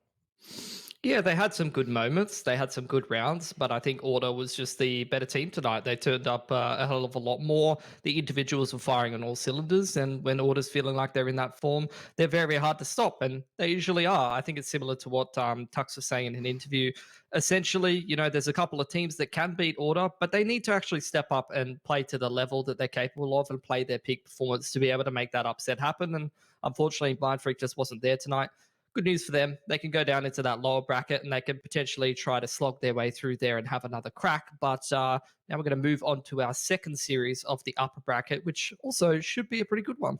Yeah, they had some good moments. They had some good rounds, but I think Order was just the better team tonight. They turned up a hell of a lot more. The individuals were firing on all cylinders, and when Order's feeling like they're in that form, they're very, very hard to stop, and they usually are. I think it's similar to what Tux was saying in an interview. Essentially, there's a couple of teams that can beat Order, but they need to actually step up and play to the level that they're capable of and play their peak performance to be able to make that upset happen. And unfortunately, Mindfreak just wasn't there tonight. Good news for them. They can go down into that lower bracket and they can potentially try to slog their way through there and have another crack. But now we're going to move on to our second series of the upper bracket, which also should be a pretty good one.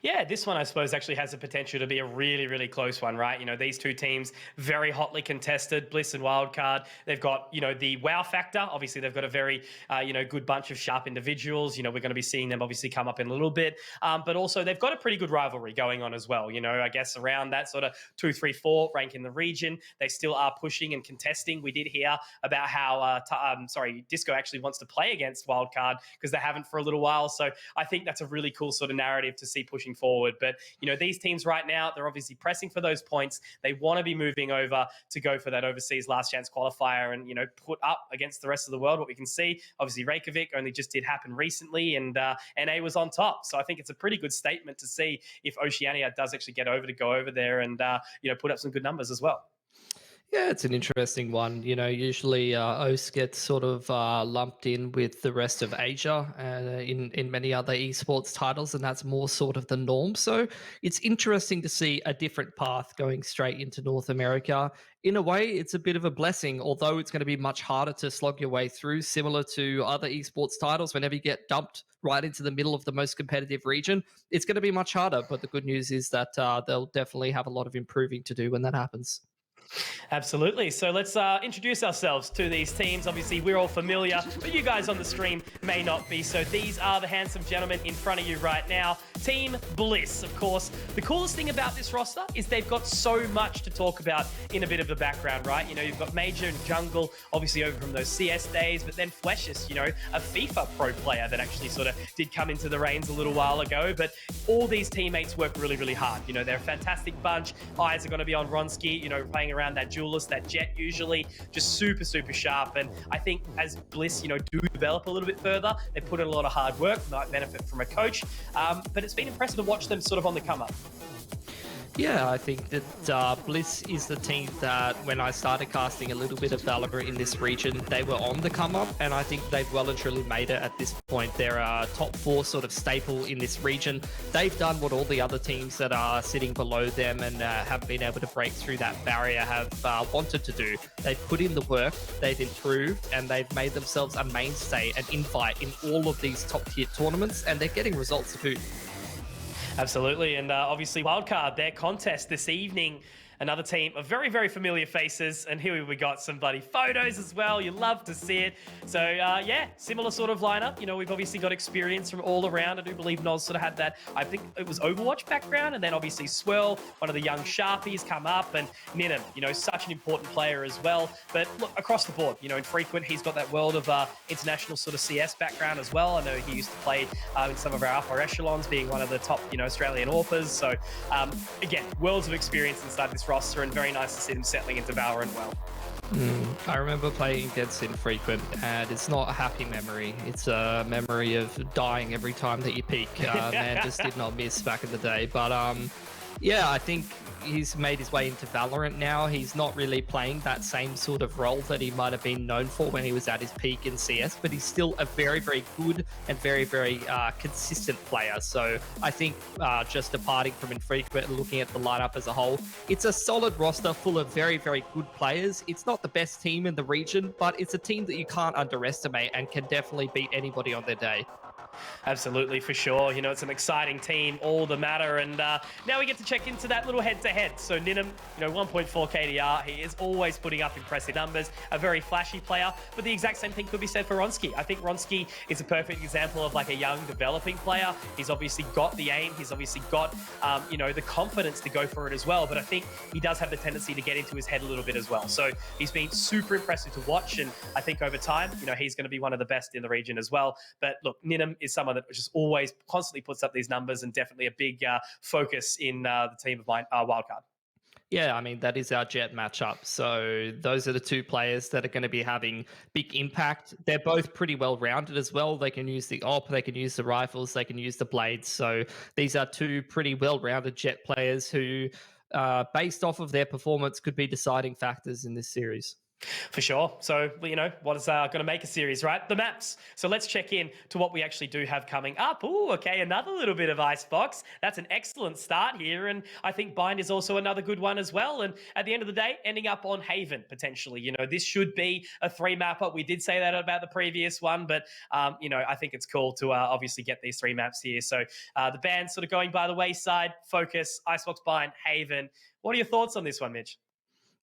Yeah, this one, I suppose, actually has the potential to be a really, really close one, right? These two teams, very hotly contested, Bliss and Wildcard. They've got, the wow factor. Obviously, they've got a very, good bunch of sharp individuals. We're going to be seeing them obviously come up in a little bit. But also, they've got a pretty good rivalry going on as well. I guess around that sort of 2, 3, 4 rank in the region, they still are pushing and contesting. We did hear about how, Disco actually wants to play against Wildcard because they haven't for a little while. So I think that's a really cool sort of narrative to see pushing forward. But, these teams right now, they're obviously pressing for those points. They want to be moving over to go for that overseas last chance qualifier and, put up against the rest of the world. What we can see, obviously Reykjavik only just did happen recently and NA was on top. So I think it's a pretty good statement to see if Oceania does actually go over there and, put up some good numbers as well. Yeah, it's an interesting one. Usually OS gets sort of lumped in with the rest of Asia in many other esports titles, and that's more sort of the norm. So it's interesting to see a different path going straight into North America. In a way, it's a bit of a blessing, although it's going to be much harder to slog your way through, similar to other esports titles. Whenever you get dumped right into the middle of the most competitive region, it's going to be much harder. But the good news is that they'll definitely have a lot of improving to do when that happens. Absolutely. So let's introduce ourselves to these teams. Obviously, we're all familiar, but you guys on the stream may not be. So these are the handsome gentlemen in front of you right now. Team Bliss, of course. The coolest thing about this roster is they've got so much to talk about in a bit of the background, right? You've got Major and Jungle, obviously over from those CS days, but then Fleshes, a FIFA pro player that actually sort of did come into the reins a little while ago. But all these teammates work really, really hard. They're a fantastic bunch. Eyes are going to be on Ronsky, playing around that duelist, that Jet usually, just super, super sharp. And I think as Bliss, do develop a little bit further, they put in a lot of hard work, might benefit from a coach. But it's been impressive to watch them sort of on the come up. Yeah, I think that Bliss is the team that when I started casting a little bit of Valorant in this region, they were on the come up, and I think they've well and truly made it at this point. They're a top 4 sort of staple in this region. They've done what all the other teams that are sitting below them and have been able to break through that barrier have wanted to do. They've put in the work, they've improved, and they've made themselves a mainstay, an invite in all of these top tier tournaments, and they're getting results too. Absolutely. And obviously Wildcard, their contest this evening, another team of very, very familiar faces. And here we got some bloody photos as well. You love to see it. So, similar sort of lineup. We've obviously got experience from all around. I do believe Noz sort of had that, I think it was Overwatch background. And then obviously Swirl, one of the young Sharpies, come up. And Ninham, such an important player as well. But look, across the board, Infrequent, he's got that world of international sort of CS background as well. I know he used to play in some of our upper echelons, being one of the top, Australian authors. So, again, worlds of experience inside this roster, and very nice to see them settling into Valorant well. I remember playing against Infrequent, and it's not a happy memory. It's a memory of dying every time that you peak. Man just did not miss back in the day. But I think he's made his way into Valorant now. He's not really playing that same sort of role that he might have been known for when he was at his peak in CS, but he's still a very, very good and very, very consistent player. So I think just departing from Infrequent and looking at the lineup as a whole, it's a solid roster full of very, very good players. It's not the best team in the region, but it's a team that you can't underestimate and can definitely beat anybody on their day. Absolutely, for sure. You know, it's an exciting team, all the matter. And now we get to check into that little head-to-head. So Ninham, 1.4 KDR. He is always putting up impressive numbers, a very flashy player. But the exact same thing could be said for Ronski. I think Ronski is a perfect example of like a young developing player. He's obviously got the aim. He's obviously got, the confidence to go for it as well. But I think he does have the tendency to get into his head a little bit as well. So he's been super impressive to watch. And I think over time, he's going to be one of the best in the region as well. But look, Ninham is someone that just always constantly puts up these numbers and definitely a big focus in the team of mine, Wildcard. Yeah, I mean, that is our Jet matchup. So those are the two players that are going to be having big impact. They're both pretty well rounded as well. They can use the AWP, they can use the rifles, they can use the blades. So these are two pretty well rounded Jet players who, based off of their performance, could be deciding factors in this series. For sure. So, what is going to make a series, right? The maps. So let's check in to what we actually do have coming up. Ooh, okay, another little bit of Icebox. That's an excellent start here. And I think Bind is also another good one as well. And at the end of the day, ending up on Haven, potentially. This should be a 3-mapper. We did say that about the previous one, but, I think it's cool to obviously get these 3 maps here. So the band's sort of going by the wayside. Focus, Icebox, Bind, Haven. What are your thoughts on this one, Mitch?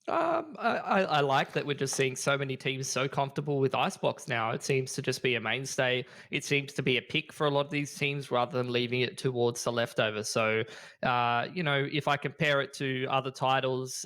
I like that we're just seeing so many teams so comfortable with Icebox now. It seems to just be a mainstay. It seems to be a pick for a lot of these teams rather than leaving it towards the leftover. So, if I compare it to other titles,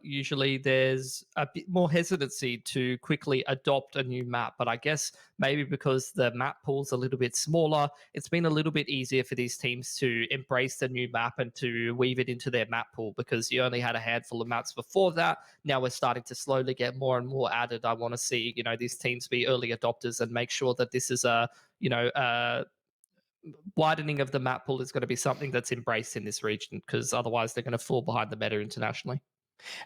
usually there's a bit more hesitancy to quickly adopt a new map. But I guess maybe because the map pool's a little bit smaller, it's been a little bit easier for these teams to embrace the new map and to weave it into their map pool, because you only had a handful of maps before that. Now we're starting to slowly get more and more added. I want to see, these teams be early adopters and make sure that this is a widening of the map pool is going to be something that's embraced in this region, because otherwise they're going to fall behind the meta internationally.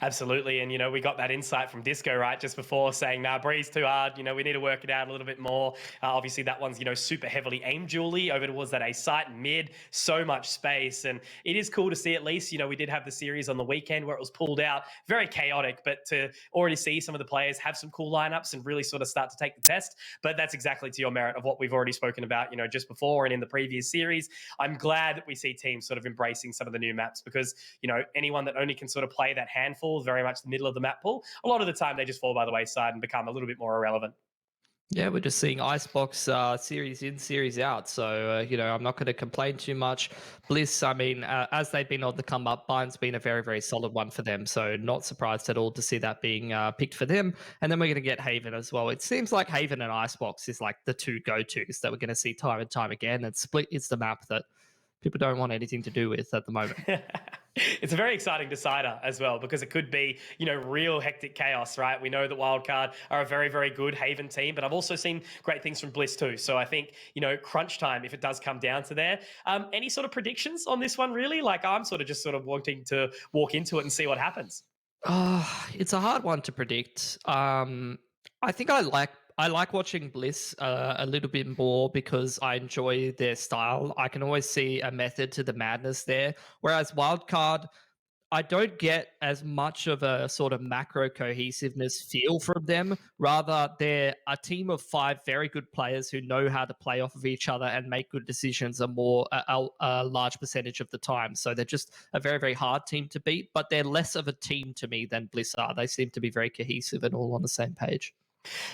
Absolutely. And, we got that insight from Disco, right, just before saying, Breeze too hard. We need to work it out a little bit more. Obviously, that one's, super heavily aim dually over towards that A site mid. So much space. And it is cool to see at least, we did have the series on the weekend where it was pulled out. Very chaotic, but to already see some of the players have some cool lineups and really sort of start to take the test. But that's exactly to your merit of what we've already spoken about, just before and in the previous series. I'm glad that we see teams sort of embracing some of the new maps, because, anyone that only can sort of play that handful, very much the middle of the map pool, a lot of the time they just fall by the wayside and become a little bit more irrelevant. Yeah, we're just seeing Icebox series in, series out. So, I'm not going to complain too much. Bliss, I mean, as they've been on the come up, Bind's been a very, very solid one for them. So not surprised at all to see that being picked for them. And then we're going to get Haven as well. It seems like Haven and Icebox is like the two go-tos that we're going to see time and time again. And Split is the map that people don't want anything to do with at the moment. It's a very exciting decider as well, because it could be, real hectic chaos, right? We know that Wildcard are a very, very good Haven team, but I've also seen great things from Bliss too. So I think, crunch time, if it does come down to there. Any sort of predictions on this one, really? Like, I'm sort of wanting to walk into it and see what happens. It's a hard one to predict. I think I like watching Bliss a little bit more because I enjoy their style. I can always see a method to the madness there. Whereas Wildcard, I don't get as much of a sort of macro cohesiveness feel from them. Rather, they're a team of 5 very good players who know how to play off of each other and make good decisions a large percentage of the time. So they're just a very, very hard team to beat, but they're less of a team to me than Bliss are. They seem to be very cohesive and all on the same page.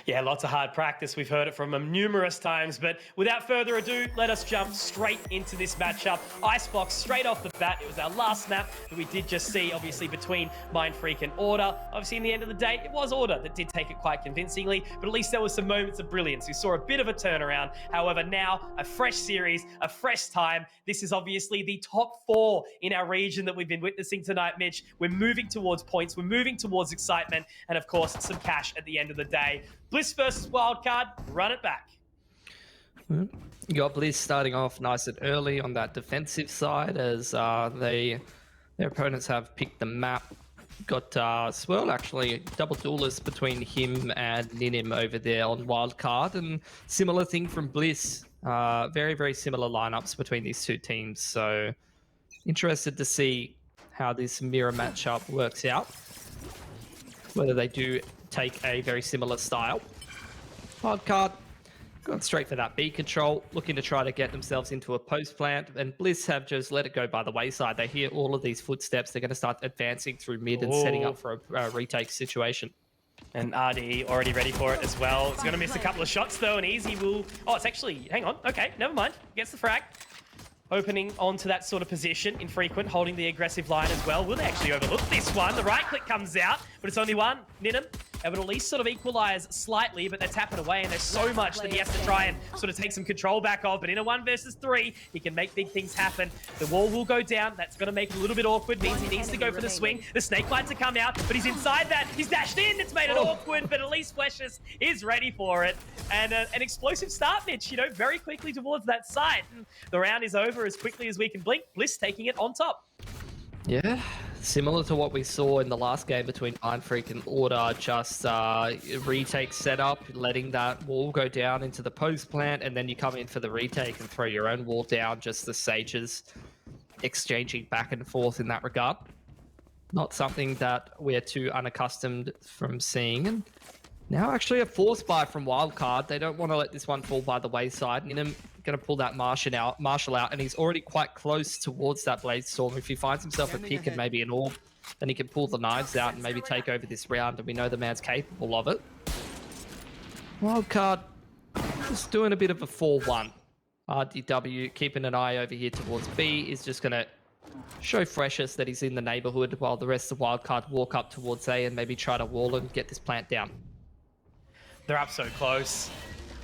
Yeah, lots of hard practice. We've heard it from them numerous times, but without further ado, let us jump straight into this matchup. Icebox, straight off the bat, it was our last map that we did just see, obviously, between Mindfreak and Order. Obviously, in the end of the day, it was Order that did take it quite convincingly, but at least there were some moments of brilliance. We saw a bit of a turnaround. However, now, a fresh series, a fresh time. This is obviously the top 4 in our region that we've been witnessing tonight, Mitch. We're moving towards points, we're moving towards excitement, and of course, some cash at the end of the day. Bliss versus Wildcard, run it back. You got Bliss starting off nice and early on that defensive side as their opponents have picked the map. Got Swirl actually, double duelist between him and Ninham over there on Wildcard, and similar thing from Bliss. Very, very similar lineups between these two teams. So interested to see how this mirror matchup works out. Whether they do take a very similar style. Wildcard, Gone straight for that B control, looking to try to get themselves into a post plant, and Bliss have just let it go by the wayside. They hear all of these footsteps. They're going to start advancing through mid and setting up for a retake situation. And RD already ready for it as well. It's going to miss a couple of shots though, and Easy will... Oh, it's actually... Hang on. Okay, never mind. Gets the frag. Opening onto that sort of position. Infrequent, holding the aggressive line as well. Will they actually overlook this one? The right click comes out, but it's only one. Ninham able to at least sort of equalize slightly, but they're tapping away, and there's so much that he has to try and sort of take some control back of. But in a 1 versus 3, he can make big things happen. The wall will go down. That's going to make it a little bit awkward. Means he needs to go for the swing. The snake bite to come out, but he's inside that. He's dashed in. It's made it awkward, but at least Fleshes is ready for it. And an explosive start, Mitch, you know, very quickly towards that side. And the round is over as quickly as we can blink. Bliss taking it on top. Yeah, similar to what we saw in the last game between Mind Freak and Order, just retake setup, letting that wall go down into the post plant, and then you come in for the retake and throw your own wall down, just the Sages exchanging back and forth in that regard. Not something that we're too unaccustomed from seeing. And now actually a force buy from Wildcard. They don't want to let this one fall by the wayside. Ninham going to pull that Marshall out, and he's already quite close towards that Blade Storm. If he finds himself a pick and maybe an orb, then he can pull the knives out and maybe take over this round, and we know the man's capable of it. Wildcard just doing a bit of a 4-1. RDW keeping an eye over here towards B is just going to show Freshest that he's in the neighborhood, while the rest of Wildcard walk up towards A and maybe try to wall and get this plant down. They're up so close.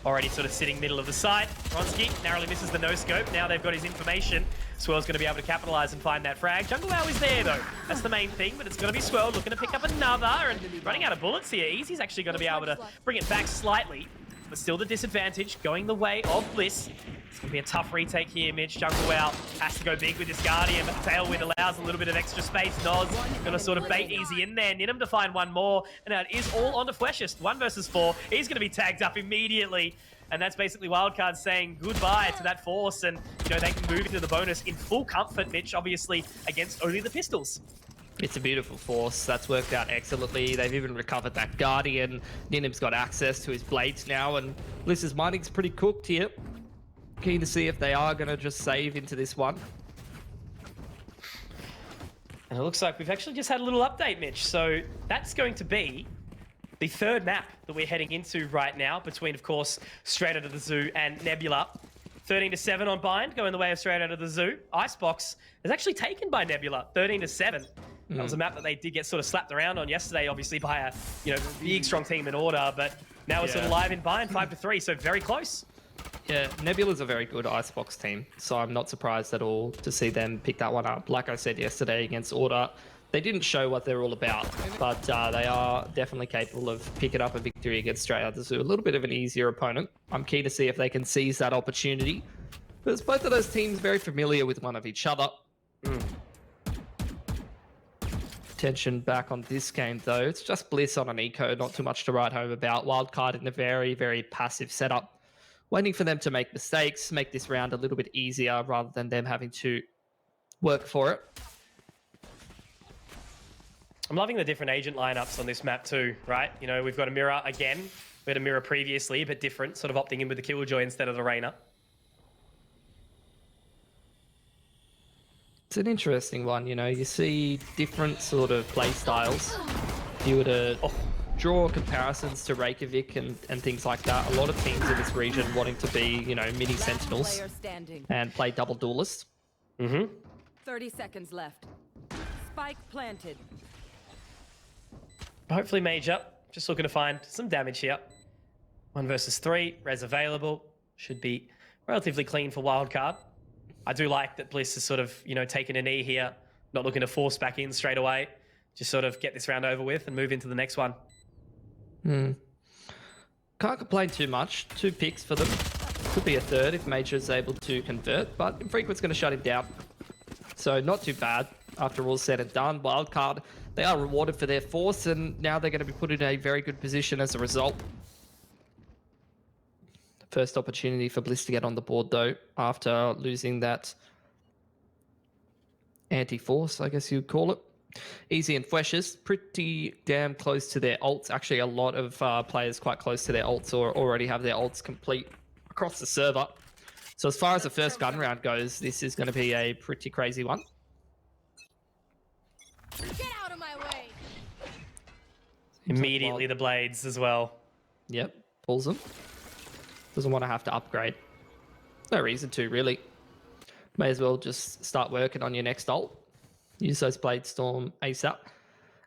Already sort of sitting middle of the site. Ronsky narrowly misses the no-scope. Now they've got his information. Swirl's going to be able to capitalize and find that frag. Jungle Wow is there, though. That's the main thing, but it's going to be Swirl looking to pick up another, and running out of bullets here. Easy's actually going to be able to bring it back slightly, but still the disadvantage going the way of Bliss. It's going to be a tough retake here, Mitch. Jungle Wow has to go big with this Guardian, but the Tailwind allows a little bit of extra space. Noz going to sort of bait Easy in there. Ninham to find one more, and now it is all onto Fleshest. 1 versus 4. He's going to be tagged up immediately. And that's basically Wildcard saying goodbye to that force, and you know they can move into the bonus in full comfort, Mitch, obviously against only the pistols. It's a beautiful force. That's worked out excellently. They've even recovered that Guardian. Ninham's got access to his blades now, and Bliss's mining's pretty cooked here. Keen to see if they are going to just save into this one. And it looks like we've actually just had a little update, Mitch. So that's going to be the third map that we're heading into right now, between, of course, Straight Out of the Zoo and Nebula. 13-7 on Bind, going the way of Straight Out of the Zoo. Icebox is actually taken by Nebula, 13-7. That was a map that they did get sort of slapped around on yesterday, obviously, by a big, strong team in Order, but now it's sort of live in Bind, 5-3, so very close. Yeah, Nebula's a very good Icebox team, so I'm not surprised at all to see them pick that one up. Like I said yesterday against Order, they didn't show what they're all about, but they are definitely capable of picking up a victory against Straight Out of the Zoo. A little bit of an easier opponent. I'm keen to see if they can seize that opportunity, because both of those teams very familiar with one of each other. Attention back on this game, though. It's just Bliss on an eco, not too much to write home about. Wildcard in a very, very passive setup. Waiting for them to make mistakes, make this round a little bit easier rather than them having to work for it. I'm loving the different agent lineups on this map too, right? You know, we've got a Mirror again. We had a Mirror previously, but different, sort of opting in with the Killjoy instead of the Reyna. It's an interesting one, you know, you see different sort of play styles. If you were to draw comparisons to Reykjavik and things like that, a lot of teams in this region wanting to be, you know, mini Sentinels and play double duelists. 30 seconds left. Spike planted. Hopefully Mage up. Just looking to find some damage here. 1 versus 3. Res available. Should be relatively clean for Wildcard. I do like that Bliss is sort of, you know, taking a knee here. Not looking to force back in straight away. Just sort of get this round over with and move into the next one. Can't complain too much. 2 picks for them. Could be a third if Major is able to convert, but Infrequent's going to shut him down. So not too bad after all's said and done. Wildcard, they are rewarded for their force, and now they're going to be put in a very good position as a result. First opportunity for Bliss to get on the board, though, after losing that anti-force, I guess you'd call it. Easy and Fleshes, pretty damn close to their ults. Actually, a lot of players quite close to their ults or already have their ults complete. across the server. So as far as the first gun round goes, this is going to be a pretty crazy one. Get out of my way. Immediately the blades as well. Yep, pulls them. Doesn't want to have to upgrade. No reason to, really. May as well just start working on your next ult. Use those Blade Storm ASAP.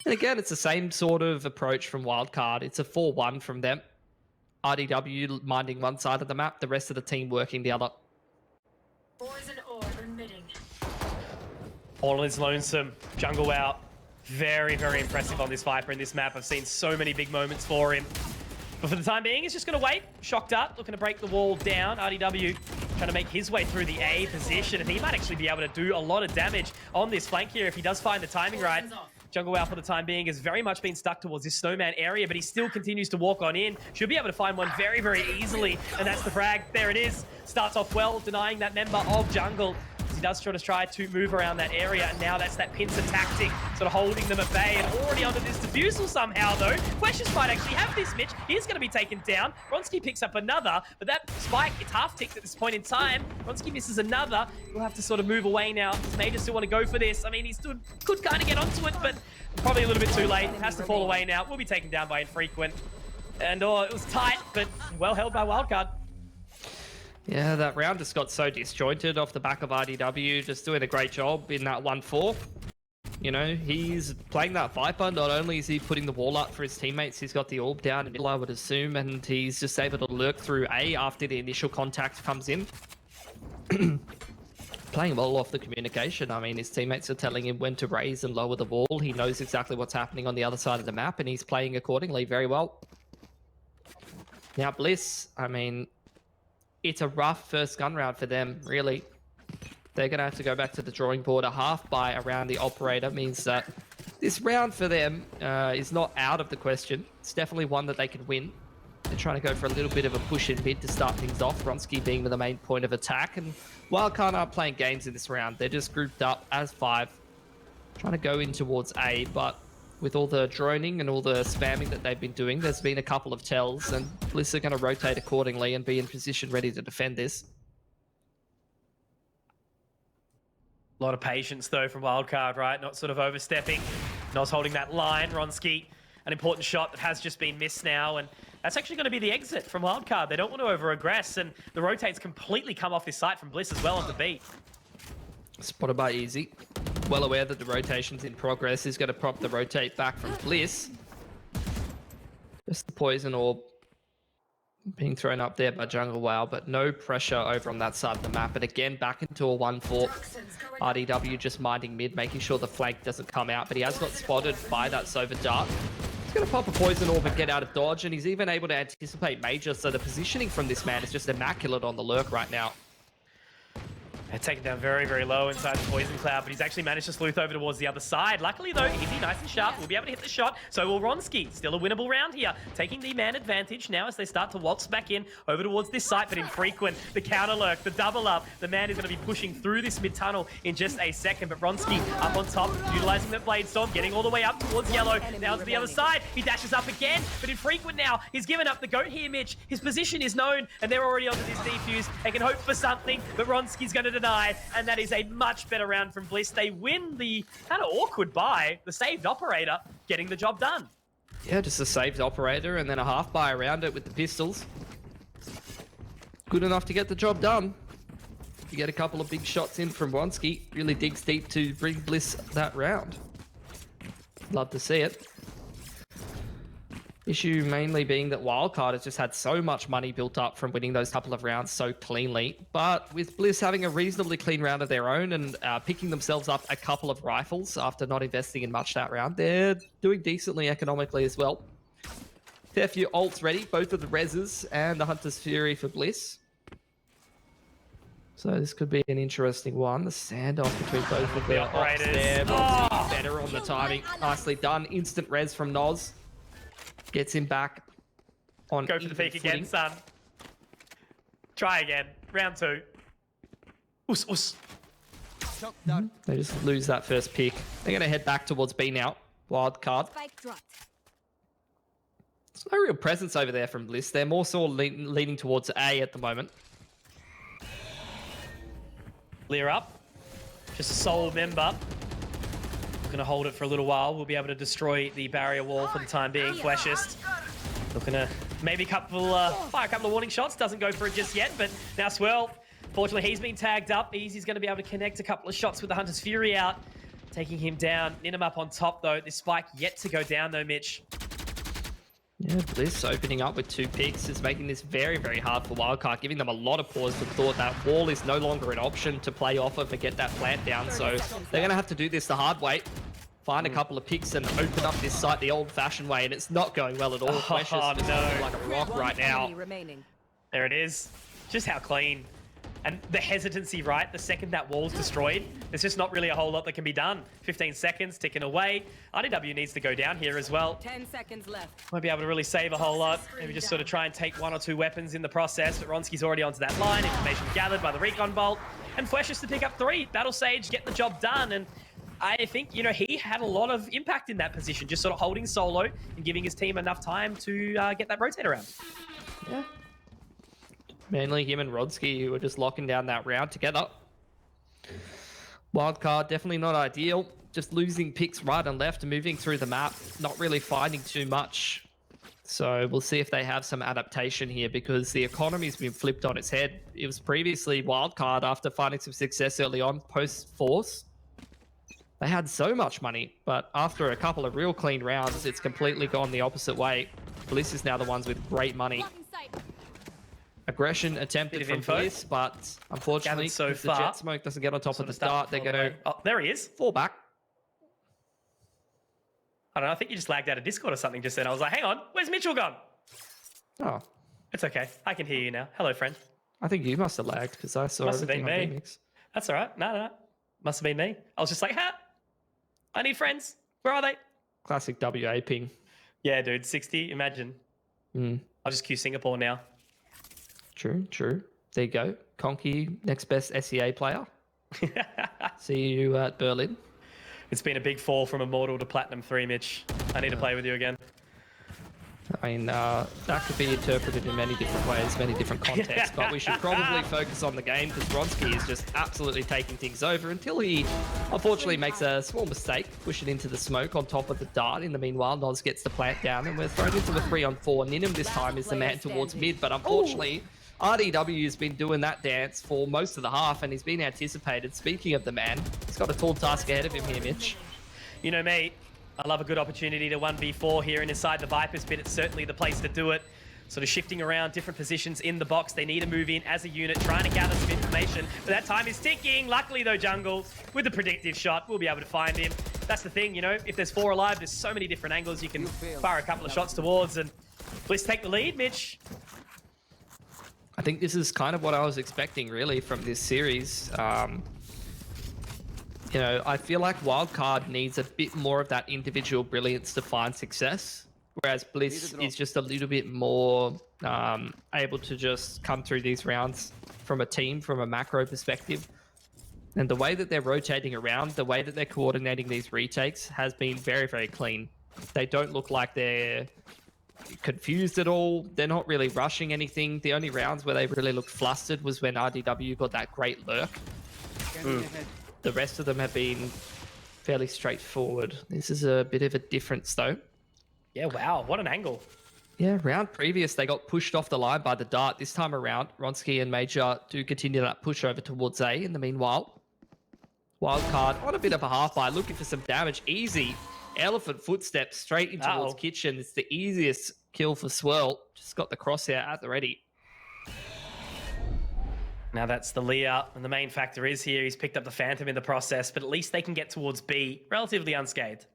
And again, it's the same sort of approach from Wildcard. It's a 4-1 from them. RDW minding one side of the map, the rest of the team working the other. All is lonesome. Jungle out. Very, very impressive on this Viper in this map. I've seen so many big moments for him. But for the time being, he's just going to wait. Shocked up, looking to break the wall down. RDW trying to make his way through the A position. And he might actually be able to do a lot of damage on this flank here if he does find the timing right. Jungle Wow for the time being has very much been stuck towards this snowman area, but he still continues to walk on in. Should be able to find one very, very easily. And that's the frag. There it is. Starts off well, denying that member of Jungle. He does try to move around that area, and now that's that pincer tactic, sort of holding them at bay, and already onto this defusal somehow, though. Questions might actually have this, Mitch. He's going to be taken down. Ronski picks up another, but that spike, it's half-ticked at this point in time. Ronski misses another. He'll have to sort of move away now. Does Major still want to go for this? I mean, he could kind of get onto it, but probably a little bit too late. Has to fall away now. Will be taken down by Infrequent. And it was tight, but well held by Wildcard. Yeah, that round just got so disjointed off the back of RDW, just doing a great job in that 1-4. You know, he's playing that Viper. Not only is he putting the wall up for his teammates, he's got the orb down in middle, I would assume, and he's just able to lurk through A after the initial contact comes in. Playing well off the communication. I mean, his teammates are telling him when to raise and lower the wall. He knows exactly what's happening on the other side of the map, and he's playing accordingly very well. Now, Bliss, I mean, it's a rough first gun round for them, really. They're going to have to go back to the drawing board. A half buy around the operator means that this round for them is not out of the question. It's definitely one that they can win. They're trying to go for a little bit of a push in mid to start things off. Ronski being the main point of attack. And Wildcard aren't playing games in this round. They're just grouped up as 5. Trying to go in towards A, but with all the droning and all the spamming that they've been doing, there's been a couple of tells, and Bliss are going to rotate accordingly and be in position ready to defend this. A lot of patience, though, from Wildcard, right? Not sort of overstepping. Not holding that line. Ronski, an important shot that has just been missed now, and that's actually going to be the exit from Wildcard. They don't want to over-aggress, and the rotates completely come off this site from Bliss as well onto B. Spotted by Easy. Well aware that the rotation's in progress. Is going to prompt the rotate back from Bliss. Just the poison orb being thrown up there by Jungle Wow, but no pressure over on that side of the map. And again, back into a 1-4. RDW just minding mid, making sure the flank doesn't come out, but he has got spotted by that Sova Dart. He's going to pop a poison orb and get out of dodge, and he's even able to anticipate Major, so the positioning from this man is just immaculate on the lurk right now. They're taken down very, very low inside the poison cloud, but he's actually managed to sleuth over towards the other side. Luckily, though, Izzy nice and sharp. Will be able to hit the shot. So will Ronski. Still a winnable round here. Taking the man advantage now as they start to waltz back in over towards this site, but Infrequent. The counter lurk, the double up. The man is going to be pushing through this mid tunnel in just a second, but Ronski up on top, utilizing that Blade Storm, getting all the way up towards yellow. Now to the other side. He dashes up again, but Infrequent now. He's given up the goat here, Mitch. His position is known, and they're already onto this defuse. They can hope for something, but Ronski's going to deny, and that is a much better round from Bliss. They win the kind of awkward buy, the saved operator getting the job done. Yeah, just a saved operator and then a half buy around it with the pistols. Good enough to get the job done. You get a couple of big shots in from Ronski. Really digs deep to bring Bliss that round. Love to see it. Issue mainly being that Wildcard has just had so much money built up from winning those couple of rounds so cleanly. But with Bliss having a reasonably clean round of their own and picking themselves up a couple of rifles after not investing in much that round, they're doing decently economically as well. Fair few ults ready, both of the Reses and the Hunter's Fury for Bliss. So this could be an interesting one. The standoff between both of the operators there. Oh! Better on the timing. Nicely done. Instant res from Noz. Gets him back on. Go for the peak again, son. Try again. Round 2. Us, us. They just lose that first pick. They're going to head back towards B now. Wildcard. There's no real presence over there from Bliss. They're more so leaning towards A at the moment. Clear up. Just a sole member. Gonna hold it for a little while. We'll be able to destroy the barrier wall for the time being. Fleshist looking to maybe fire a couple of warning shots. Doesn't go for it just yet, but now Swirl, fortunately, he's been tagged up. Easy's gonna be able to connect a couple of shots with the Hunter's Fury out, taking him down. Ninum up on top though. This spike yet to go down though, Mitch. Yeah, Bliss opening up with 2 picks is making this very, very hard for Wildcard, giving them a lot of pause for thought. That wall is no longer an option to play off of and get that plant down, so they're going to have to do this the hard way. Find a couple of picks and open up this site the old-fashioned way, and it's not going well at all. Flesh is no. like a rock right now. There it is. Just how clean. And the hesitancy, right? The second that wall's destroyed, there's just not really a whole lot that can be done. 15 seconds ticking away. RDW needs to go down here as well. 10 seconds left. Won't be able to really save a whole lot. Maybe just sort of try and take 1 or 2 weapons in the process. But Ronski's already onto that line. Information gathered by the Recon Bolt. And Flesh is to pick up 3. Battle Sage, get the job done. And I think, you know, he had a lot of impact in that position, just sort of holding solo and giving his team enough time to get that rotate around. Yeah. Mainly him and Rodsky who were just locking down that round together. Wildcard, definitely not ideal. Just losing picks right and left and moving through the map. Not really finding too much. So we'll see if they have some adaptation here because the economy's been flipped on its head. It was previously Wildcard after finding some success early on post-Force. They had so much money, but after a couple of real clean rounds, it's completely gone the opposite way. Bliss is now the ones with great money. Aggression attempted from Bliss, but unfortunately, so if the jet smoke doesn't get on top of the start, they're going to oh, there he is. fall back. I don't know, I think you just lagged out of Discord or something just then. I was like, hang on, where's Mitchell gone? Oh. It's okay, I can hear you now. Hello, friend. I think you must have lagged because I saw everything on Remix. That's all right. No. Must have been me. I was just like, I need friends. Where are they? Classic WA ping. Yeah, dude, 60, imagine. I'll just queue Singapore now. True. There you go. Conky, next best SEA player. See you at Berlin. It's been a big fall from Immortal to Platinum 3, Mitch. I need to play with you again. I mean, that could be interpreted in many different ways, many different contexts, but we should probably focus on the game because Ronski is just absolutely taking things over until he unfortunately makes a small mistake, pushing into the smoke on top of the dart. In the meanwhile, Noz gets the plant down and we're thrown into the 3-on-4. Ninum this time is the man towards mid, but unfortunately, RDW has been doing that dance for most of the half and he's been anticipated. Speaking of the man, he's got a tall task ahead of him here, Mitch. You know me, I love a good opportunity to 1v4 here and inside the Vipers pit. It's certainly the place to do it. Sort of shifting around different positions in the box. They need to move in as a unit, trying to gather some information. But that time is ticking. Luckily though, Jungle, with the predictive shot, we'll be able to find him. That's the thing, you know, if there's 4 alive, there's so many different angles you can fire a couple of shots towards. And Bliss take the lead, Mitch. I think this is kind of what I was expecting really from this series. You know, I feel like Wildcard needs a bit more of that individual brilliance to find success, whereas Bliss is just a little bit more able to just come through these rounds from a team, from a macro perspective. And the way that they're rotating around, the way that they're coordinating these retakes has been very, very clean. They don't look like they're confused at all. They're not really rushing anything. The only rounds where they really looked flustered was when RDW got that great lurk. The rest of them have been fairly straightforward. This is a bit of a difference though. Yeah, wow, what an angle. Yeah, round previous, they got pushed off the line by the dart. This time around, Ronski and Major do continue that push over towards A. In the meanwhile, Wildcard on a bit of a half by, looking for some damage. Easy elephant footsteps straight in towards Kitchen. It's the easiest kill for Swirl. Just got the crosshair at the ready. Now that's the Leah, and the main factor is here, he's picked up the Phantom in the process, but at least they can get towards B relatively unscathed.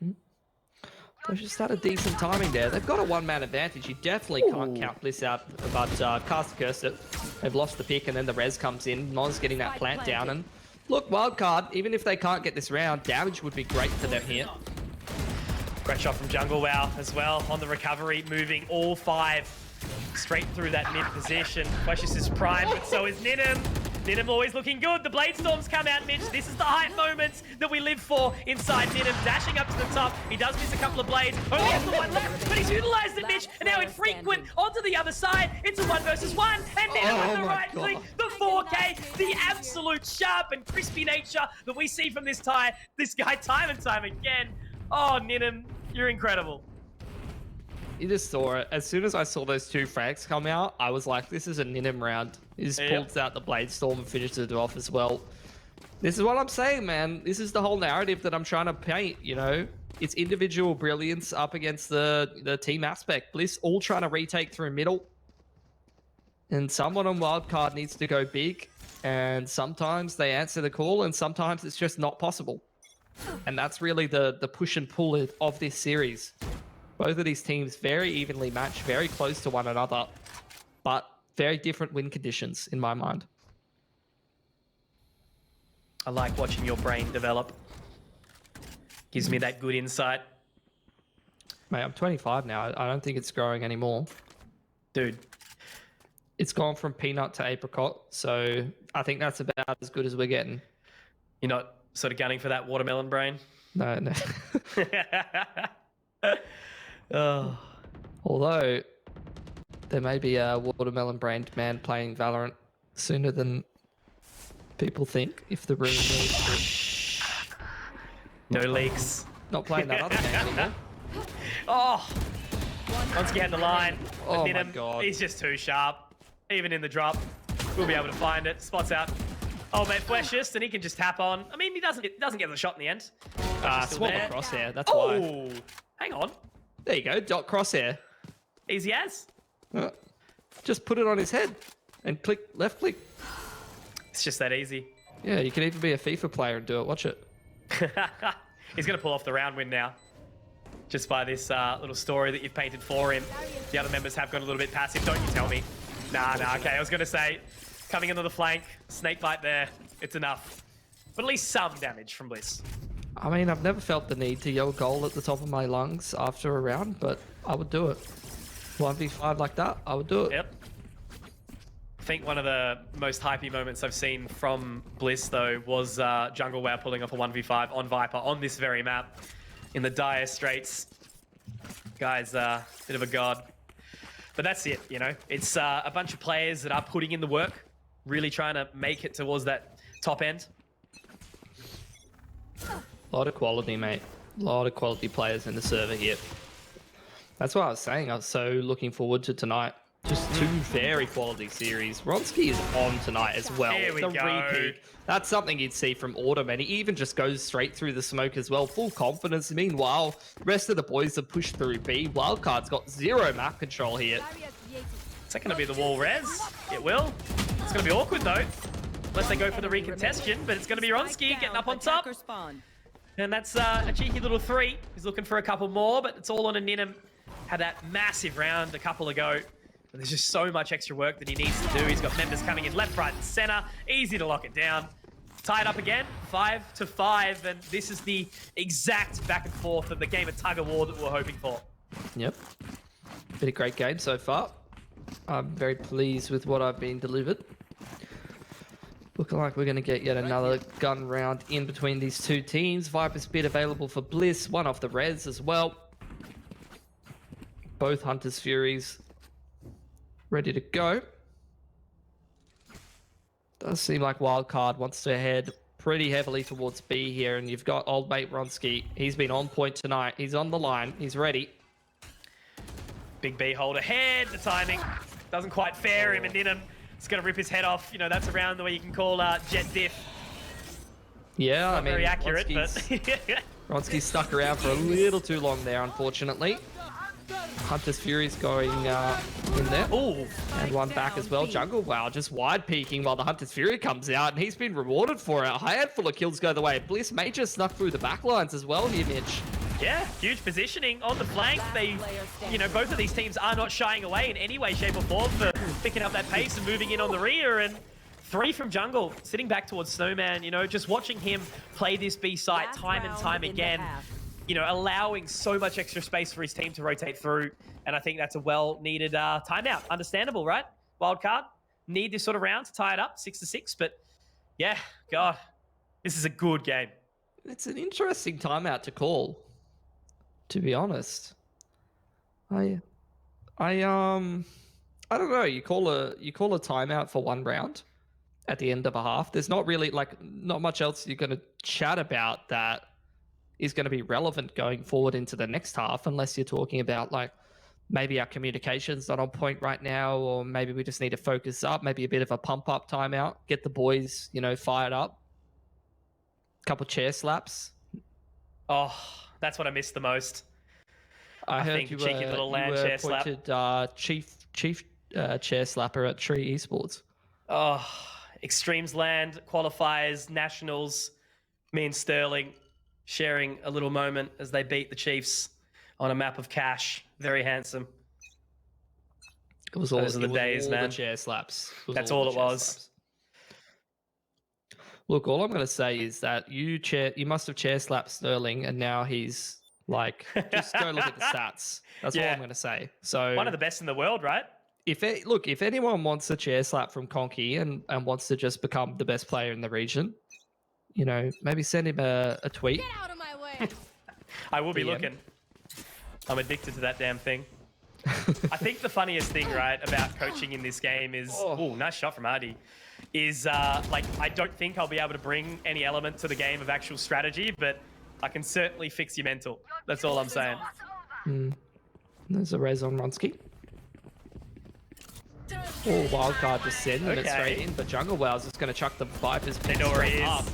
They've just had a decent timing there. They've got a one-man advantage. You definitely can't count Bliss out, but Cast Curse it. They've lost the pick, and then the res comes in. Noz getting that plant down, and look, Wildcard, even if they can't get this round, damage would be great for them here. Great shot from Jungle Wow as well on the recovery, moving all 5 straight through that mid position. Precious is prime, but so is Ninum. Ninim always looking good. The Blade Storms come out, Mitch. This is the hype moments that we live for inside Ninim. Dashing up to the top. He does miss a couple of blades. Only has the one left, but he's utilized it, Mitch. And now infrequent onto the other side. It's a 1 versus 1. And Ninim with the right click. The 4K. The absolute sharp and crispy nature that we see from this guy time and time again. Oh, Ninim, you're incredible. You just saw it. As soon as I saw those 2 frags come out, I was like, this is a Ninim round. He just pulls out the Blade Storm and finishes it off as well. This is what I'm saying, man. This is the whole narrative that I'm trying to paint, you know? It's individual brilliance up against the team aspect. Bliss all trying to retake through middle. And someone on wildcard needs to go big. And sometimes they answer the call, and sometimes it's just not possible. And that's really the push and pull of this series. Both of these teams very evenly matched, very close to one another, but very different win conditions in my mind. I like watching your brain develop. Gives me that good insight. Mate, I'm 25 now. I don't think it's growing anymore. Dude. It's gone from peanut to apricot, so I think that's about as good as we're getting. You're not sort of gunning for that watermelon brain? No. Oh. Although, there may be a watermelon-brained man playing Valorant sooner than people think, if the rumor is true. No leaks. Not playing that other game anymore. Oh! Ronski had the line. Oh my God. He's just too sharp. Even in the drop, we'll be able to find it. Spots out. Oh, mate, Fleshiest, and he can just tap on. I mean, he doesn't get the shot in the end. Swap a crosshair, that's why. Oh! Hang on. There you go, dot crosshair. Easy as. Just put it on his head and click left click. It's just that easy. Yeah, you can even be a FIFA player and do it. Watch it. He's going to pull off the round win now. Just by this little story that you've painted for him. The other members have got a little bit passive. Don't you tell me. Nah, okay. I was going to say, coming into the flank, snake bite there. It's enough. But at least some damage from Bliss. I mean, I've never felt the need to yell goal at the top of my lungs after a round, but I would do it. 1v5 like that, I would do it. Yep. I think one of the most hypey moments I've seen from Bliss, though, was Jungle Wow pulling off a 1v5 on Viper on this very map in the dire straits. Guy's bit of a god. But that's it, you know? It's a bunch of players that are putting in the work, really trying to make it towards that top end. A lot of quality, mate. A lot of quality players in the server here. That's what I was saying. I was so looking forward to tonight. Just 2 very quality series. Ronski is on tonight as well. Here we the go. Repeat. That's something you'd see from Autumn, and he even just goes straight through the smoke as well. Full confidence. Meanwhile, the rest of the boys have pushed through B. Wildcard's got 0 map control here. Is that going to be the wall res? It will. It's going to be awkward, though. Unless they go for the recontestion, but it's going to be Ronski getting up on top. And that's a cheeky little 3. He's looking for a couple more, but it's all on a Ninim. Had that massive round a couple ago. But there's just so much extra work that he needs to do. He's got members coming in left, right, and center. Easy to lock it down. Tied up again, 5-5, and this is the exact back and forth of the game of tug of war that we're hoping for. Yep. Been a great game so far. I'm very pleased with what I've been delivered. Looking like we're going to get yet another gun round in between these 2 teams. Viper's bit available for Bliss, one off the res as well. Both Hunter's Furies ready to go. Does seem like Wildcard wants to head pretty heavily towards B here, and you've got old mate Ronski. He's been on point tonight. He's on the line. He's ready. Big B hold ahead. The timing doesn't quite fare him, and Ninim is going to rip his head off. You know, that's around the way you can call jet diff. Yeah, Not I mean, very accurate, Ronski's, but Ronski's stuck around for a little too long there, unfortunately. Hunter's Fury's going in there. Ooh. And one back as well. Jungle Wow just wide peeking while the Hunter's Fury comes out, and he's been rewarded for it. A handful of kills go the way. Bliss may just snuck through the back lines as well here, Mitch. Yeah, huge positioning on the flank. They, you know, both of these teams are not shying away in any way, shape, or form for picking up that pace and moving in on the rear. And 3 from Jungle, sitting back towards Snowman, you know, just watching him play this B site time and time again. You know, allowing so much extra space for his team to rotate through. And I think that's a well-needed timeout. Understandable, right? Wildcard. need this sort of round to tie it up 6-6. But yeah, God, this is a good game. It's an interesting timeout to call, to be honest. I don't know. You call a timeout for one round at the end of a half. There's not really not much else you're going to chat about that is going to be relevant going forward into the next half, unless you're talking about maybe our communication's not on point right now, or maybe we just need to focus up, maybe a bit of a pump up timeout, get the boys, fired up. Couple chair slaps. Oh, that's what I missed the most. I heard think you cheeky little land chair slap. appointed chief chair slapper at Tree Esports. Oh, Extremes Land qualifiers, nationals. Me and Sterling sharing a little moment as they beat the Chiefs on a map of cash. Very handsome. It was all, Those are the days, man. The chair slaps. That's all it was. Slaps. Look, all I'm going to say is that you must have chair slapped Sterling, and now he's just go look at the stats. That's all I'm going to say. So one of the best in the world, right? If anyone wants a chair slap from Conky and wants to just become the best player in the region, maybe send him a tweet. Get out of my way. I will be looking. I'm addicted to that damn thing. I think the funniest thing, right, about coaching in this game is, nice shot from Hardy, is I don't think I'll be able to bring any element to the game of actual strategy, but I can certainly fix your mental. That's all I'm saying. There's a res on Ronsky. Wildcard just sending it straight in, but Jungle Wow's just going to chuck the Vipers. They know where he is.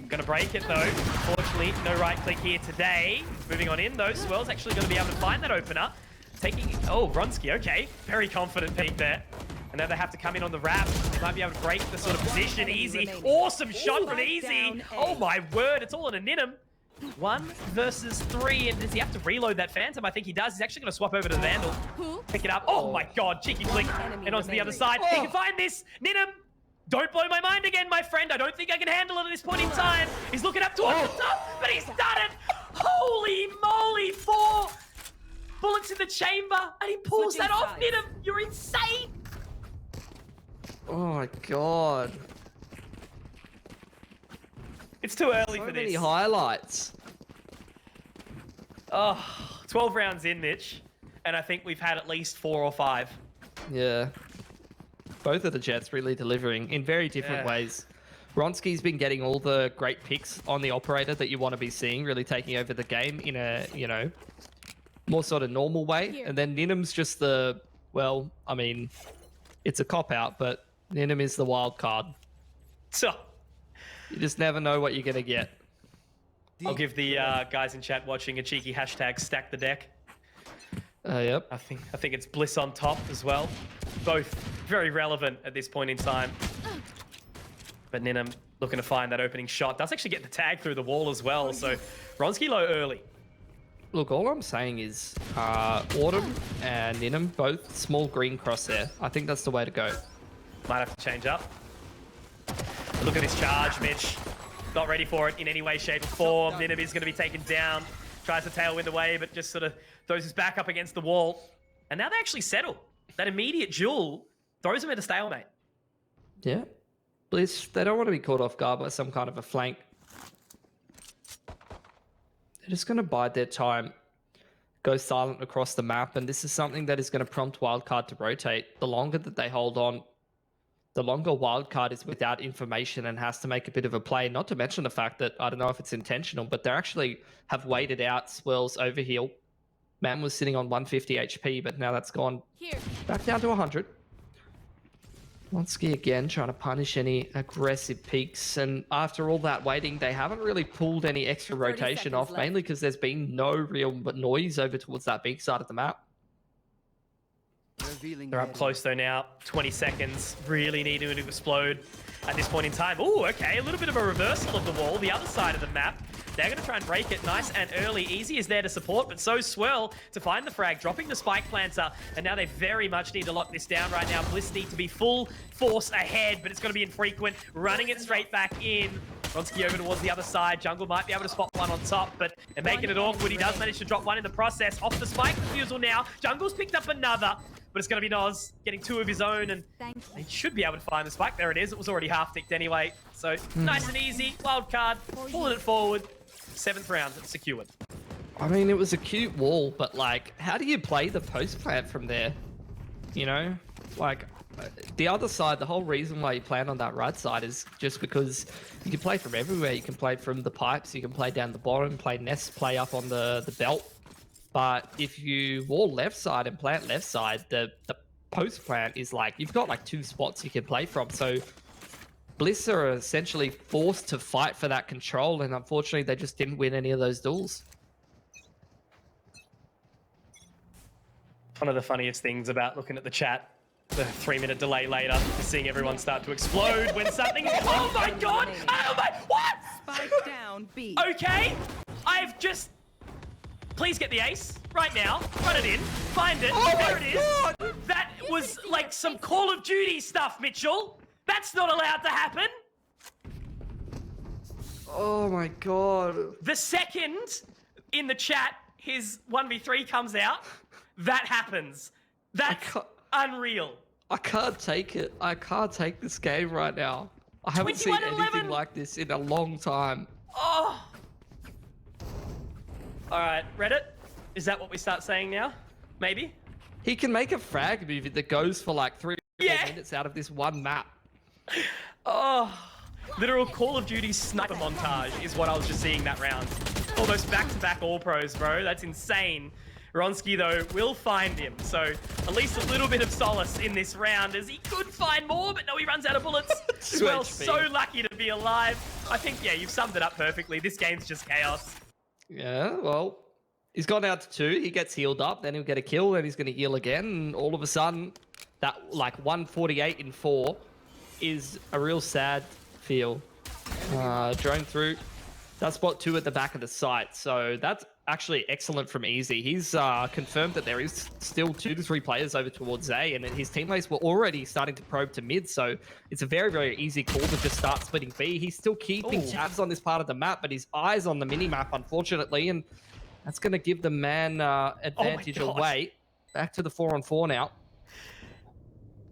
Going to break it though. Unfortunately, no right click here today. Moving on in though. Swell's actually going to be able to find that opener. Ronsky, okay. Very confident peek there. And now they have to come in on the wrap. They might be able to break the sort of position. Easy. Awesome shot from Easy. Oh my word, it's all on a Ninum. 1 versus 3, and does he have to reload that Phantom? I think he does. He's actually going to swap over to the Vandal. Pick it up. Oh my god, cheeky flick. And onto the other side. He can find this. Ninum, don't blow my mind again, my friend. I don't think I can handle it at this point in time. He's looking up towards the top, but he's done it. Holy moly, 4 bullets in the chamber, and he pulls that off, Ninum. You're insane. Oh my god. It's too early for this. So many highlights. 12 rounds in, Mitch, and I think we've had at least 4 or 5. Yeah. Both of the Jets really delivering in very different ways. Ronsky's been getting all the great picks on the operator that you want to be seeing, really taking over the game in a, more sort of normal way. And then Ninum's just it's a cop-out, but Ninum is the wild card. So you just never know what you're going to get. I'll give the guys in chat watching a cheeky hashtag stack the deck. Yep. I think it's Bliss on top as well. Both very relevant at this point in time. But Ninum looking to find that opening shot. Does actually get the tag through the wall as well. So Ronsky low early. Look, all I'm saying is Autumn and Ninum, both small green crosshair. I think that's the way to go. Might have to change up. Look at this charge, Mitch. Not ready for it in any way, shape, or form. Ninum is going to be taken down. Tries to tailwind away, but just sort of throws his back up against the wall. And now they actually settle. That immediate duel throws him at a stalemate. Yeah. Bliss, they don't want to be caught off guard by some kind of a flank. They're just going to bide their time, go silent across the map, and this is something that is going to prompt Wildcard to rotate. The longer that they hold on, the longer Wildcard is without information and has to make a bit of a play, not to mention the fact that, I don't know if it's intentional, but they actually have waited out Swirl's overheal. Man was sitting on 150 HP, but now that's gone back down to 100. Lonsky again trying to punish any aggressive peaks, and after all that waiting, they haven't really pulled any extra rotation off, mainly because there's been no real noise over towards that big side of the map. They're up close though now. 20 seconds. Really needing to explode at this point in time. Oh, okay. A little bit of a reversal of the wall. The other side of the map. They're going to try and break it nice and early. Easy is there to support, but so Swirl to find the frag, dropping the spike planter. And now they very much need to lock this down right now. Bliss need to be full force ahead, but it's going to be infrequent. Running it straight back in. Ronsky over towards the other side. Jungle might be able to spot one on top, but they're making it awkward. He does manage to drop one in the process. Off the spike refusal now. Jungle's picked up another. but it's going to be Noz getting 2 of his own, and he should be able to find the spike. There it is. It was already half-ticked anyway. So nice and easy. Wild card, pulling it forward. 7th round secured. I mean, it was a cute wall, but like, how do you play the post plant from there? You know, like the other side, the whole reason why you plan on that right side is just because you can play from everywhere. You can play from the pipes, you can play down the bottom, play nest, play up on the belt. But if you wall left side and plant left side, the post plant is like, you've got like 2 spots you can play from. So Bliss are essentially forced to fight for that control, and unfortunately they just didn't win any of those duels. One of the funniest things about looking at the chat, the 3-minute delay later, is seeing everyone start to explode when something... Oh my god! Oh my... What? Spike down, B. Okay, I've just... Please get the ace right now. Run it in. Find it. There it is. God. That was like some Call of Duty stuff, Mitchell. That's not allowed to happen. Oh my god. The second in the chat his 1v3 comes out, that happens. That's unreal. I can't take it. I can't take this game right now. I haven't seen anything like this in a long time. Oh. All right, Reddit. Is that what we start saying now? Maybe? He can make a frag movie that goes for like 3 minutes out of this one map. Oh, literal Call of Duty sniper montage is what I was just seeing that round. Almost back-to-back all-pros, bro. That's insane. Ronski, though, will find him. So at least a little bit of solace in this round, as he could find more, but no, he runs out of bullets. Well, so lucky to be alive. I think, yeah, you've summed it up perfectly. This game's just chaos. Yeah, well, he's gone out to 2. He gets healed up, then he'll get a kill, then he's going to heal again. And all of a sudden, that like 148 in 4 is a real sad feel. Drone through. That's spot 2 at the back of the site. So that's actually excellent from Easy. He's confirmed that there is still 2 to 3 players over towards A, and his teammates were already starting to probe to mid. So it's a very, very easy call to just start splitting B. He's still keeping tabs on this part of the map, but his eyes on the mini-map, unfortunately, and that's going to give the man advantage away. Back to the 4-on-4 now.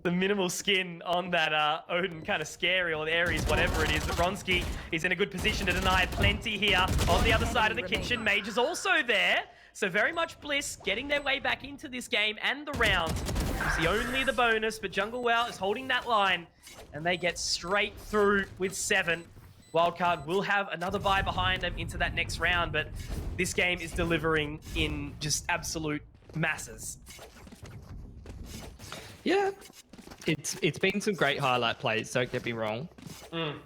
The minimal skin on that Odin, kind of scary, or the Ares, whatever it is. But Ronski is in a good position to deny plenty here. On the other side of the kitchen, Mage is also there. So very much Bliss getting their way back into this game and the round. See only the bonus, but Jungle Wow is holding that line. And they get straight through with 7. Wildcard will have another buy behind them into that next round, but this game is delivering in just absolute masses. Yeah. It's been some great highlight plays, don't get me wrong.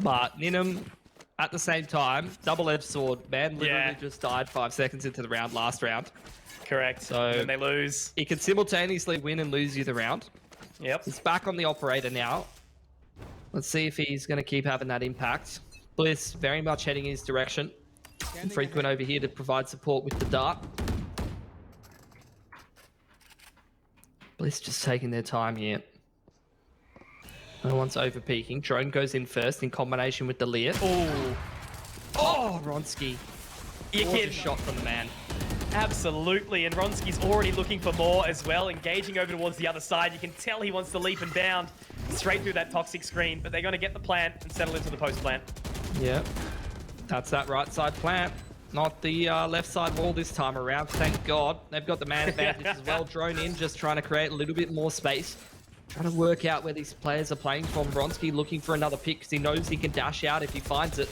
But Ninum, at the same time, double-edged sword. Man literally just died 5 seconds into the round last round. Correct. So and they lose. He can simultaneously win and lose you the round. Yep. He's back on the operator now. Let's see if he's going to keep having that impact. Bliss very much heading in his direction. Frequent over here to provide support with the dart. Bliss just taking their time here. No one's over peeking. Drone goes in first in combination with the Lear. Oh, Ronski. You Gorgeous shot from the man. Absolutely, and Ronski's already looking for more as well, engaging over towards the other side. You can tell he wants to leap and bound straight through that toxic screen, but they're going to get the plant and settle into the post plant. Yeah, that's that right side plant. Not the left side wall this time around, thank God. They've got the man advantage as well. Drone in, just trying to create a little bit more space. Trying to work out where these players are playing from. Bronski looking for another pick because he knows he can dash out if he finds it.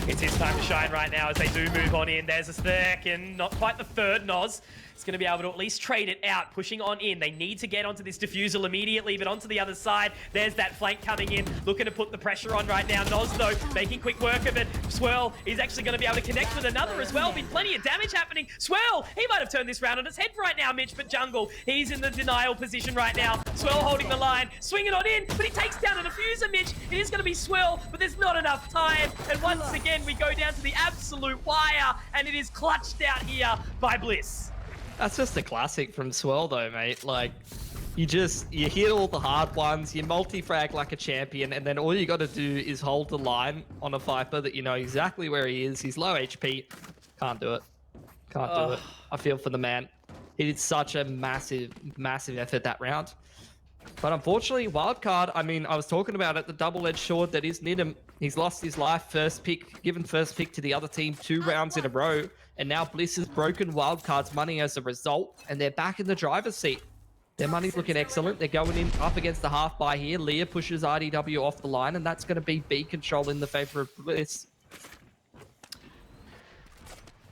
It's his time to shine right now as they do move on in. There's a second, not quite the third. Noz is going to be able to at least trade it out, pushing on in. They need to get onto this defusal immediately, but onto the other side, there's that flank coming in, looking to put the pressure on right now. Noz, though, making quick work of it. Swirl is actually going to be able to connect with another as well. Been plenty of damage happening. Swirl, he might have turned this round on its head right now, Mitch, but Jungle, he's in the denial position right now. Swirl holding the line, swinging on in, but he takes down a diffuser, Mitch. It is going to be Swirl, but there's not enough time. And once again, we go down to the absolute wire, and it is clutched out here by Bliss. That's just a classic from Swirl though, mate. Like, you hit all the hard ones, you multi-frag like a champion, and then all you got to do is hold the line on a Viper that you know exactly where he is. He's low HP. Can't do it. Can't do it. I feel for the man. He did such a massive effort that round. But unfortunately, wildcard, I mean, I was talking about it, the double-edged sword that is Nidham. He's lost his life, given first pick to the other team 2 rounds in a row. And now Bliss has broken wildcard's money as a result, and they're back in the driver's seat. Their money's looking excellent. They're going in up against the half buy here. Leah pushes RDW off the line, and that's going to be B control in the favor of Bliss.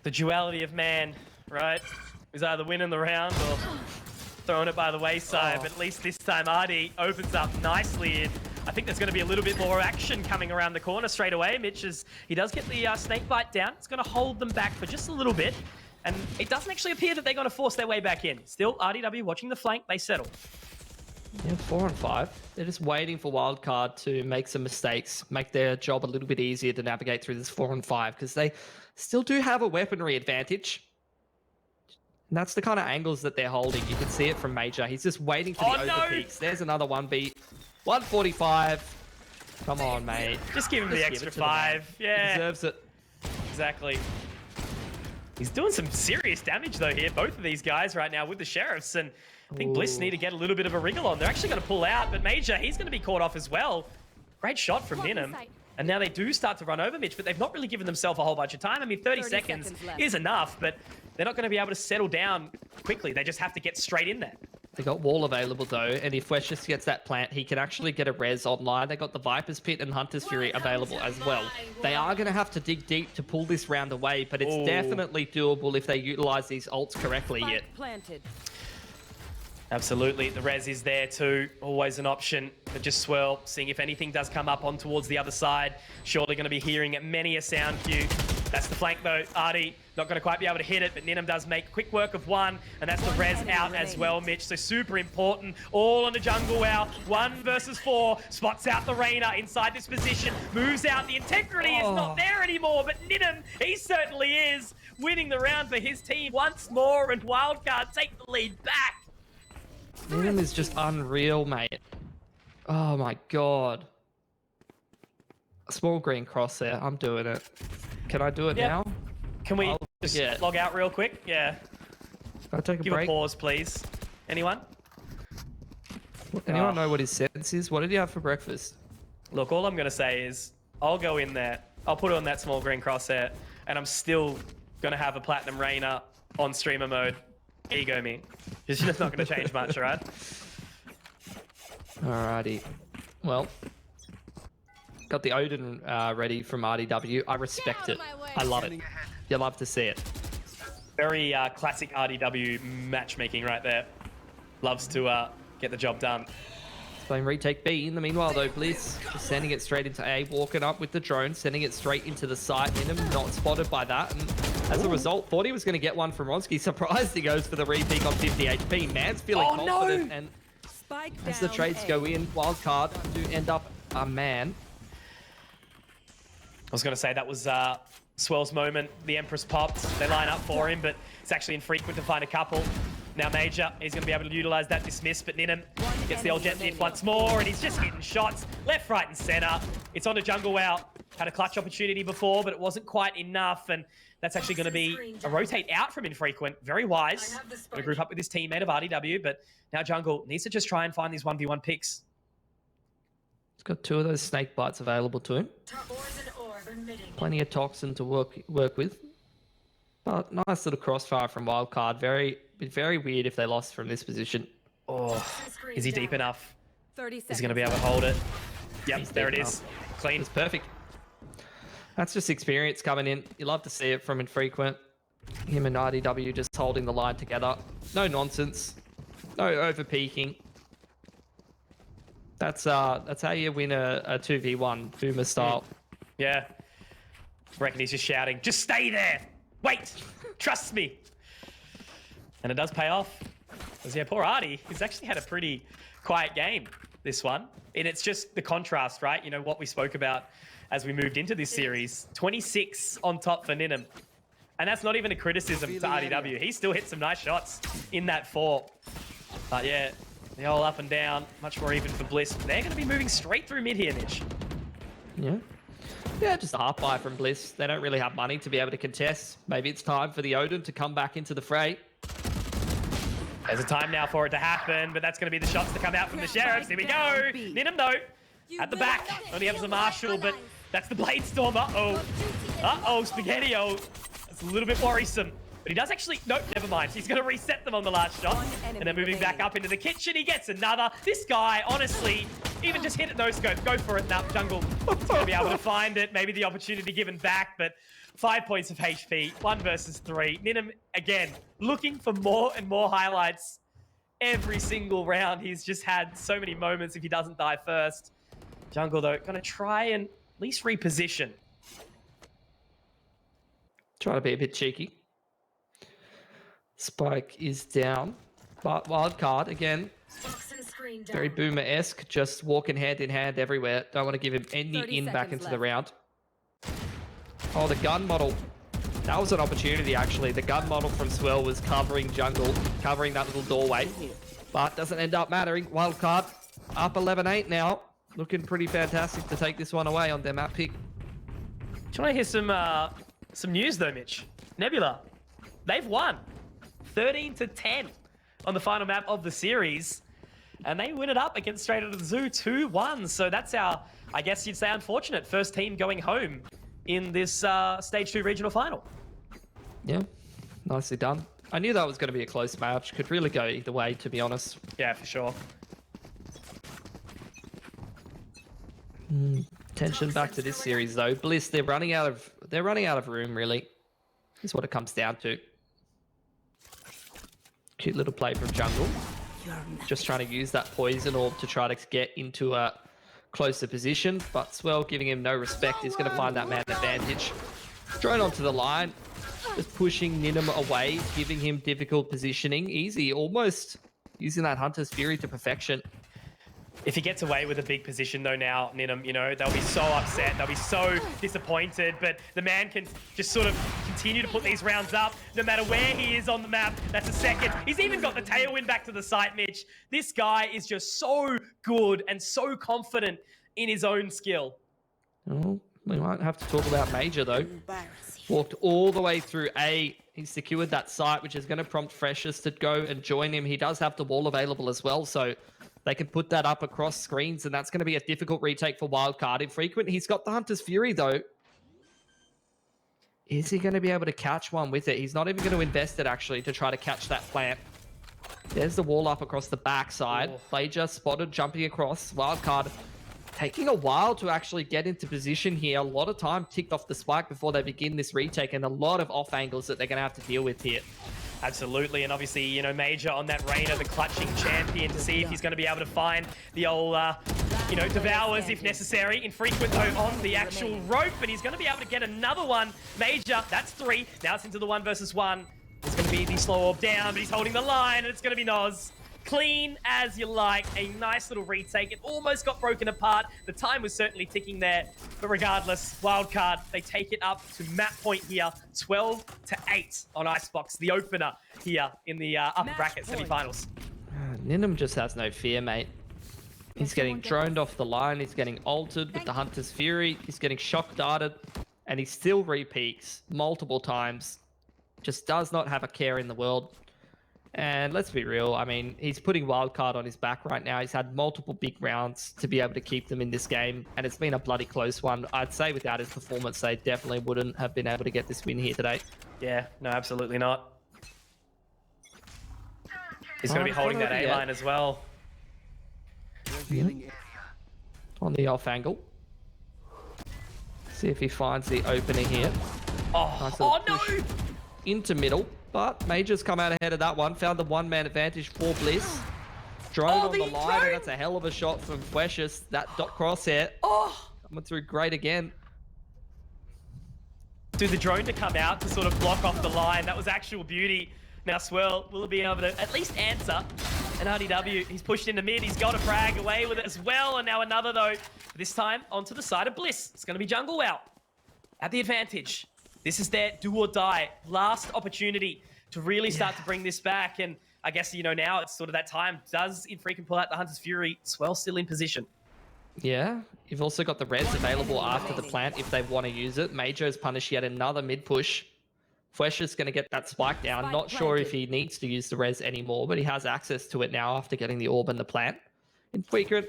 The duality of man, right? Is either winning the round or throwing it by the wayside. But at least this time, RD opens up nicely. And I think there's going to be a little bit more action coming around the corner straight away. Mitch, as he does get the snake bite down. It's going to hold them back for just a little bit. And it doesn't actually appear that they're going to force their way back in. Still, RDW watching the flank. They settle. Yeah, 4 on 5. They're just waiting for wildcard to make some mistakes, make their job a little bit easier to navigate through this 4 on 5, because they still do have a weaponry advantage. And that's the kind of angles that they're holding. You can see it from Major. He's just waiting for the overpeaks. There's another 1B. 145. Come on, mate. Just give him the extra 5. Yeah. He deserves it. Exactly. He's doing some serious damage, though, here. Both of these guys right now with the Sheriffs. And I think Bliss need to get a little bit of a wriggle on. They're actually going to pull out. But Major, he's going to be caught off as well. Great shot from Ninham. And now they do start to run over Mitch, but they've not really given themselves a whole bunch of time. I mean, 30 seconds is enough, but they're not going to be able to settle down quickly. They just have to get straight in there. They got wall available, though, and if Wesh just gets that plant, he can actually get a res online. They got the Viper's Pit and Hunter's Fury available as well. They are going to have to dig deep to pull this round away, but it's definitely doable if they utilize these ults correctly yet. Absolutely. The res is there too. Always an option. But just swirl, seeing if anything does come up on towards the other side. Surely going to be hearing many a sound cue. That's the flank though. Artie not going to quite be able to hit it, but Ninham does make quick work of one. And that's the res out as well, Mitch. So super important. All on the jungle wow. 1 versus 4. Spots out the Reyna inside this position. Moves out. The integrity is not there anymore, but Ninham, he certainly is. Winning the round for his team once more, and Wildcard take the lead back. Ninham is just unreal, mate. Oh my god. A small green cross there. I'm doing it. Can I do it now? Can we just log out real quick? Yeah. Can I take a Give break? a pause, please. Anyone? Anyone know what his sentence is? What did you have for breakfast? Look, all I'm going to say is I'll go in there. I'll put on that small green crosshair, and I'm still going to have a Platinum Reyna on streamer mode. Ego me. It's just not going to change much, right? Alrighty. Well, got the Odin ready from RDW. I respect it. I love it. You love to see it. Very classic RDW matchmaking right there. Loves to get the job done. Playing retake B. In the meanwhile, though, Bliss just sending it straight into A, walking up with the drone, sending it straight into the site. Ninham not spotted by that, and as a result, thought he was going to get one from Ronski. Surprised he goes for the repeat on 50 HP. Man's feeling confident, and as the trades go in, wildcard do end up a man. I was going to say that was Swell's moment. The Empress popped. They line up for him, but it's actually infrequent to find a couple. Now Major, he's going to be able to utilize that dismiss, but Ninham gets the old jet diff once more, and he's just hitting shots left, right, and center. It's on a jungle wow. Had a clutch opportunity before, but it wasn't quite enough, and that's actually going to be a rotate out from infrequent. Very wise. Going to group up with his teammate of RDW, but now jungle needs to just try and find these 1v1 picks. He's got 2 of those snake bites available to him. Plenty of toxin to work with. But nice little crossfire from Wildcard. Very weird if they lost from this position. Oh, is he deep enough? 30 seconds. He's going to be able to hold it. Yep, there it is. Clean. It's perfect. That's just experience coming in. You love to see it from infrequent. Him and RDW just holding the line together. No nonsense. No over peaking. That's how you win a 2v1 Boomer style. Yeah. I reckon he's just shouting, just stay there. Wait, trust me. And it does pay off. Because yeah, poor Artie, he's actually had a pretty quiet game, this one. And it's just the contrast, right? You know, what we spoke about as we moved into this series. 26 on top for Ninham. And that's not even a criticism to RDW. He still hit some nice shots in that 4. But yeah, the whole up and down, much more even for Bliss. They're going to be moving straight through mid here, Mitch. Yeah. Yeah, just a half buy from Bliss. They don't really have money to be able to contest. Maybe it's time for the Odin to come back into the fray. There's a time now for it to happen, but that's going to be the shots to come out from the Sheriffs. Here we go. Ninum, though, at the back. Only has the Marshal, but that's the Blade Storm. Uh-oh. Uh-oh, Spaghetti-O. That's a little bit worrisome. But he does actually... Nope, never mind. He's going to reset them on the last shot. And then moving back up into the kitchen, he gets another. This guy, honestly, even just hit it no scope. Go for it now, Jungle. He's going to be able to find it. Maybe the opportunity given back, but 5 points of HP. 1 versus 3. Ninum, again, looking for more and more highlights every single round. He's just had so many moments if he doesn't die first. Jungle, though, going to try and at least reposition. Trying to be a bit cheeky. Spike is down, but wildcard again. Very Boomer-esque, just walking hand in hand everywhere. Don't want to give him any in back into the round. Oh, the gun model. That was an opportunity, actually. The gun model from Swell was covering Jungle, covering that little doorway, but doesn't end up mattering. Wildcard up 11-8 now. Looking pretty fantastic to take this one away on their map pick. Do you want to hear some news, though, Mitch? Nebula, they've won 13-10 on the final map of the series, and they win it up against Straight Outta the Zoo 2-1. So that's our, I guess you'd say, unfortunate first team going home in this Stage 2 regional final. Yeah, nicely done. I knew that was going to be a close match. Could really go either way, to be honest. Yeah, for sure. Tension back to this series though. Bliss, they're running out of room, really. Is what it comes down to. Cute little play from Jungle. Just trying to use that poison orb to try to get into a closer position, but Swell giving him no respect. He's going to find that man advantage. Drone onto the line, just pushing Ninum away, giving him difficult positioning. Easy, almost using that Hunter's Fury to perfection. If he gets away with a big position, though, now, Ninum, you know, they'll be so upset. They'll be so disappointed. But the man can just sort of continue to put these rounds up no matter where he is on the map. That's a second. He's even got the tailwind back to the site, Mitch. This guy is just so good and so confident in his own skill. Oh, we might have to talk about Major, though. Walked all the way through A. He secured that site, which is going to prompt Freshers to go and join him. He does have the wall available as well, so they can put that up across screens, and that's going to be a difficult retake for Wildcard. Infrequent, he's got the Hunter's Fury, though. Is he going to be able to catch one with it? He's not even going to invest it, actually, to try to catch that plant. There's the wall up across the backside. Major spotted, jumping across. Wildcard taking a while to actually get into position here. A lot of time ticked off the spike before they begin this retake, and a lot of off angles that they're going to have to deal with here. Absolutely, and obviously, you know, Major on that Reina, the clutching champion, to see if he's going to be able to find the old, you know, devours if necessary. Infrequent, though, on the actual rope, and he's going to be able to get another one. Major, that's 3. Now it's into the 1 versus 1. It's going to be the slow orb down, but he's holding the line, and it's going to be Noz. Clean as you like. A nice little retake. It almost got broken apart. The time was certainly ticking there. But regardless, Wildcard, they take it up to map point here. 12-8 on Icebox, the opener here in the upper bracket semifinals. Ninum just has no fear, mate. He's getting droned off the line. He's getting altered with the Hunter's Fury. He's getting shock darted. And he still repeaks multiple times. Just does not have a care in the world. And let's be real, I mean, he's putting Wildcard on his back right now. He's had multiple big rounds to be able to keep them in this game, and it's been a bloody close one. I'd say without his performance, they definitely wouldn't have been able to get this win here today. Yeah, no, absolutely not. He's going to be holding that A-line as well. On the off angle. See if he finds the opener here. Oh, nice no! Into middle. But Major's come out ahead of that one. Found the one-man advantage for Bliss. Drone on the line, and that's a hell of a shot from Fleshes. That dot crosshair. Coming through great again. Do the drone to come out to sort of block off the line. That was actual beauty. Now Swirl will be able to at least answer. And RDW, he's pushed into mid. He's got a frag away with it as well. And now another, though. This time onto the side of Bliss. It's going to be Jungle out at the advantage. This is their do or die. Last opportunity to really start to bring this back. And I guess, you know, now it's sort of that time. Does Infrequent pull out the Hunter's Fury? Swell still in position. Yeah. You've also got the res available after the plant if they want to use it. Major has punished yet another mid push. Flesh is going to get that spike down. Spike Not sure if planted. he needs to use the res anymore, but he has access to it now after getting the orb and the plant. Infrequent,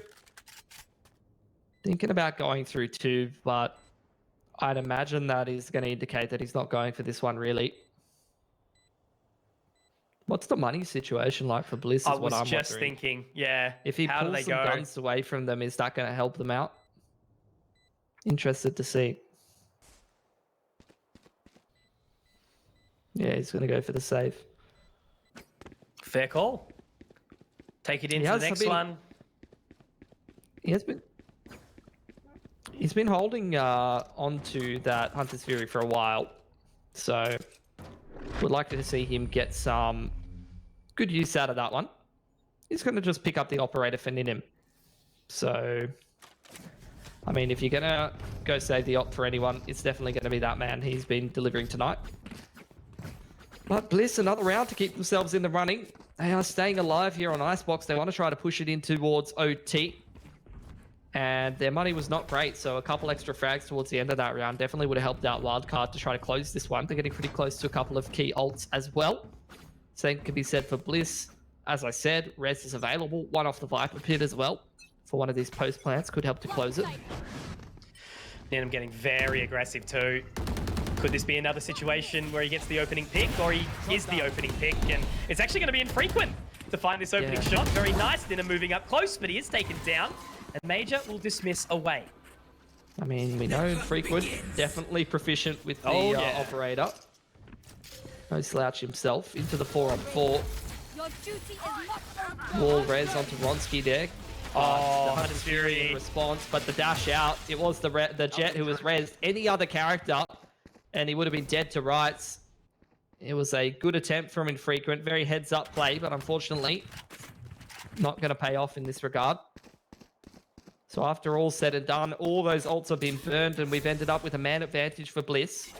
thinking about going through 2, but I'd imagine that is going to indicate that he's not going for this one, really. What's the money situation like for Bliss is I what was I'm just wondering. thinking, yeah. If he how do pulls they some go? guns away from them, is that going to help them out? Interested to see. Yeah, he's going to go for the save. Fair call. Take it into has the next been- one. He's been holding onto that Hunter's Fury for a while, so would like to see him get some good use out of that one. He's going to just pick up the operator for Ninim. So, I mean, if you're going to go save the op for anyone, it's definitely going to be that man. He's been delivering tonight. But Bliss, another round to keep themselves in the running. They are staying alive here on Icebox. They want to try to push it in towards OT. And their money was not great, so a couple extra frags towards the end of that round definitely would have helped out Wildcard to try to close this one. They're getting pretty close to a couple of key ults as well. Same can be said for Bliss. As I said, res is available. One off the Viper Pit as well for one of these post plants. Could help to close it. Ninim getting very aggressive too. Could this be another situation where he gets the opening pick, or he is the opening pick? And it's actually going to be infrequent to find this opening shot. Very nice. Ninim moving up close, but he is taken down. And Major will dismiss away. I mean, we know Frequent, definitely proficient with the operator. No slouch himself into the 4-on-4. Wall res onto Ronsky there. Oh, the Hunter's Fury in response, but the dash out, it was the Jet who was resed. Any other character, and he would have been dead to rights. It was a good attempt from Infrequent, very heads-up play, but unfortunately, not going to pay off in this regard. So after all said and done, all those ults have been burned, and we've ended up with a man advantage for Bliss.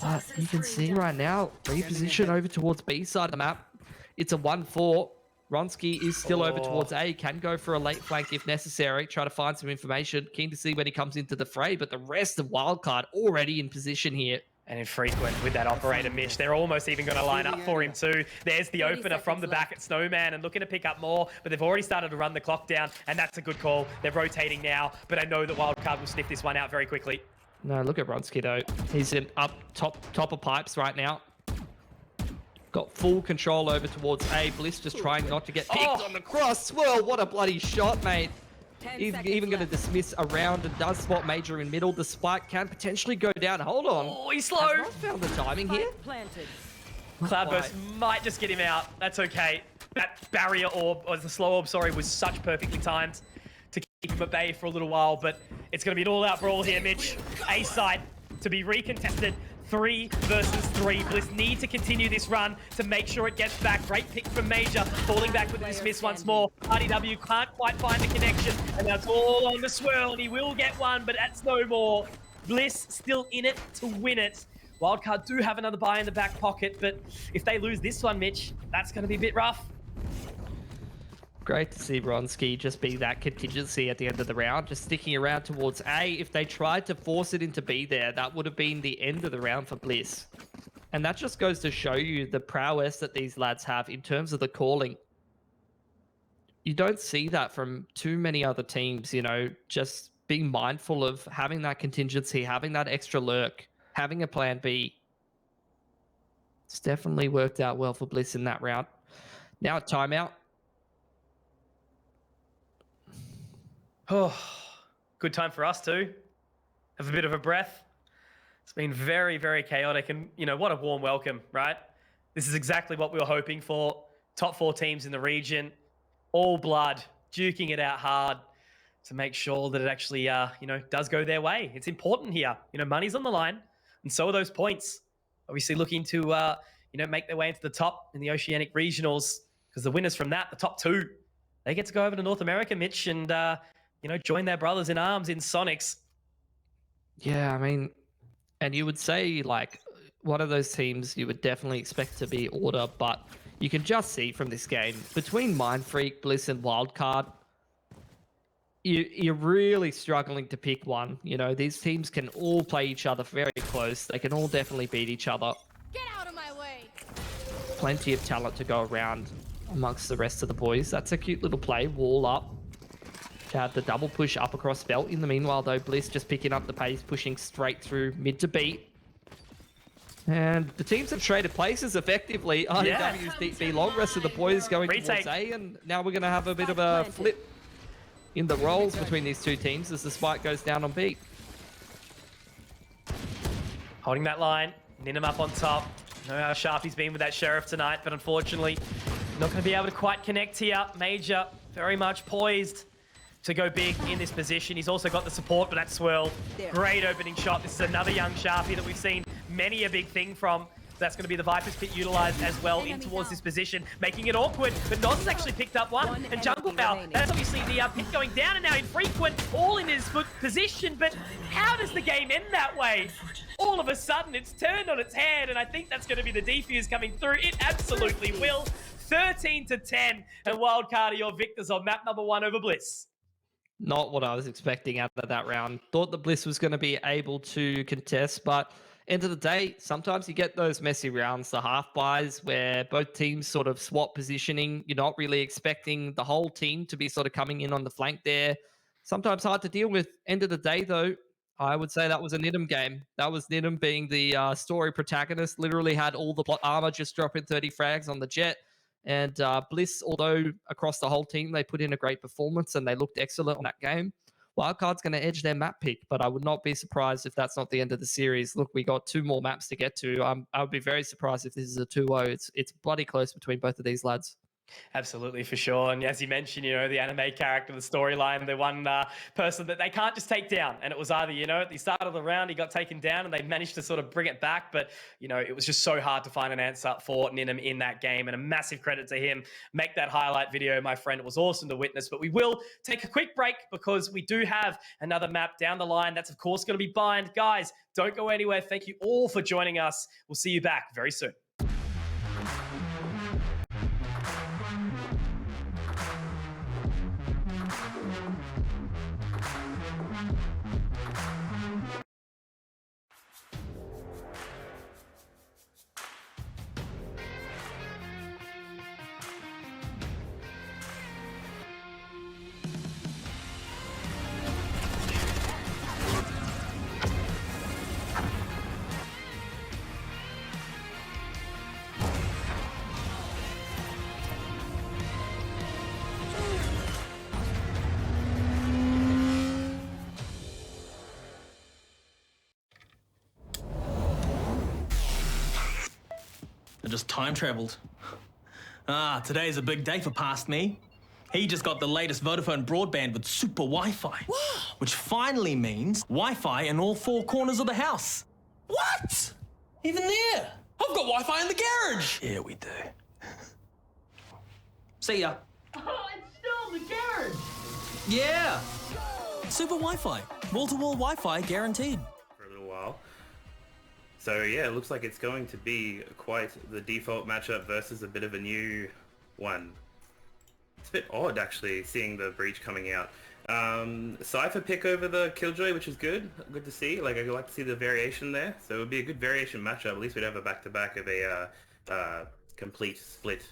But you can see right now, reposition over towards B side of the map. It's a 1-4. Ronsky is still over towards A, can go for a late flank if necessary, try to find some information. Keen to see when he comes into the fray, but the rest of Wildcard already in position here. And Infrequent with that operator Mitch. They're almost even going to line up for him too. There's the opener from the back at Snowman and looking to pick up more, but they've already started to run the clock down, and that's a good call. They're rotating now, but I know that Wildcard will sniff this one out very quickly. No, look at Ronsky though. He's in up top of pipes right now. Got full control over towards A. Bliss just trying not to get picked on the cross. Swirl, what a bloody shot, mate. He's even going to dismiss around and does spot Major in middle. The spike can potentially go down. Hold on. Oh, he's slow. Has not found the timing here. Cloudburst might just get him out. That's okay. That barrier orb, or the slow orb, sorry, was such perfectly timed to keep him at bay for a little while, but it's going to be an all-out brawl here, Mitch. A side to be recontested. 3 versus 3. Bliss need to continue this run to make sure it gets back. Great pick from Major, falling back with the dismiss once more. RDW can't quite find the connection, and that's all on the Swirl, and he will get one, but that's no more. Bliss still in it to win it. Wildcard do have another buy in the back pocket, but if they lose this one, Mitch, that's going to be a bit rough. Great to see Ronsky just be that contingency at the end of the round, just sticking around towards A. If they tried to force it into B there, that would have been the end of the round for Bliss. And that just goes to show you the prowess that these lads have in terms of the calling. You don't see that from too many other teams, you know, just being mindful of having that contingency, having that extra lurk, having a plan B. It's definitely worked out well for Bliss in that round. Now timeout. Oh, good time for us too. Have a bit of a breath. It's been very, very chaotic, and you know, what a warm welcome, right? This is exactly what we were hoping for. Top 4 teams in the region, all blood, duking it out hard to make sure that it actually, you know, does go their way. It's important here. You know, money's on the line, and so are those points. Obviously looking to, you know, make their way into the top in the Oceanic Regionals, because the winners from that, the top 2, they get to go over to North America, Mitch, and, you know, join their brothers in arms in Sonics. Yeah, I mean, and you would say, like, one of those teams you would definitely expect to be Order, but you can just see from this game, between Mindfreak, Bliss, and Wildcard, you're really struggling to pick one. You know, these teams can all play each other very close. They can all definitely beat each other. Get out of my way. Plenty of talent to go around amongst the rest of the boys. That's a cute little play. Wall up. To have the double push up across belt. In the meanwhile, though, Bliss just picking up the pace, pushing straight through mid to beat. And the teams have traded places effectively. RDW's B long, rest of the boys going towards A, and now we're going to have a bit of a flip in the roles between these two teams as the spike goes down on B. Holding that line, Ninum up on top. Know how sharp he's been with that Sheriff tonight, but unfortunately, not going to be able to quite connect here. Major, very much poised to go big in this position. He's also got the support, but that swirl, great opening shot. This is another young Sharpie that we've seen many a big thing from. That's going to be the Viper's Pit utilized as well in towards this position, making it awkward. But Noz has actually picked up one, and Jungle Bow, that's how we see the pit going down, and now infrequent, all in his position. But how does the game end that way? All of a sudden, it's turned on its head, and I think that's going to be the defuse coming through. It absolutely will. 13-10, and Wildcard are your victors on map number 1 over Bliss. Not what I was expecting out of that round. Thought that Bliss was going to be able to contest, but end of the day, sometimes you get those messy rounds, the half buys, where both teams sort of swap positioning. You're not really expecting the whole team to be sort of coming in on the flank there. Sometimes hard to deal with. End of the day, though, I would say that was a Nidham game. That was Nidham being the story protagonist, literally had all the plot armor, just dropping 30 frags on the jet. And Bliss, although across the whole team, they put in a great performance and they looked excellent on that game. Wildcard's going to edge their map pick, but I would not be surprised if that's not the end of the series. Look, we got 2 more maps to get to. I would be very surprised if this is a 2-0. It's bloody close between both of these lads. Absolutely, for sure. And as you mentioned, you know, the anime character, the storyline, the one person that they can't just take down. And it was either, you know, at the start of the round, he got taken down and they managed to sort of bring it back. But, you know, it was just so hard to find an answer for Ninum in that game. And a massive credit to him. Make that highlight video, my friend. It was awesome to witness. But we will take a quick break because we do have another map down the line. That's, of course, going to be Bind. Guys, don't go anywhere. Thank you all for joining us. We'll see you back very soon. I just time traveled. Today's a big day for past me. He just got the latest Vodafone broadband with super Wi-Fi. Wow. Which finally means Wi-Fi in all 4 corners of the house. What? Even there? I've got Wi-Fi in the garage. Yeah, we do. See ya. Oh, it's still in the garage. Yeah. Super Wi-Fi. Wall-to-wall Wi-Fi guaranteed. For a little while. So yeah, it looks like it's going to be quite the default matchup versus a bit of a new one. It's a bit odd actually seeing the breach coming out. Cypher pick over the Killjoy, which is good. Good to see. Like I'd like to see the variation there. So it would be a good variation matchup. At least we'd have a back-to-back of a complete split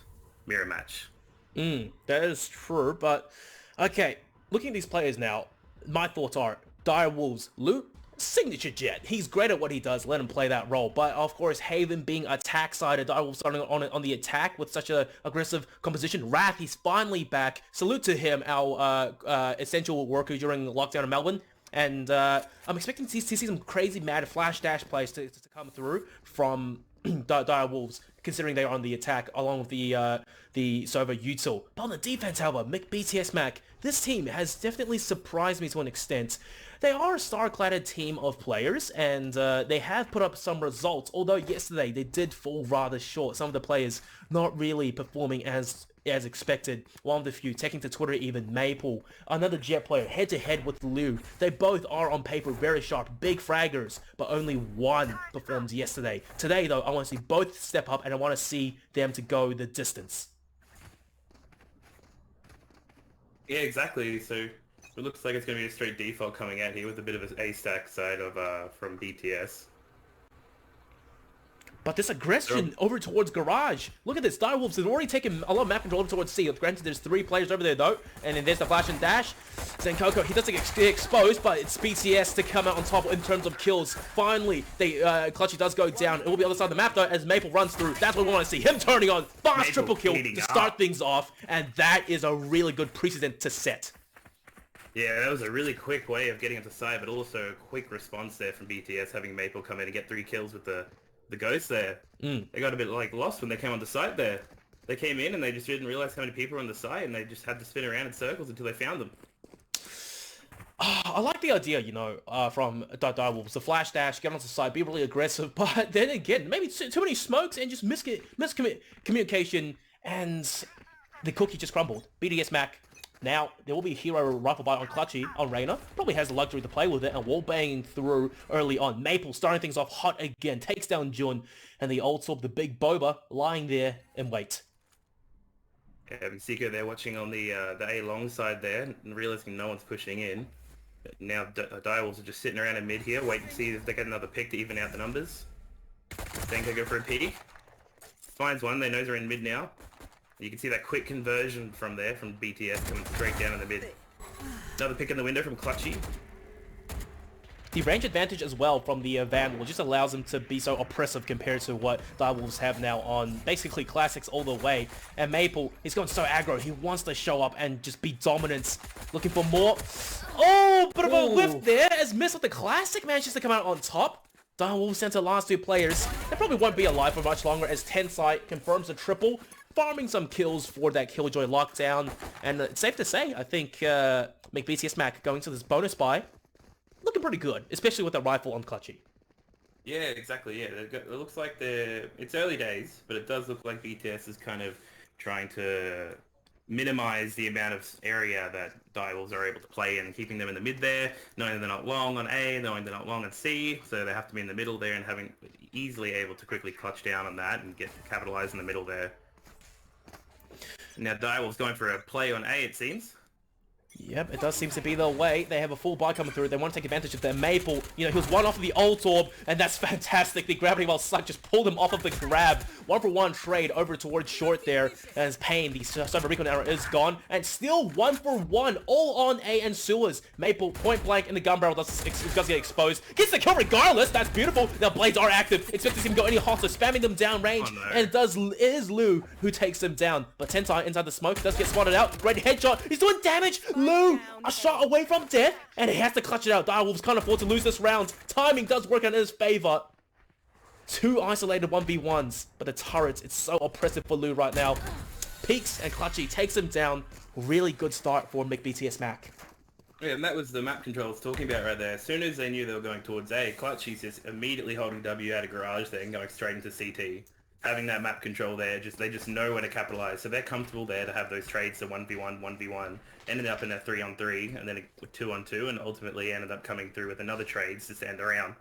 mirror match. That is true, but okay, looking at these players now, my thoughts are Dire Wolves, Loot, signature jet. He's great at what he does. Let him play that role. But of course, Haven being attack-sided, Dire Wolves starting on the attack with such a aggressive composition. Wrath, he's finally back. Salute to him, our essential worker during lockdown in Melbourne. And I'm expecting to see some crazy mad flash dash plays to come through from Dire Wolves, considering they are on the attack along with the server Util. But on the defense, however, BTS Mac, this team has definitely surprised me to an extent. They are a star-cladded team of players, and they have put up some results, although yesterday they did fall rather short. Some of the players not really performing as expected. One of the few taking to Twitter, even Maple, another Jet player, head-to-head with Liu. They both are on paper very sharp, big fraggers, but only one performed yesterday. Today, though, I want to see both step up, and I want to see them to go the distance. Yeah, exactly. So It looks like it's going to be a straight default coming out here with a bit of an A-stack side of from BTS. But this aggression over towards Garage. Look at this. Direwolves have already taken a lot of map control over towards C. Granted, there's 3 players over there, though. And then there's the flash and dash. Zenkoko, he doesn't get exposed, but it's BTS to come out on top in terms of kills. Finally, Clutchy does go down. It will be on the other side of the map, though, as Maple runs through. That's what we want to see. Him turning on. Fast triple kill to start things off. And that is a really good precedent to set. Yeah, that was a really quick way of getting into side, but also a quick response there from BTS, having Maple come in and get 3 kills with the Ghost there. They got a bit lost when they came on the site there. They came in and they just didn't realize how many people were on the site, and they just had to spin around in circles until they found them. I like the idea, from Direwolves. The flash dash, get onto the side, be really aggressive, but then again, maybe too many smokes and just miscommunication, and the cookie just crumbled. BDS Mac. Now, there will be a hero rifle buy on Clutchy, on Reyna. Probably has the luxury to play with it, and wall banging through early on. Maple starting things off hot again. Takes down Jun, and the old sort of the big Boba lying there in wait. Yeah, Siko there watching on the A long side there, and realizing no one's pushing in. Now, Direwolves are just sitting around in mid here, waiting to see if they get another pick to even out the numbers. Then they go for a peek. Finds one, they know they're in mid now. You can see that quick conversion from there, from BTS coming straight down in the mid. Another pick in the window from Clutchy. The range advantage as well from the Vandal just allows them to be so oppressive compared to what Direwolves have now on basically classics all the way. And Maple, he's going so aggro. He wants to show up and just be dominant. Looking for more. Oh, bit of a whiff there as Miss with the classic manages to come out on top. Direwolves sent to the last 2 players. They probably won't be alive for much longer as Tensite confirms a triple. Farming some kills for that Killjoy lockdown. And it's safe to say, I think BTS Mac going to this bonus buy, looking pretty good, especially with a rifle on Clutchy. Yeah, exactly, yeah. It looks like it's early days, but it does look like BTS is kind of trying to minimize the amount of area that Direwolves are able to play in, keeping them in the mid there, knowing they're not long on A, knowing they're not long on C, so they have to be in the middle there and having easily able to quickly clutch down on that and capitalize in the middle there. Now Direwolves going for a play on A, it seems. Yep, it does seem to be the way. They have a full buy coming through. They want to take advantage of their Maple. He was one off of the ult orb, and that's fantastic. The gravity well suck just pulled him off of the grab. 1-for-1 trade over towards short there. As Pain, the Cyber Recon arrow is gone. And still 1-for-1, all on A and sewers. Maple point blank in the gun barrel does get exposed. Gets the kill regardless. That's beautiful. Now blades are active. Expect to see him go any hotter, spamming them down range. Oh, no. And it is Lou who takes them down. But Tentai inside the smoke does get spotted out. Great headshot. He's doing damage. Lou, a shot away from death, and he has to clutch it out. Direwolves can't afford to lose this round. Timing does work in his favor. 2 isolated 1v1s, but the turret, it's so oppressive for Lou right now. Peaks and Clutchy takes him down. Really good start for BTS Mac. Yeah, and that was the map control I was talking about right there. As soon as they knew they were going towards A, Clutchy's just immediately holding W out of garage there and going straight into CT. Having that map control there, they just know where to capitalize. So they're comfortable there to have those trades to 1v1, 1v1, ended up in a 3-on-3, and then a 2-on-2, and ultimately ended up coming through with another trades to stand around.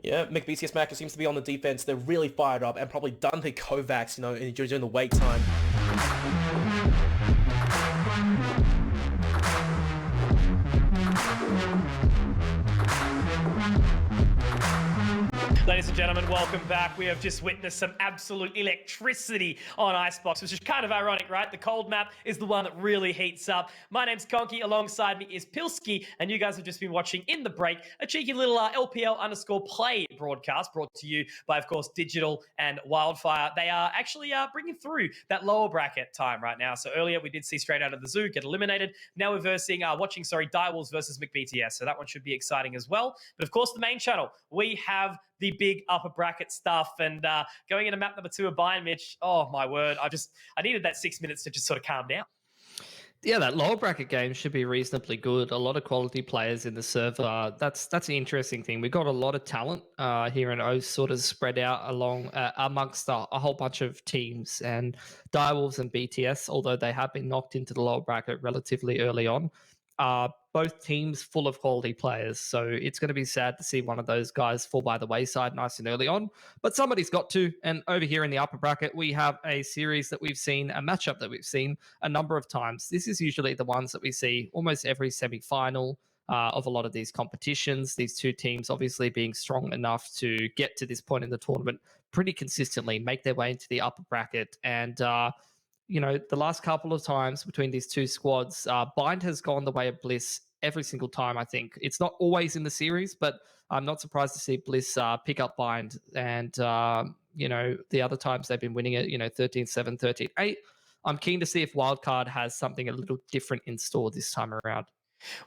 Yeah, BTS Mac seems to be on the defense. They're really fired up and probably done the Kovacs, during the wait time. Ladies and gentlemen, welcome back. We have just witnessed some absolute electricity on Icebox, which is kind of ironic, right? The cold map is the one that really heats up. My name's Conky. Alongside me is Pilski, and you guys have just been watching in the break a cheeky little LPL_play broadcast brought to you by, of course, Digital and Wildfire. They are actually bringing through that lower bracket time right now. So earlier we did see Straight Out of the Zoo get eliminated. Now we're watching Direwolves versus BTS. So that one should be exciting as well. But of course, the main channel, we have the big upper bracket stuff, and going into map number 2 of Bayern, Mitch, oh my word, I needed that 6 minutes to just sort of calm down. Yeah, that lower bracket game should be reasonably good. A lot of quality players in the server. That's an interesting thing. We've got a lot of talent here in O, sort of spread out along amongst a whole bunch of teams. And Direwolves and BTS, although they have been knocked into the lower bracket relatively early on, both teams full of quality players. So it's going to be sad to see one of those guys fall by the wayside nice and early on. But somebody's got to. And over here in the upper bracket, we have a series that we've seen, a matchup that we've seen a number of times. This is usually the ones that we see almost every semi-final of a lot of these competitions. These two teams obviously being strong enough to get to this point in the tournament pretty consistently, make their way into the upper bracket. And, the last couple of times between these two squads, Bind has gone the way of Bliss every single time, I think. It's not always in the series, but I'm not surprised to see Bliss pick up Bind. And, the other times they've been winning it, 13-7, 13-8. I'm keen to see if Wildcard has something a little different in store this time around.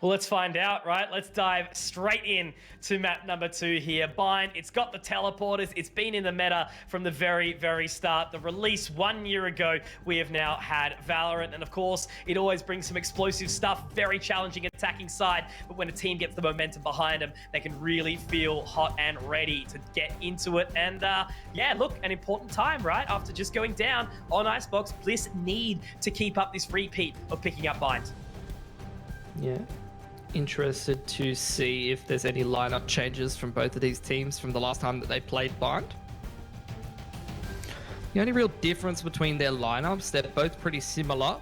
Well, let's find out, right? Let's dive straight in to map number 2 here. Bind, it's got the teleporters. It's been in the meta from the very, very start. The release 1 year ago, we have now had Valorant. And of course, it always brings some explosive stuff, very challenging attacking side. But when a team gets the momentum behind them, they can really feel hot and ready to get into it. And look, an important time, right? After just going down on Icebox, Bliss need to keep up this repeat of picking up Bind. Yeah. Interested to see if there's any lineup changes from both of these teams from the last time that they played Bind. The only real difference between their lineups, they're both pretty similar,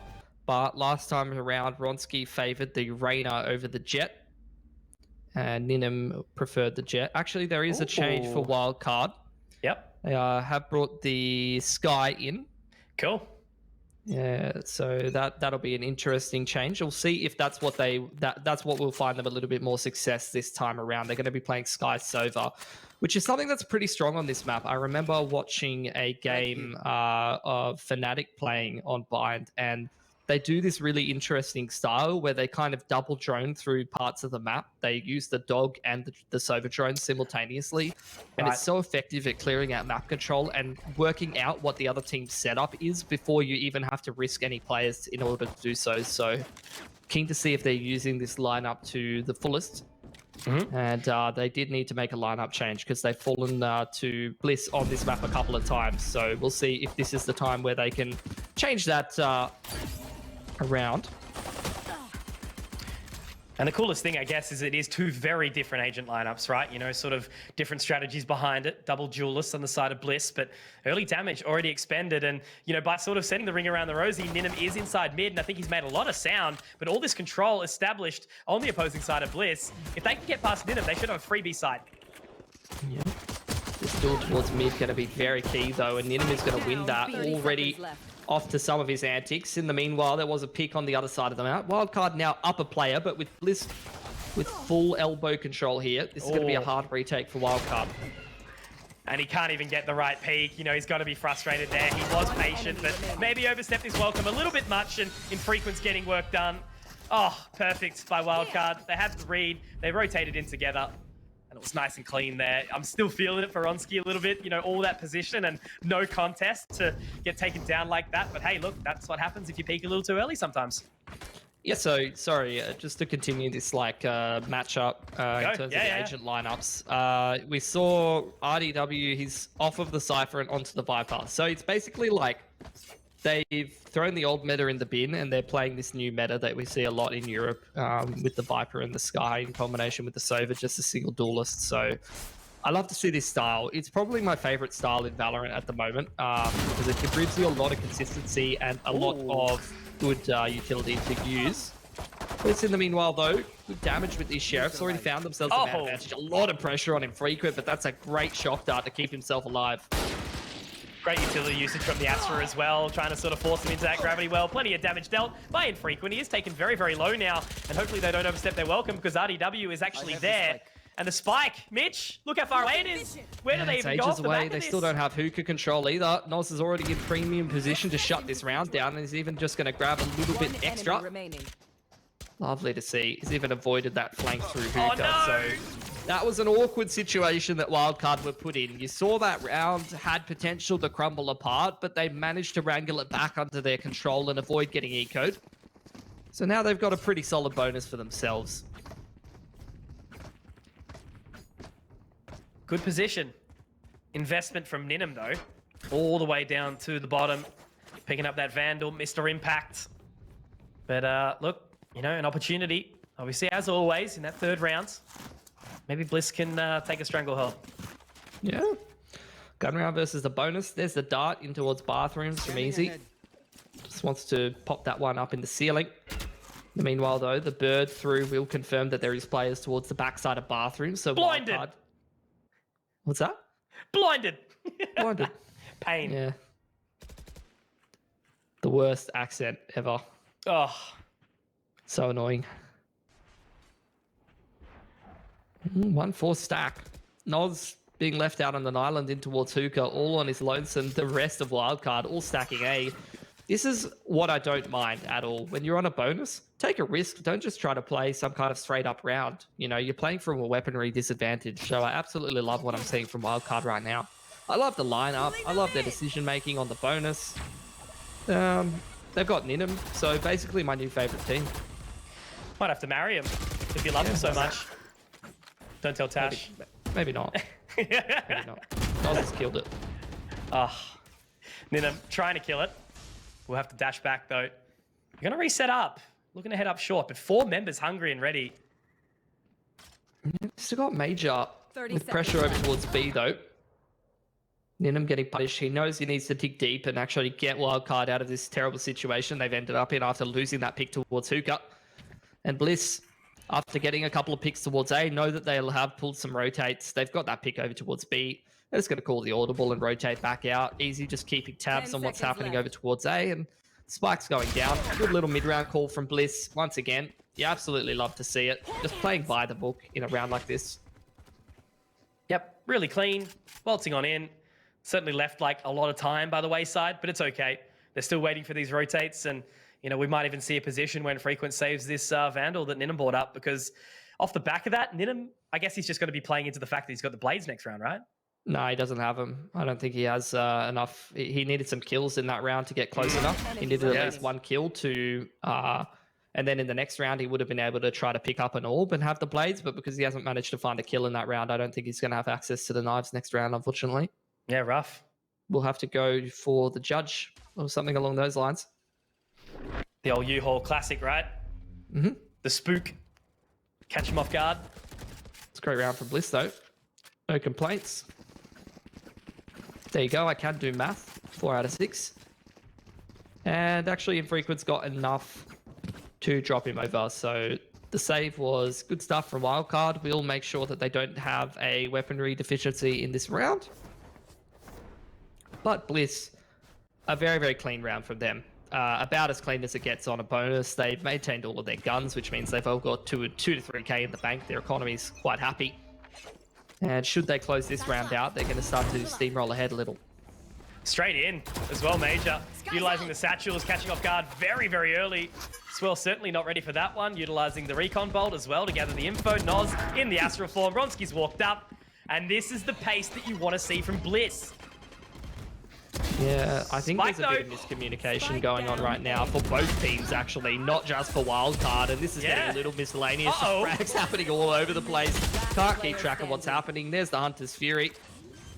but last time around, Ronski favored the Reyna over the Jet, and Ninem preferred the Jet. Actually, there is a change for Wildcard. Yep. They have brought the Sky in. Cool. Yeah, so that'll be an interesting change. We'll see if that's what that's what will find them a little bit more success this time around. They're going to be playing Sky Sova, which is something that's pretty strong on this map. I remember watching a game of Fnatic playing on Bind, and they do this really interesting style where they kind of double drone through parts of the map. They use the dog and the Sova drone simultaneously. And it's so effective at clearing out map control and working out what the other team's setup is before you even have to risk any players in order to do so. So keen to see if they're using this lineup to the fullest. Mm-hmm. And they did need to make a lineup change because they've fallen to Bliss on this map a couple of times. So we'll see if this is the time where they can change that around. And the coolest thing, I guess, is it is two very different agent lineups, right? Sort of different strategies behind it. Double duelists on the side of Bliss, but early damage already expended. And, by sort of setting the ring around the rosy, Ninem is inside mid, and I think he's made a lot of sound. But all this control established on the opposing side of Bliss, if they can get past Ninem, they should have a freebie side. Yeah. This duel towards mid going to be very key, though, and Ninem is going to win that already. Off to some of his antics. In the meanwhile, there was a pick on the other side of the map. Wildcard now up a player, but with Bliss with full elbow control here, this is going to be a hard retake for Wildcard. And he can't even get the right peak. He's got to be frustrated there. He was patient, but maybe overstepped his welcome a little bit much, and Infrequent's getting work done. Oh, perfect by Wildcard. They had the read. They rotated in together. And it was nice and clean there. I'm still feeling it for Ronski a little bit, all that position and no contest to get taken down like that. But hey, look, that's what happens if you peak a little too early sometimes. Yeah, so, sorry, just to continue this, matchup in terms of the agent lineups. We saw RDW, he's off of the Cypher and onto the Viper. So it's basically like they've thrown the old meta in the bin and they're playing this new meta that we see a lot in Europe with the Viper and the Sky in combination with the Sova, just a single duelist. So I love to see this style. It's probably my favorite style in Valorant at the moment because it gives you a lot of consistency and a lot of good utility to use. But in the meanwhile, though, good damage with these Sheriffs. Already found themselves an advantage. A lot of pressure on Infrequent, but that's a great shock dart to keep himself alive. Great utility usage from the Astra as well, trying to sort of force him into that gravity well. Plenty of damage dealt by Infrequent. He is taken very, very low now, and hopefully they don't overstep their welcome because RDW is actually there. And the spike, Mitch, look how far away it is. Where do they even go off the back of They this? still don't have hookah control either. Nos is already in premium position to shut this round down, and he's even just going to grab a little bit extra. Lovely to see. He's even avoided that flank through hookah. Oh, no! So that was an awkward situation that Wildcard were put in. You saw that round had potential to crumble apart, but they managed to wrangle it back under their control and avoid getting ecoed. So now they've got a pretty solid bonus for themselves. Good position. Investment from Ninem, though. All the way down to the bottom. Picking up that Vandal, Mr. Impact. But look, an opportunity Obviously, as always, in that third round, maybe Bliss can take a stranglehold. Yeah. Gun round versus the bonus. There's the dart in towards bathrooms from Easy. Just wants to pop that one up in the ceiling. Meanwhile, though, the bird through will confirm that there is players towards the backside of bathrooms. So Blinded. Wildcard... What's that? Blinded. Blinded. Pain. Yeah. The worst accent ever. Oh. So annoying. 1-4 stack. Noz being left out on an island in towards Hookah, all on his lonesome. The rest of Wildcard all stacking A. This is what I don't mind at all. When you're on a bonus, take a risk. Don't just try to play some kind of straight up round. You know, you're playing from a weaponry disadvantage. So I absolutely love what I'm seeing from Wildcard right now. I love the lineup. I love their decision making on the bonus. They've got Ninum, so basically my new favorite team. Might have to marry him if you love him so much. Don't tell Tash. Maybe not. Maybe not. Noz has killed it. Ninum trying to kill it. We'll have to dash back though. You're gonna reset up. Looking to head up short, but 4 members hungry and ready. Still got Major with pressure over towards B though. Ninum getting punished. He knows he needs to dig deep and actually get Wildcard out of this terrible situation they've ended up in after losing that pick towards Hookah. And Bliss, after getting a couple of picks towards A, know that they'll have pulled some rotates. They've got that pick over towards B. They're just going to call the audible and rotate back out. Easy just keeping tabs on what's happening over towards A. And Spike's going down. Good little mid-round call from Bliss. Once again, you absolutely love to see it. Just playing by the book in a round like this. Yep, really clean. Waltzing on in. Certainly left like a lot of time by the wayside, but it's okay. They're still waiting for these rotates, and you know we might even see a position when Frequent saves this Vandal that Ninum brought up, because off the back of that, Ninum, I guess he's just going to be playing into the fact that he's got the Blades next round, right? No, he doesn't have them. I don't think he has enough. He needed some kills in that round to get close enough. He needed at least 1 kill to... and then in the next round, he would have been able to try to pick up an orb and have the Blades, but because he hasn't managed to find a kill in that round, I don't think he's going to have access to the knives next round, unfortunately. Yeah, rough. We'll have to go for the judge or something along those lines. The old U-Haul classic, right? Mm-hmm. The spook. Catch him off guard. It's a great round for Bliss, though. No complaints. There you go. I can do math. 4 out of 6. And actually, Infrequent's got enough to drop him over. So the save was good stuff from Wildcard. We'll make sure that they don't have a weaponry deficiency in this round. But Bliss, a very, very clean round from them. About as clean as it gets on a bonus. They've maintained all of their guns, which means they've all got 2 to 3k in the bank. Their economy's quite happy. And should they close this round out, they're going to start to steamroll ahead a little. Straight in as well, Major. Utilizing the satchels, catching off guard very, very early. Swell certainly not ready for that one. Utilizing the recon bolt as well to gather the info. Noz in the astral form. Ronski's walked up. And this is the pace that you want to see from Bliss. Yeah, I think Spike there's a bit of miscommunication going on right now for both teams, actually, not just for Wildcard. And this is getting a little miscellaneous. Frags happening all over the place. Can't keep track of what's happening. There's the Hunter's Fury.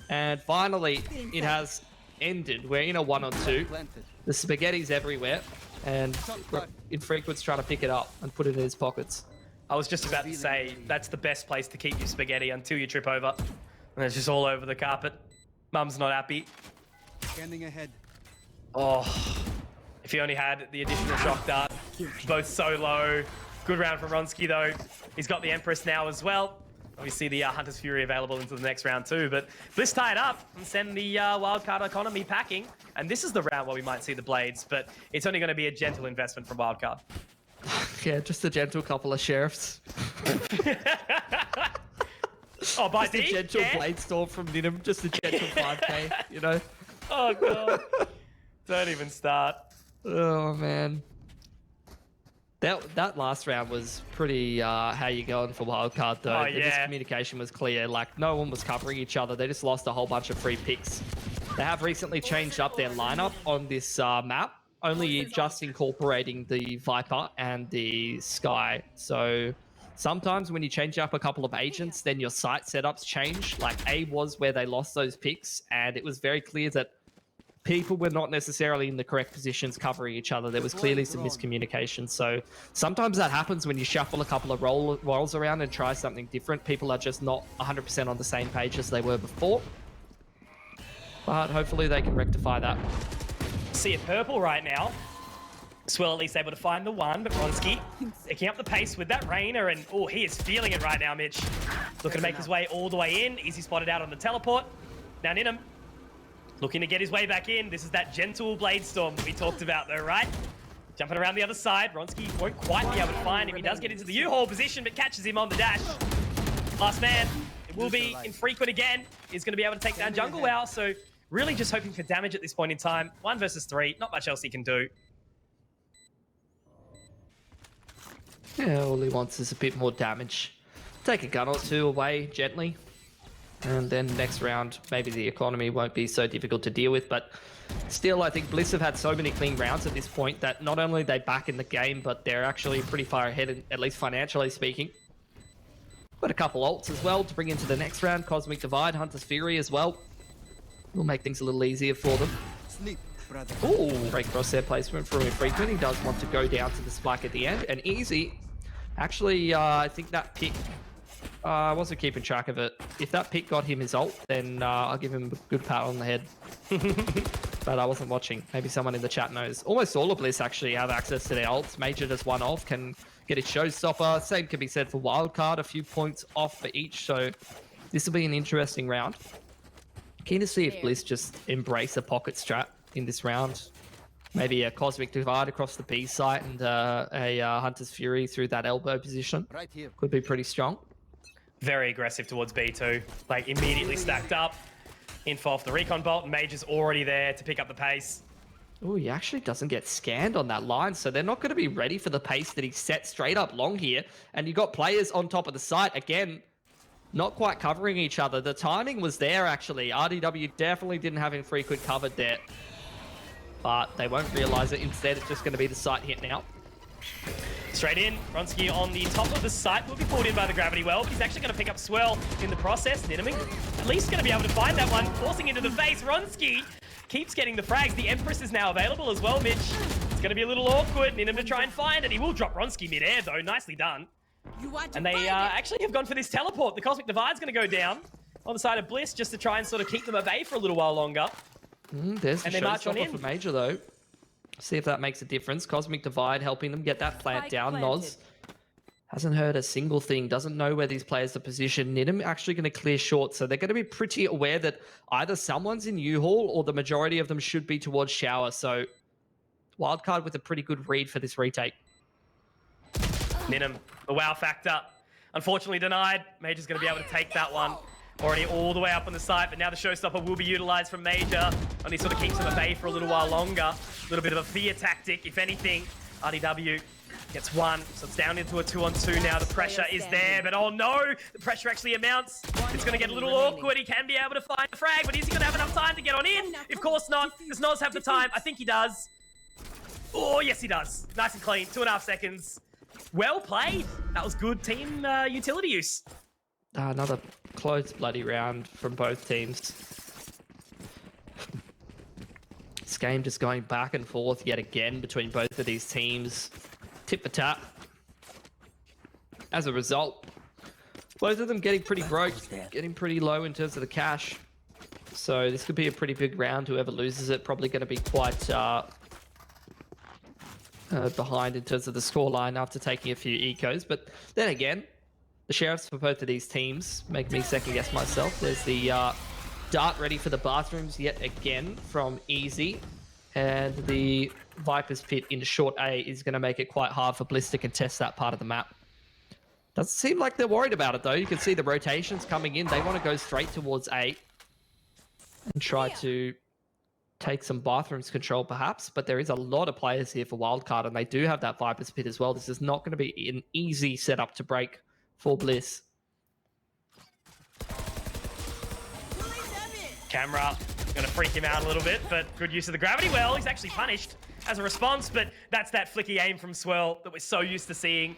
And finally, it has ended. We're in a 1-on-2. The spaghetti's everywhere. And Infrequent's trying to pick it up and put it in his pockets. I was just about to say, that's the best place to keep your spaghetti until you trip over. And it's just all over the carpet. Mum's not happy. Scanning ahead. Oh, if he only had the additional shock dart. Both so low. Good round from Ronski though. He's got the Empress now as well. Obviously the Hunter's Fury available into the next round too, but Bliss tie it up and send the Wildcard economy packing. And this is the round where we might see the Blades, but it's only going to be a gentle investment from Wildcard. Yeah, just a gentle couple of sheriffs. Oh, by just a gentle blade storm from Ninum, just a gentle 5k, you know? Oh, God. Don't even start. Oh, man. That last round was pretty how you going for Wildcard, though. Oh, The miscommunication was clear. Like, no one was covering each other. They just lost a whole bunch of free picks. They have recently changed up their lineup on this map, only just incorporating the Viper and the Sky. So sometimes when you change up a couple of agents, then your site setups change. Like A was where they lost those picks, and it was very clear that people were not necessarily in the correct positions covering each other. There was clearly some miscommunication. So sometimes that happens when you shuffle a couple of roles around and try something different. People are just not 100% on the same page as they were before. But hopefully they can rectify that. See it purple right now. Swell at least able to find the one, but Bronski picking up the pace with that Rainer, and oh, he is feeling it right now, Mitch. Looking to make his way all the way in. Easy spotted out on the teleport. Now Ninum looking to get his way back in. This is that gentle blade storm we talked about though, right? Jumping around the other side. Bronski won't quite be able to find him. He does get into the U-haul position, but catches him on the dash. Last man, it will be infrequent again. He's going to be able to take down Jungle Wow, so really just hoping for damage at this point in time. 1 versus 3, not much else he can do. Yeah, all he wants is a bit more damage. Take a gun or two away gently. And then next round, maybe the economy won't be so difficult to deal with. But still, I think Bliss have had so many clean rounds at this point that not only are they back in the game, but they're actually pretty far ahead, at least financially speaking. Got a couple ults as well to bring into the next round. Cosmic Divide, Hunter's Fury as well. Will make things a little easier for them. Ooh, great crosshair placement from Infrequent. He does want to go down to the spike at the end. And Easy, actually, I think that pick, I wasn't keeping track of it. If that pick got him his ult, then I'll give him a good pat on the head. But I wasn't watching. Maybe someone in the chat knows. Almost all of Bliss actually have access to their ults. Major does one off, can get a showstopper. Same can be said for Wildcard, a few points off for each. So this will be an interesting round. Keen to see if Bliss just embrace a pocket strat in this round. Maybe a Cosmic Divide across the B site and a Hunter's Fury through that elbow position. Could be pretty strong. Very aggressive towards B2. Like, immediately stacked up. Info off the Recon Bolt. Major's already there to pick up the pace. Oh, he actually doesn't get scanned on that line, so they're not going to be ready for the pace that he set straight up long here. And you've got players on top of the site. Again, not quite covering each other. The timing was there, actually. RDW definitely didn't have Infrequent covered there. But they won't realize it. Instead, it's just going to be the site hit now. Straight in. Bronski on the top of the site. Will be pulled in by the gravity well, but he's actually going to pick up Swell in the process. Ninaming at least going to be able to find that one. Forcing into the face. Ronski keeps getting the frags. The Empress is now available as well, Mitch. It's going to be a little awkward. Ninam to try and find it. He will drop Ronski mid-air, though. Nicely done. And they actually have gone for this teleport. The Cosmic Divide's going to go down on the side of Bliss just to try and sort of keep them at bay for a little while longer. There's the showstopper for Major, though. See if that makes a difference. Cosmic Divide helping them get that plant down. Noz hasn't heard a single thing. Doesn't know where these players are positioned. Nidham actually going to clear short. So they're going to be pretty aware that either someone's in U-Haul or the majority of them should be towards Shower. So Wildcard with a pretty good read for this retake. Ninham, the wow factor, unfortunately denied. Major's going to be able to take that one. Already all the way up on the site, but now the showstopper will be utilized from Major. Only sort of keeps him at bay for a little while longer. A little bit of a fear tactic, if anything. RDW gets one, so it's down into a 2-on-2 now. The pressure is there, but oh no! The pressure actually amounts. It's going to get a little awkward. He can be able to find the frag, but is he going to have enough time to get on in? Of course not. Does Noz have the time? I think he does. Oh, yes he does. Nice and clean, 2.5 seconds. Well played. That was good team utility use. Another close bloody round from both teams. This game just going back and forth yet again between both of these teams. Tip for tap. As a result, both of them getting pretty broke, getting pretty low in terms of the cash. So this could be a pretty big round. Whoever loses it probably going to be quite behind in terms of the scoreline after taking a few ecos. But then again, the sheriffs for both of these teams make me second guess myself. There's the dart ready for the bathrooms yet again from Easy. And the Viper's Pit in short A is going to make it quite hard for Bliss to contest that part of the map. Doesn't seem like they're worried about it though. You can see the rotations coming in. They want to go straight towards A and try to take some bathrooms control perhaps. But there is a lot of players here for Wildcard and they do have that Viper's Pit as well. This is not going to be an easy setup to break for Bliss. Camera going to freak him out a little bit, but good use of the gravity well. He's actually punished as a response, but that's that flicky aim from Swell that we're so used to seeing.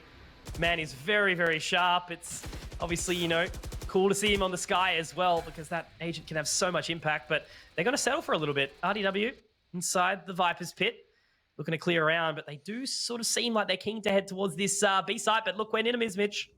Man is very, very sharp. It's obviously, you know, Cool to see him on the sky as well, because that agent can have so much impact, but they're going to settle for a little bit. RDW inside the Viper's pit, looking to clear around, but they do sort of seem like they're keen to head towards this B site, but look where Ninum is, Mitch.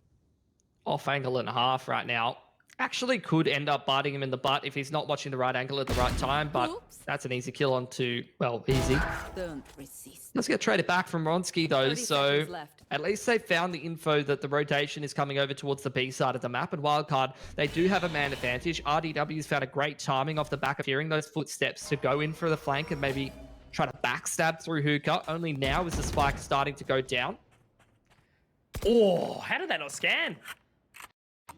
Off angle and a half right now. Actually could end up biting him in the butt if he's not watching the right angle at the right time, but that's an easy kill onto, well, easy. Don't resist. Let's get traded back from Ronski though, so at least they found the info that the rotation is coming over towards the B side of the map, and Wildcard, they do have a man advantage. RDW's found a great timing off the back of hearing those footsteps to go in for the flank and maybe try to backstab through Hookah. Only now is the spike starting to go down. Oh, how did that not scan?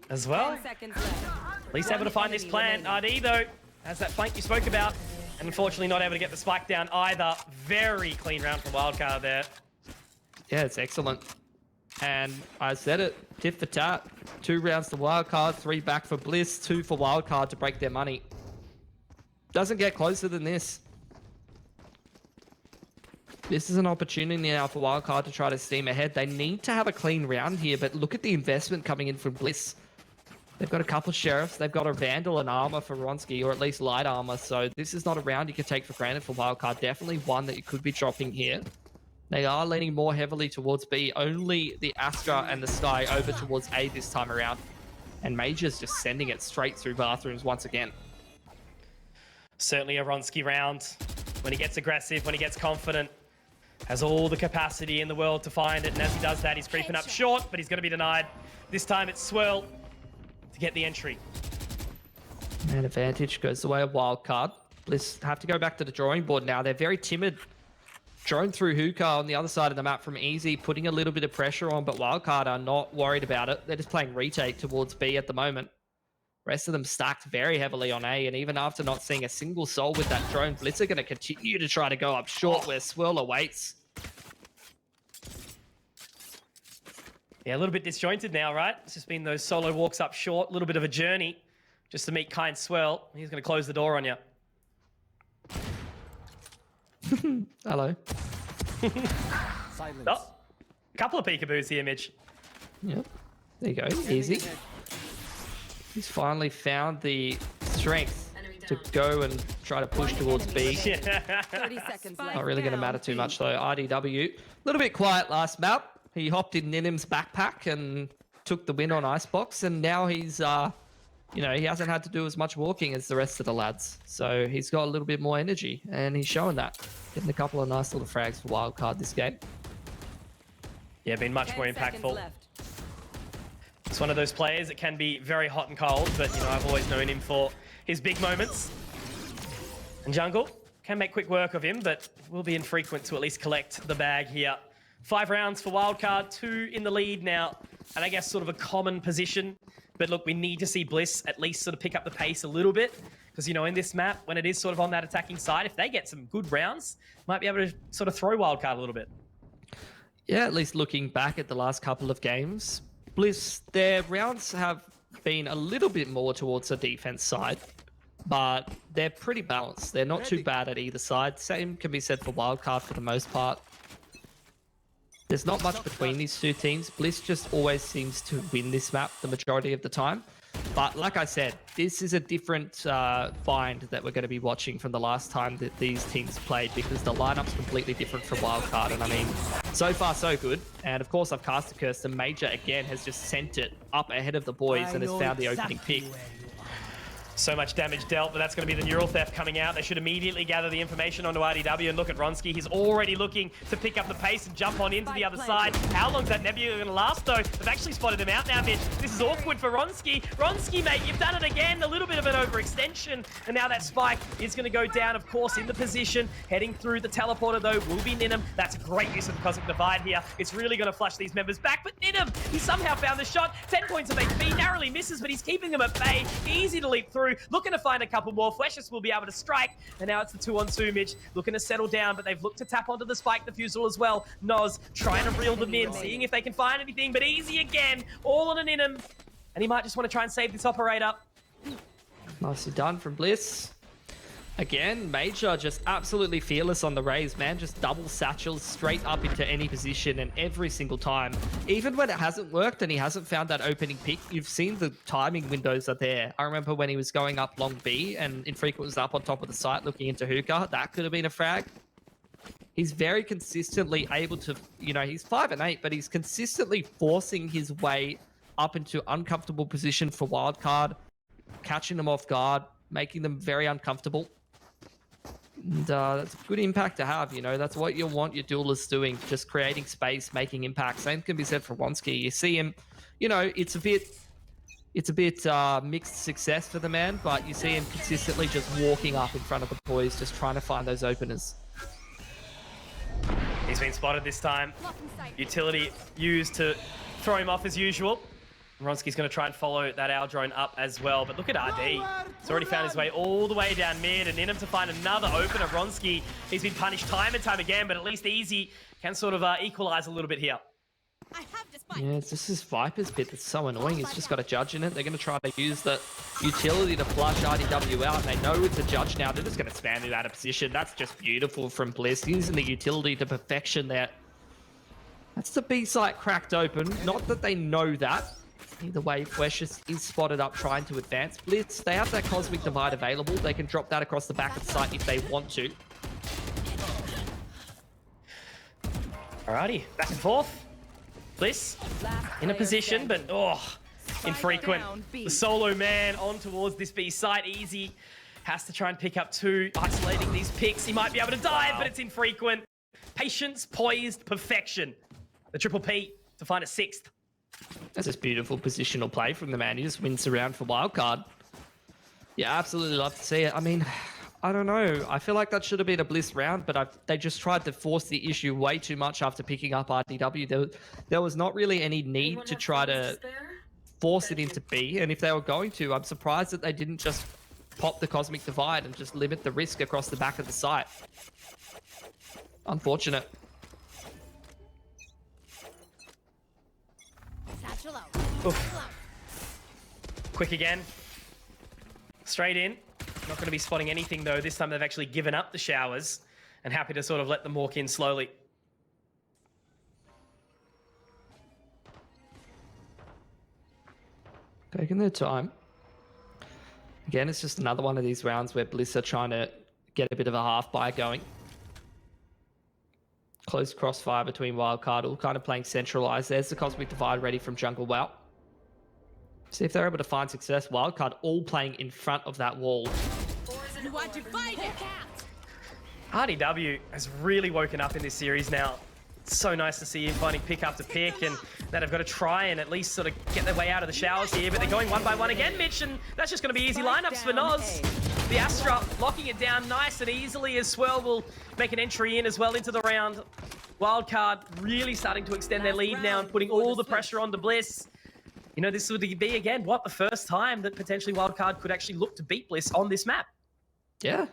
As well. At least able to find this plant. RD though has that flank you spoke about, and unfortunately not able to get the spike down either. Very clean round from Wildcard there. Yeah, it's excellent. And I said it, tit for tat. 2 rounds to Wildcard, 3 back for Bliss, 2 for Wildcard to break their money. Doesn't get closer than this. This is an opportunity now for Wildcard to try to steam ahead. They need to have a clean round here, but look at the investment coming in from Bliss. They've got a couple of Sheriffs. They've got a Vandal and armor for Ronski, or at least light armor. So this is not a round you can take for granted for Wildcard. Definitely one that you could be dropping here. They are leaning more heavily towards B. Only the Astra and the Sky over towards A this time around. And Major's just sending it straight through bathrooms once again. Certainly a Ronski round. When he gets aggressive, when he gets confident, has all the capacity in the world to find it. And as he does that, he's creeping up short, but he's going to be denied. This time it's Swirl to get the entry. Man advantage goes the way of Wildcard. Bliss have to go back to the drawing board now. They're very timid. Drone through Hookah on the other side of the map from Easy, putting a little bit of pressure on, but Wildcard are not worried about it. They're just playing retake towards B at the moment. Rest of them stacked very heavily on A, and even after not seeing a single soul with that drone, Blitz are going to continue to try to go up short where Swirl awaits. Yeah, a little bit disjointed now, right? It's just been those solo walks up short, a little bit of a journey just to meet Kind Swirl. He's going to close the door on you. Hello. Silence. Oh, a couple of peekaboos here, Mitch. Yep. There you go. Easy. He's finally found the strength to go and try to push towards B. 30 seconds left. Not really going to matter too much though. RDW, a little bit quiet last map. He hopped in Ninim's backpack and took the win on Icebox, and now he's, you know, he hasn't had to do as much walking as the rest of the lads. So he's got a little bit more energy, and he's showing that. Getting a couple of nice little frags for Wildcard this game. Yeah, been much more impactful. It's one of those players that can be very hot and cold, but, you know, I've always known him for his big moments. And Jungle can make quick work of him, but will be infrequent to at least collect the bag here. 5 rounds for Wildcard, 2 in the lead now, and I guess sort of a common position. But look, we need to see Bliss at least sort of pick up the pace a little bit, because, you know, in this map, when it is sort of on that attacking side, if they get some good rounds, might be able to sort of throw Wildcard a little bit. Yeah, at least looking back at the last couple of games, Bliss, their rounds have been a little bit more towards the defense side, but they're pretty balanced. They're not too bad at either side. Same can be said for Wildcard for the most part. There's not much between these two teams. Bliss just always seems to win this map the majority of the time. But like I said, this is a different find that we're going to be watching from the last time that these teams played, because the lineup's completely different from Wildcard. And I mean, so far so good. And of course, I've cast a curse. The Major again has just sent it up ahead of the boys and has found the opening pick. So much damage dealt, but that's going to be the neural theft coming out. They should immediately gather the information onto RDW, and look at Ronski. He's already looking to pick up the pace and jump on into the other side. How long's that Nebula going to last, though? They've actually spotted him out now, Mitch. This is awkward for Ronski. Ronski, mate, you've done it again. A little bit of an overextension, and now that spike is going to go down, of course, in the position. Heading through the teleporter, though, will be Ninum. That's a great use of the Cosmic Divide here. It's really going to flush these members back, but Ninum, he somehow found the shot. 10 points of HP, narrowly misses, but he's keeping them at bay. Easy to leap through. Looking to find a couple more. Fleshes will be able to strike, and now it's the 2-on-2 Mitch looking to settle down, but they've looked to tap onto the spike defusal as well. Noz trying to reel them in, seeing if they can find anything, but Easy again, all on an Ninum, and he might just want to try and save this operator. Nicely done from Bliss. Again, Major just absolutely fearless on the raise, man. Just double satchels straight up into any position, and every single time. Even when it hasn't worked and he hasn't found that opening pick, you've seen the timing windows are there. I remember when he was going up long B and Infrequent was up on top of the site looking into hookah. That could have been a frag. He's very consistently able to, you know, he's 5 and 8, but he's consistently forcing his way up into uncomfortable position for wildcard, catching them off guard, making them very uncomfortable. And that's a good impact to have, you know. That's what you want your duelists doing, just creating space, making impact. Same can be said for Wonsky. You see him, you know, it's a bit mixed success for the man, but you see him consistently just walking up in front of the boys, just trying to find those openers. He's been spotted this time. Utility used to throw him off as usual. Ronski's going to try and follow that Owl drone up as well. But look at RD. He's already found his way all the way down mid, and in him to find another opener. Ronski, he's been punished time and time again, but at least Easy can sort of equalize a little bit here. Yeah, it's just this Viper's bit that's so annoying. It's just got a judge in it. They're going to try to use the utility to flush RDW out, and they know it's a judge now. They're just going to spam him out of position. That's just beautiful from Bliss, using the utility to perfection there. That's the B site cracked open. Not that they know that. Either way, Flesh is spotted up trying to advance. Blitz, they have that Cosmic Divide available. They can drop that across the back of the site if they want to. Alrighty, back and forth. Bliss in a position, but Infrequent. The solo man on towards this B site. Easy has to try and pick up 2, isolating these picks. He might be able to dive, but it's Infrequent. Patience, poised, perfection. The triple P to find a 6th. That's just beautiful positional play from the man. He just wins around for wildcard. Yeah, absolutely love to see it. I mean, I don't know. I feel like that should have been a Bliss round, but they just tried to force the issue way too much after picking up RDW. There was not really any need to try to force it into B, and if they were going to, I'm surprised that they didn't just pop the Cosmic Divide and just limit the risk across the back of the site. Unfortunate. Oof. Quick again. Straight in. Not going to be spotting anything though. This time they've actually given up the showers and happy to sort of let them walk in slowly. Taking their time. Again, it's just another one of these rounds where Bliss are trying to get a bit of a half buy going. Close crossfire between Wildcard, all kind of playing centralized. There's the Cosmic Divide ready from Jungle Wow. See if they're able to find success. Wildcard all playing in front of that wall. RDW has really woken up in this series now. It's so nice to see him finding pick after pick, and that have got to try and at least sort of get their way out of the showers here, but they're going one by one again, Mitch, and that's just going to be easy lineups for Noz. The Astra locking it down nice and easily as well. Will make an entry in as well into the round. Wildcard really starting to extend their lead now and putting all the pressure on to Bliss. You know, this would be, again, what, the first time that potentially Wildcard could actually look to beat Bliss on this map. Yeah.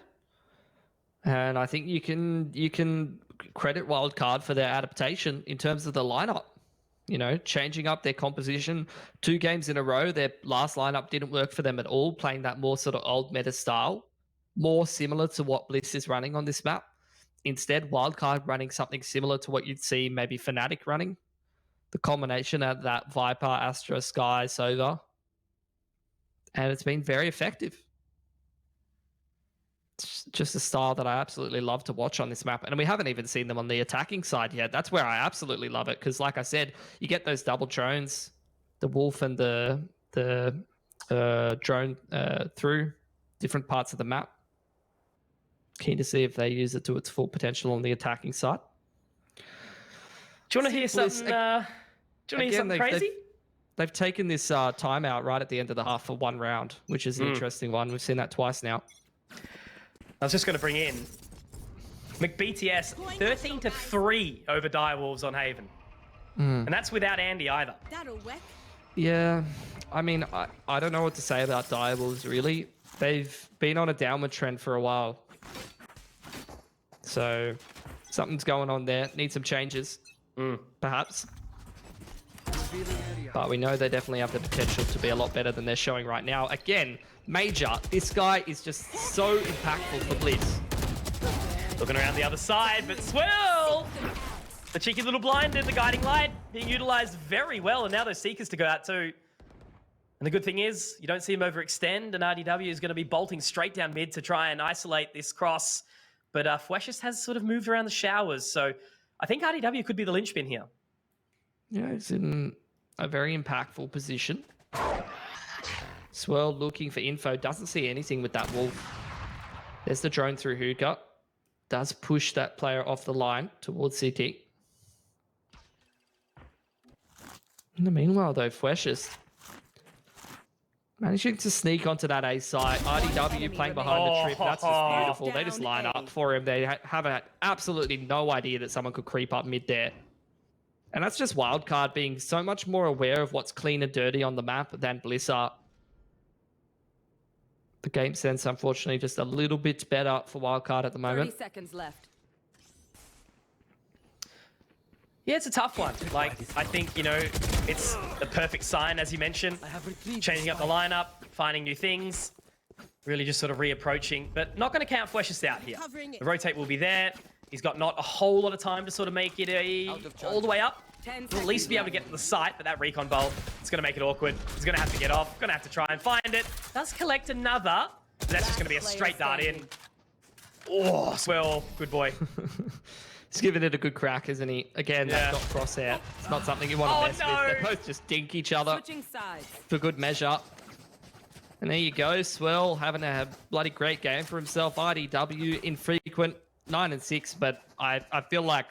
And I think you can credit Wildcard for their adaptation in terms of the lineup. You know, changing up their composition 2 games in a row. Their last lineup didn't work for them at all, playing that more sort of old meta style, more similar to what Bliss is running on this map. Instead, Wildcard running something similar to what you'd see maybe Fnatic running. The combination of that Viper, Astra, Sky, Sova. And it's been very effective. It's just a style that I absolutely love to watch on this map. And we haven't even seen them on the attacking side yet. That's where I absolutely love it. Because like I said, you get those double drones, the Wolf and the drone through different parts of the map. Keen to see if they use it to its full potential on the attacking side. Do you want to hear something? Do you want to hear something crazy? They've taken this timeout right at the end of the half for 1 round, which is an interesting one. We've seen that twice now. I was just going to bring in McBTS 13-3 over Direwolves on Haven. And that's without Andy either. Yeah, I mean, I don't know what to say about Direwolves, really. They've been on a downward trend for a while. So something's going on there. Need some changes, perhaps. But we know they definitely have the potential to be a lot better than they're showing right now. Again, Major, this guy is just so impactful for Blitz. Looking around the other side, but Swill! The cheeky little blinded, the guiding light being utilized very well, and now those Seekers to go out too. And the good thing is, you don't see him overextend, and RDW is going to be bolting straight down mid to try and isolate this cross. But Fweshus has sort of moved around the showers, so I think RDW could be the linchpin here. Yeah, it's in a very impactful position. Swirl looking for info, doesn't see anything with that wolf. There's the drone through Hookah. Does push that player off the line towards CT. In the meanwhile, though, Fweshus managing to sneak onto that A side. RDW playing behind the trip. That's just beautiful. They just line up for him. They have absolutely no idea that someone could creep up mid there. And that's just Wildcard being so much more aware of what's clean and dirty on the map than Bliss are. The game sense, unfortunately, just a little bit better for Wildcard at the moment. 30 seconds left. Yeah, it's a tough one. Like, I think, you know, it's the perfect sign, as you mentioned. Changing up the lineup, finding new things, really just sort of reapproaching, but not going to count Fweshus out here. The rotate will be there. He's got not a whole lot of time to sort of make it all the way up. He'll at least be able to get to the site, but that recon bolt, it's going to make it awkward. He's going to have to get off, going to have to try and find it. Does collect another, but that's just going to be a straight dart in. Oh, Swell, good boy. He's giving it a good crack, isn't he? Again, that dot crosshair. It's not something you want to mess with. They both just dink each other for good measure. And there you go, Swell having a bloody great game for himself. IDW infrequent, 9-6, but I feel like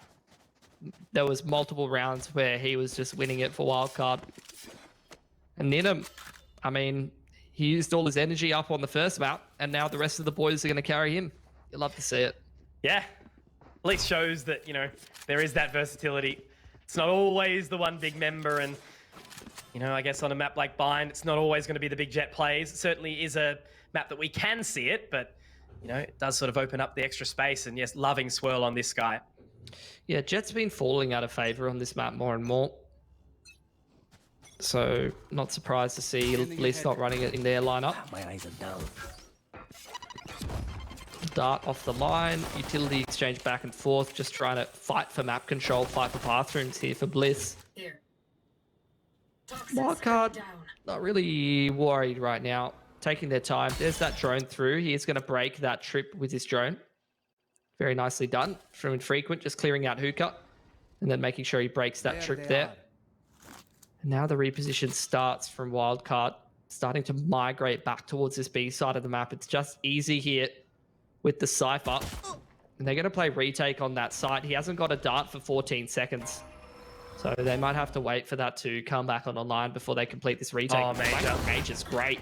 there was multiple rounds where he was just winning it for Wildcard. And Ninham, I mean, he used all his energy up on the first map, and now the rest of the boys are going to carry him. You'll love to see it. Yeah. At least shows that, you know, there is that versatility. It's not always the one big member, and, you know, I guess on a map like Bind, it's not always going to be the big jet plays. It certainly is a map that we can see it, but, you know, it does sort of open up the extra space, and yes, loving Swirl on this guy. Yeah, Jet's been falling out of favor on this map more and more. So, not surprised to see Bliss not running it in their lineup. My eyes are down. Dart off the line, utility exchange back and forth, just trying to fight for map control, fight for bathrooms here for Bliss. Wildcard, not really worried right now, taking their time. There's that drone through. He's going to break that trip with his drone. Very nicely done from Infrequent, just clearing out Hookah and then making sure he breaks that trip there. And now the reposition starts from Wildcard, starting to migrate back towards this B side of the map. It's just easy here with the Cypher. And they're going to play retake on that site. He hasn't got a dart for 14 seconds. So they might have to wait for that to come back on online before they complete this retake. Oh, Major. Major's great.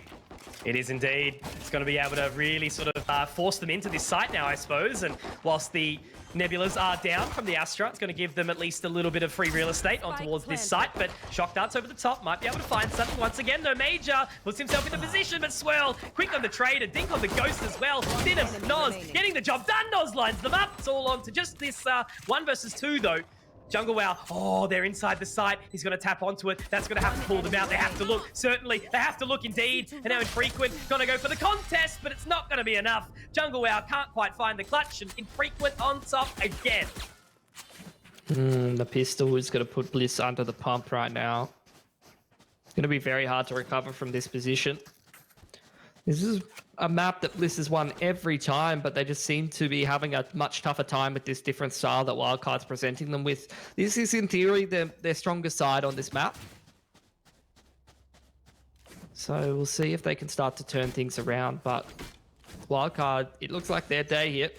It is indeed. It's going to be able to really sort of force them into this site now, I suppose. And whilst the Nebulas are down from the Astra, it's going to give them at least a little bit of free real estate on towards this site. But Shock Darts over the top might be able to find something once again. No, Major puts himself in the position, but Swirl, quick on the trade, a dink on the Ghost as well. Ninham, Noz, getting the job done. Noz lines them up. It's all on to just this 1 versus 2, though. Jungle Wow, oh, they're inside the site. He's going to tap onto it. That's going to have to pull them out. They have to look. Certainly, they have to look indeed. And now Infrequent, going to go for the contest, but it's not going to be enough. Jungle Wow can't quite find the clutch, and Infrequent on top again. The pistol is going to put Bliss under the pump right now. It's going to be very hard to recover from this position. This is a map that Bliss has won every time, but they just seem to be having a much tougher time with this different style that Wildcard's presenting them with. This is, in theory, their strongest side on this map. So we'll see if they can start to turn things around, but Wildcard, it looks like their day here.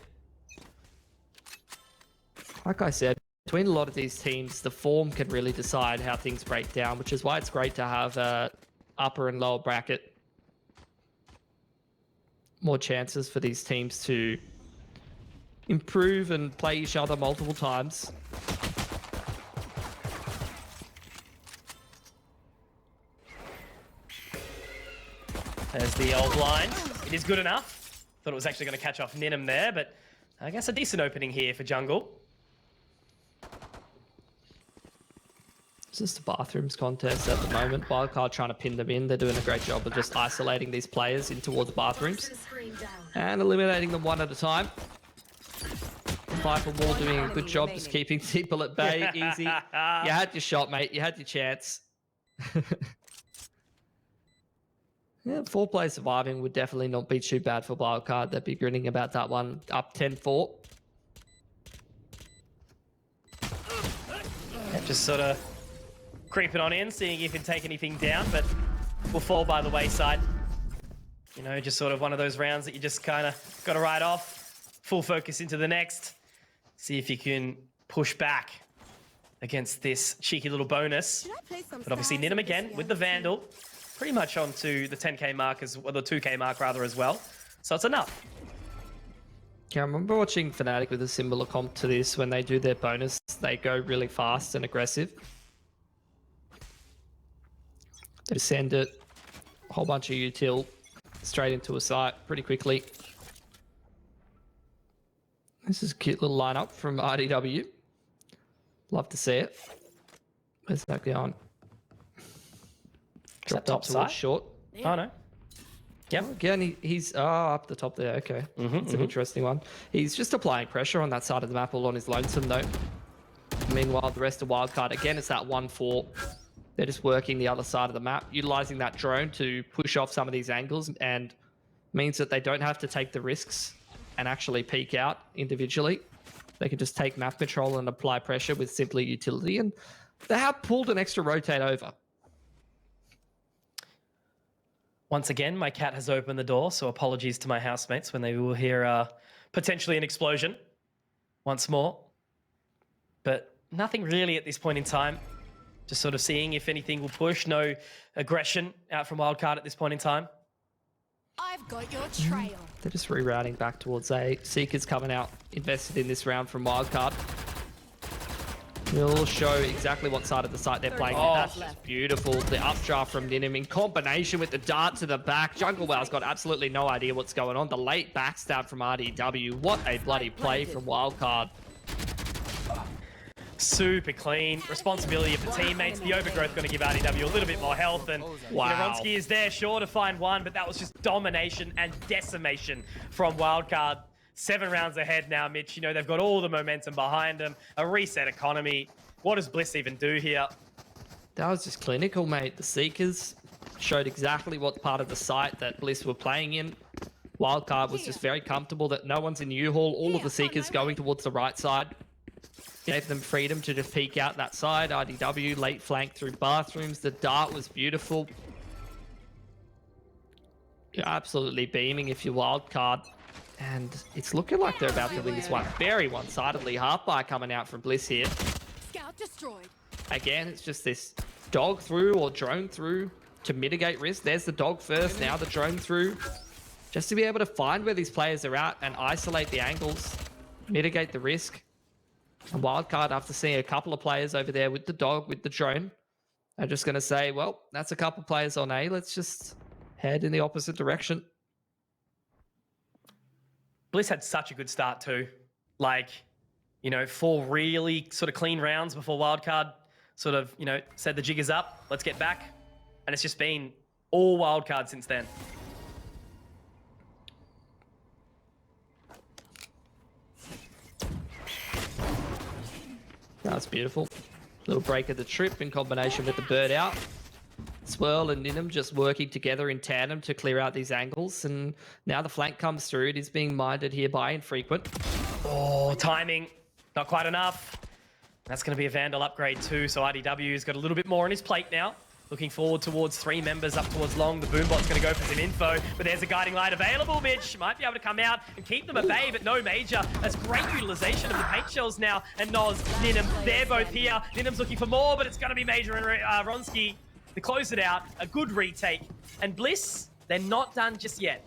Like I said, between a lot of these teams, the form can really decide how things break down, which is why it's great to have a upper and lower bracket. More chances for these teams to improve and play each other multiple times. There's the old blind. It is good enough. Thought it was actually going to catch off Ninham there, but I guess a decent opening here for Jungle. It's just a bathrooms contest at the moment. Wildcard trying to pin them in. They're doing a great job of just isolating these players in towards bathrooms and eliminating them one at a time. Viper Wall doing a good job just keeping people at bay. Easy. You had your shot, mate. You had your chance. Yeah, 4 players surviving would definitely not be too bad for Wildcard. They'd be grinning about that one. Up 10-4. Just sort of creeping on in, seeing if he can take anything down, but will fall by the wayside. You know, just sort of one of those rounds that you just kind of got to ride off. Full focus into the next. See if you can push back against this cheeky little bonus. But obviously Ninum again with the Vandal. Pretty much onto the 10k mark, or the 2k mark rather as well. So it's enough. Yeah, I remember watching Fnatic with a similar comp to this. When they do their bonus, they go really fast and aggressive. They send it, a whole bunch of util, straight into a site pretty quickly. This is a cute little lineup from RDW. Love to see it. Where's that going? Dropped up towards short. Oh no. Yep. Again, he's up the top there. Okay, it's an interesting one. He's just applying pressure on that side of the map all on his lonesome though. Meanwhile, the rest of Wildcard, again, it's that 1-4. They're just working the other side of the map, utilizing that drone to push off some of these angles, and means that they don't have to take the risks and actually peek out individually. They can just take map control and apply pressure with simply utility, and they have pulled an extra rotate over. Once again, my cat has opened the door, so apologies to my housemates when they will hear potentially an explosion once more. But nothing really at this point in time. Just sort of seeing if anything will push. No aggression out from Wildcard at this point in time. I've got your trail. They're just rerouting back towards A. Seekers coming out, invested in this round from Wildcard. We'll show exactly what side of the site they're playing. Oh, that's just beautiful. The updraft from Ninum in combination with the dart to the back. Jungle Wow's got absolutely no idea what's going on. The late backstab from RDW. What a bloody play from Wildcard. Super clean. Responsibility of the teammates. The overgrowth going to give RDW a little bit more health. And Ronski is there, sure to find one, but that was just domination and decimation from Wildcard. 7 rounds ahead now, Mitch. You know, they've got all the momentum behind them. A reset economy. What does Bliss even do here? That was just clinical, mate. The Seekers showed exactly what part of the site that Bliss were playing in. Wildcard was just very comfortable that no one's in U-Haul. All of the Seekers going towards the right side. Gave them freedom to just peek out that side. RDW late flank through bathrooms. The dart was beautiful. You're absolutely beaming if you're Wildcard. And it's looking like they're about to win this one very one-sidedly. Half bar coming out from Bliss here. Scout destroyed. Again, it's just this dog through or drone through to mitigate risk. There's the dog first, now the drone through. Just to be able to find where these players are at and isolate the angles, mitigate the risk. And Wildcard, after seeing a couple of players over there with the dog, with the drone, are just going to say, well, that's a couple players on A. Let's just head in the opposite direction. Bliss had such a good start too. Like, you know, 4 really sort of clean rounds before Wildcard sort of, you know, said the jig is up, let's get back. And it's just been all Wildcard since then. That's beautiful. Little break of the trip in combination with the bird out. Swirl and Ninum just working together in tandem to clear out these angles, and now the flank comes through. It is being minded here by Infrequent. Oh, timing. Not quite enough. That's going to be a Vandal upgrade too, so RDW's got a little bit more on his plate now. Looking forward towards 3 members up towards long. The Boombot's going to go for some info, but there's a guiding light available, Mitch. Might be able to come out and keep them at bay, but no major. That's great utilization of the paint shells now. And Noz, Ninum, they're both here. Ninum's looking for more, but it's going to be Major and Ronski to close it out. A good retake. And Bliss, they're not done just yet.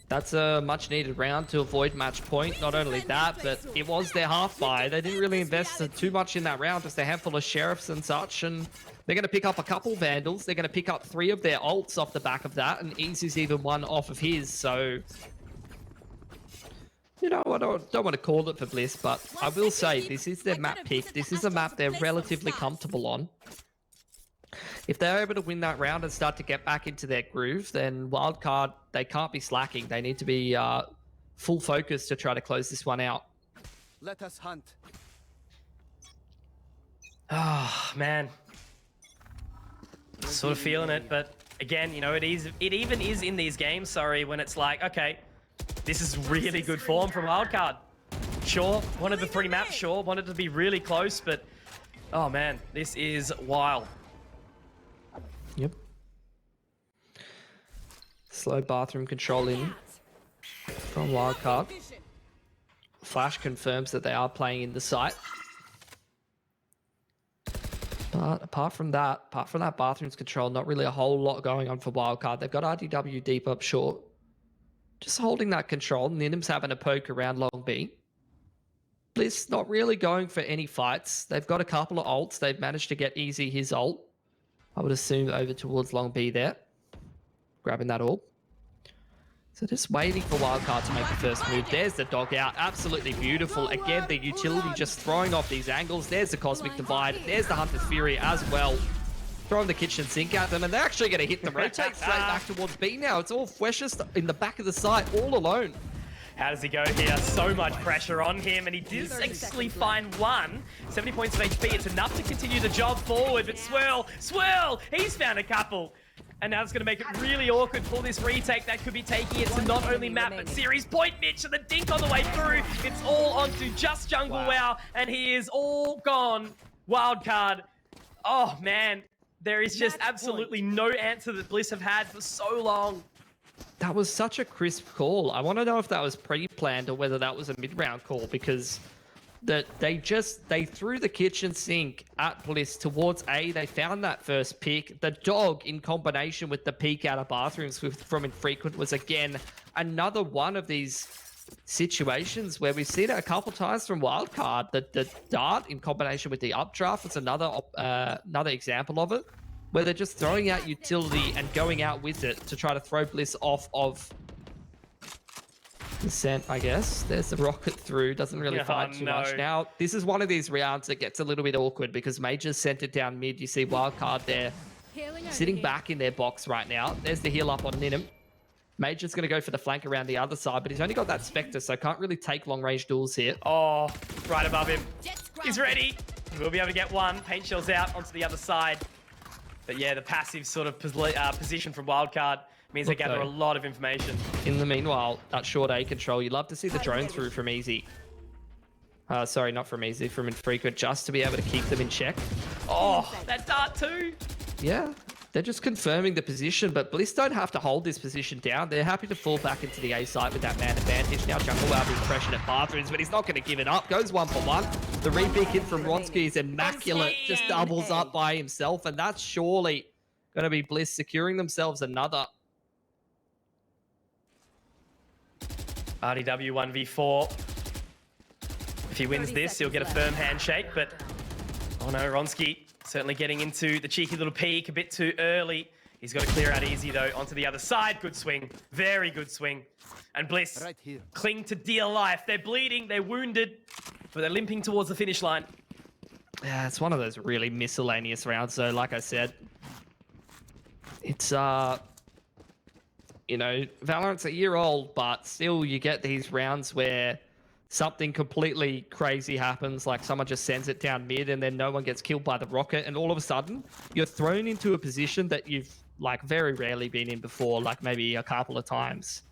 That's a much needed round to avoid match point. Not only that, but it was their half buy. They didn't really invest too much in that round, just a handful of sheriffs and such. And they're going to pick up a couple Vandals. They're going to pick up 3 of their ults off the back of that. And Easy's even one off of his. So You know, I don't want to call it for Bliss, but I will say this is their map pick. This is a map they're relatively comfortable on. If they're able to win that round and start to get back into their groove, then Wildcard, they can't be slacking. They need to be full focus to try to close this one out. Let us hunt. Oh, man. Sort of feeling it, but again, you know, it even is in these games, sorry, when it's like, okay, this is really good form from Wildcard. Sure, one of the 3 maps, sure, wanted to be really close, but oh man, this is wild. Yep. Slow bathroom control in from Wildcard. Flash confirms that they are playing in the site. But apart from that bathroom's control, not really a whole lot going on for Wildcard. They've got RDW deep up short. Just holding that control. Ninim's having a poke around long B. Bliss not really going for any fights. They've got a couple of ults. They've managed to get easy his ult. I would assume over towards long B there. Grabbing that orb. So just waiting for Wildcard to make the first move. There's the dog out. Absolutely beautiful. Again, the utility just throwing off these angles. There's the Cosmic Divide. There's the Hunter's Fury as well. Throwing the kitchen sink at them, and they're actually going to hit the rotate straight back towards B now. It's all Fweshest in the back of the site, all alone. How does he go here? So much pressure on him, and he does actually find one. 70 points of HP. It's enough to continue the job forward, but Swirl, he's found a couple. And now it's going to make it really awkward for this retake. That could be taking it to not only map, but series point. Mitch and the dink on the way through. It's all onto just Jungle Wow, and he is all gone. Wildcard. Oh, man. There is just absolutely no answer that Bliss have had for so long. That was such a crisp call. I want to know if that was pre-planned or whether that was a mid-round call, because they threw the kitchen sink at Bliss towards A. They found that first pick. The dog in combination with the peek out of bathrooms from Infrequent was again another one of these situations where we've seen it a couple times from Wildcard. The dart in combination with the updraft was another example of it, where they're just throwing out utility and going out with it to try to throw Bliss off of the scent, I guess. There's the rocket through, doesn't really fight too much. Now, this is one of these rounds that gets a little bit awkward because Major's sent it down mid. You see Wildcard there sitting back in their box right now. There's the heal up on Ninum. Major's going to go for the flank around the other side, but he's only got that Spectre, so can't really take long-range duels here. Oh, right above him. He's ready. We'll be able to get one. Paint Shell's out onto the other side. But yeah, the passive sort of position from Wildcard means they gather a lot of information. In the meanwhile, that short A control, you'd love to see the drone through from Easy. Sorry, not from Easy, from Infrequent, just to be able to keep them in check. Oh, that dart too. Yeah, they're just confirming the position, but Bliss don't have to hold this position down. They're happy to fall back into the A site with that man advantage. Now Jungle Wow being pressured at bathrooms, but he's not going to give it up. Goes 1-for-1. The repeat hit from Ronsky is immaculate. Just doubles up by himself, and that's surely going to be Bliss securing themselves another. RDW 1v4. If he wins this, he'll get a firm handshake, but oh no, Ronsky certainly getting into the cheeky little peek a bit too early. He's got to clear out easy though, onto the other side. Good swing, very good swing. And Bliss cling to dear life. They're bleeding, they're wounded, but they're limping towards the finish line. Yeah, it's one of those really miscellaneous rounds. So like I said, it's you know, Valorant's a year old, but still you get these rounds where something completely crazy happens, like someone just sends it down mid and then no one gets killed by the rocket, and all of a sudden you're thrown into a position that you've like very rarely been in before, like maybe a couple of times.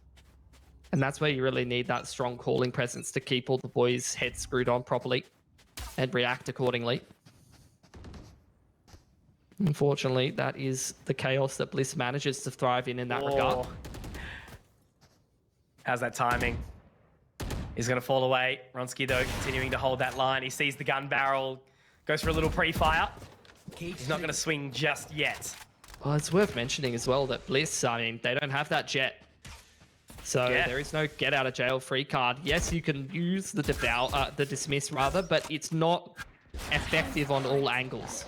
And that's where you really need that strong calling presence to keep all the boys' heads screwed on properly and react accordingly. Unfortunately, that is the chaos that Bliss manages to thrive in that regard. How's that timing? He's going to fall away. Ronsky, though, continuing to hold that line. He sees the gun barrel, goes for a little pre-fire. He's not going to swing just yet. Well, it's worth mentioning as well that Bliss, I mean, they don't have that jet. So there is no get out of jail free card. Yes, you can use the dismiss rather, but it's not effective on all angles.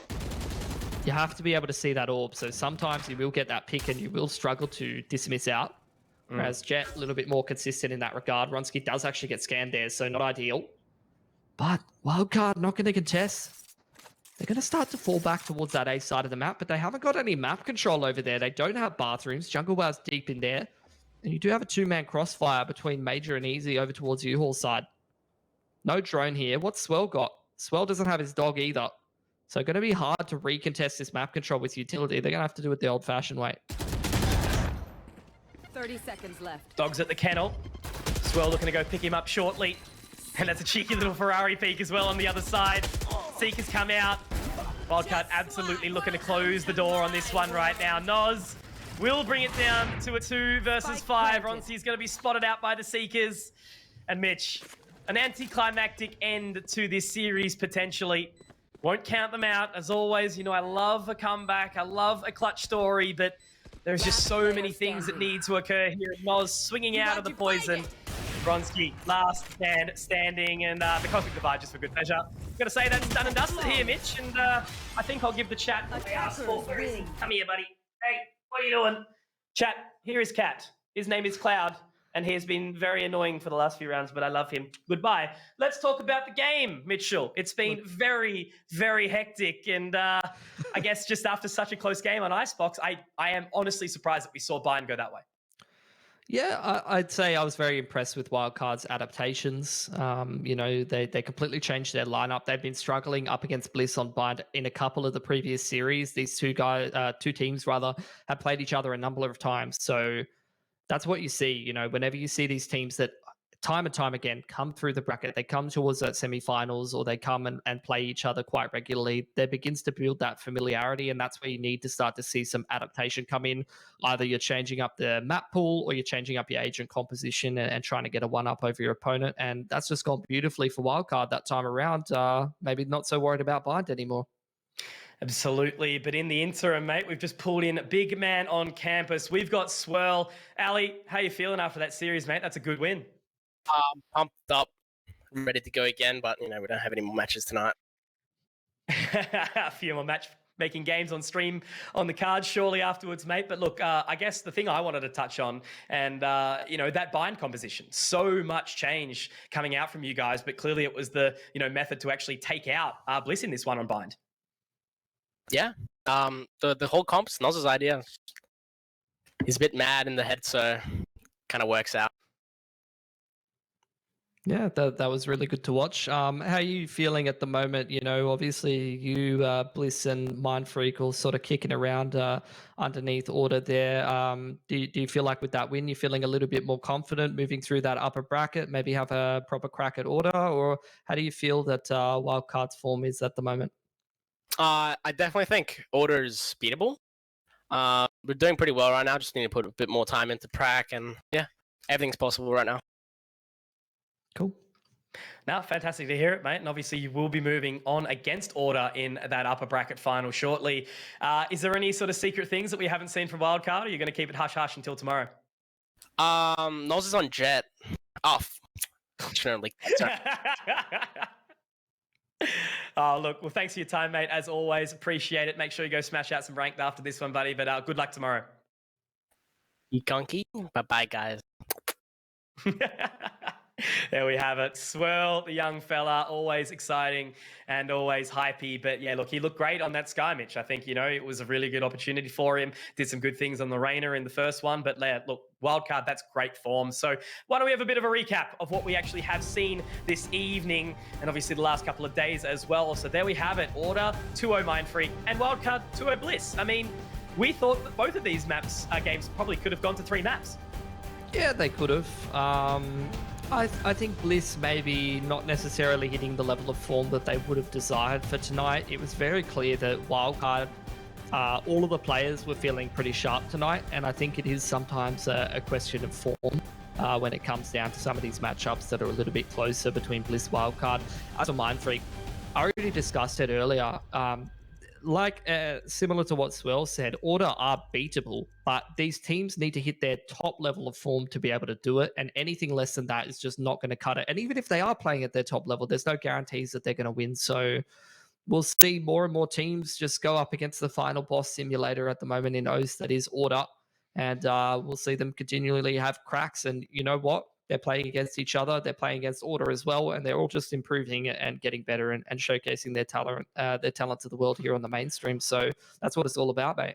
You have to be able to see that orb. So sometimes you will get that pick and you will struggle to dismiss out. Whereas Jet, a little bit more consistent in that regard. Ronsky does actually get scanned there, so not ideal. But Wildcard not going to contest. They're going to start to fall back towards that A side of the map, but they haven't got any map control over there. They don't have bathrooms. Jungle Wow's deep in there. And you do have a two-man crossfire between Major and Easy over towards U-Haul side. No drone here. What's Swell got? Swell doesn't have his dog either. So going to be hard to recontest this map control with utility. They're going to have to do it the old-fashioned way. 30 seconds left. Dog's at the kennel. Swell looking to go pick him up shortly. And that's a cheeky little Ferrari peek as well on the other side. Seekers come out. Wildcard absolutely looking to close the door on this one right now. Noz will bring it down to a 2 versus 5. Ronsi's going to be spotted out by the Seekers. And Mitch, an anticlimactic end to this series potentially. Won't count them out. As always, you know, I love a comeback. I love a clutch story, but there's just so many things that need to occur here. Noz swinging out of the poison. Bronski, last man standing, and the Cosmic Divide just for good measure. Gotta say that's done and dusted here, Mitch, and I think I'll give the chat what they asked for. Where is he? Come here, buddy. Hey, what are you doing? Chat, here is Cat. His name is Cloud, and he has been very annoying for the last few rounds, but I love him. Goodbye. Let's talk about the game, Mitchell. It's been very, very hectic, and I guess just after such a close game on Icebox, I am honestly surprised that we saw Bind go that way. Yeah, I'd say I was very impressed with Wildcard's adaptations. You know, they completely changed their lineup. They've been struggling up against Bliss on Bind in a couple of the previous series. These two teams rather, have played each other a number of times. So that's what you see. You know, whenever you see these teams that time and time again come through the bracket, they come towards that semifinals, or they come and play each other quite regularly, there begins to build that familiarity, and that's where you need to start to see some adaptation come in. Either you're changing up the map pool, or you're changing up your agent composition and trying to get a one-up over your opponent, and that's just gone beautifully for Wildcard that time around. Maybe not so worried about Bind anymore. Absolutely, but in the interim, mate, we've just pulled in big man on campus. We've got Swirl. Ali, how you feeling after that series, mate? That's a good win. Pumped up, ready to go again, but you know, we don't have any more matches tonight. A few more match-making games on stream on the cards shortly afterwards, mate. But look, I guess the thing I wanted to touch on, and you know, that Bind composition, so much change coming out from you guys, but clearly it was the method to actually take out Bliss in this one on Bind. Yeah, the whole comp's Noz's idea. He's a bit mad in the head, so kind of works out. Yeah, that was really good to watch. How are you feeling at the moment? You know, obviously you, Bliss and Mindfreak all sort of kicking around underneath Order there. Do you feel like with that win, you're feeling a little bit more confident moving through that upper bracket, maybe have a proper crack at Order? Or how do you feel that Wildcard's form is at the moment? I definitely think Order is beatable. We're doing pretty well right now. Just need to put a bit more time into prac, and yeah, everything's possible right now. Cool. Now, fantastic to hear it, mate. And obviously, you will be moving on against Order in that upper bracket final shortly. Is there any sort of secret things that we haven't seen from Wildcard, or are you going to keep it hush-hush until tomorrow? Noz is on Jet. Oh, fortunately. Oh, look, well, thanks for your time, mate. As always, appreciate it. Make sure you go smash out some ranked after this one, buddy. But good luck tomorrow. You conky. Bye-bye, guys. There we have it. Swirl, the young fella, always exciting and always hypey. But yeah, look, he looked great on that Sky, Mitch. I think, it was a really good opportunity for him. Did some good things on the Rainer in the first one. But look, Wildcard, that's great form. So why don't we have a bit of a recap of what we actually have seen this evening and obviously the last couple of days as well. So there we have it. Order 2-0 Mindfreak and Wildcard 2-0 Bliss. I mean, we thought that both of these games probably could have gone to 3 maps. Yeah, they could have. I think Bliss maybe not necessarily hitting the level of form that they would have desired for tonight. It was very clear that Wildcard, all of the players were feeling pretty sharp tonight, and I think it is sometimes a question of form when it comes down to some of these matchups that are a little bit closer between Bliss Wildcard. As for Mindfreak, I already discussed it earlier. Similar to what Swell said, Order are beatable, but these teams need to hit their top level of form to be able to do it, and anything less than that is just not going to cut it. And even if they are playing at their top level, there's no guarantees that they're going to win. So we'll see more and more teams just go up against the final boss simulator at the moment in O's, that is Order, and we'll see them continually have cracks. And you know what? They're playing against each other. They're playing against Order as well, and they're all just improving and getting better and showcasing their talent to the world here on the mainstream. So that's what it's all about, mate.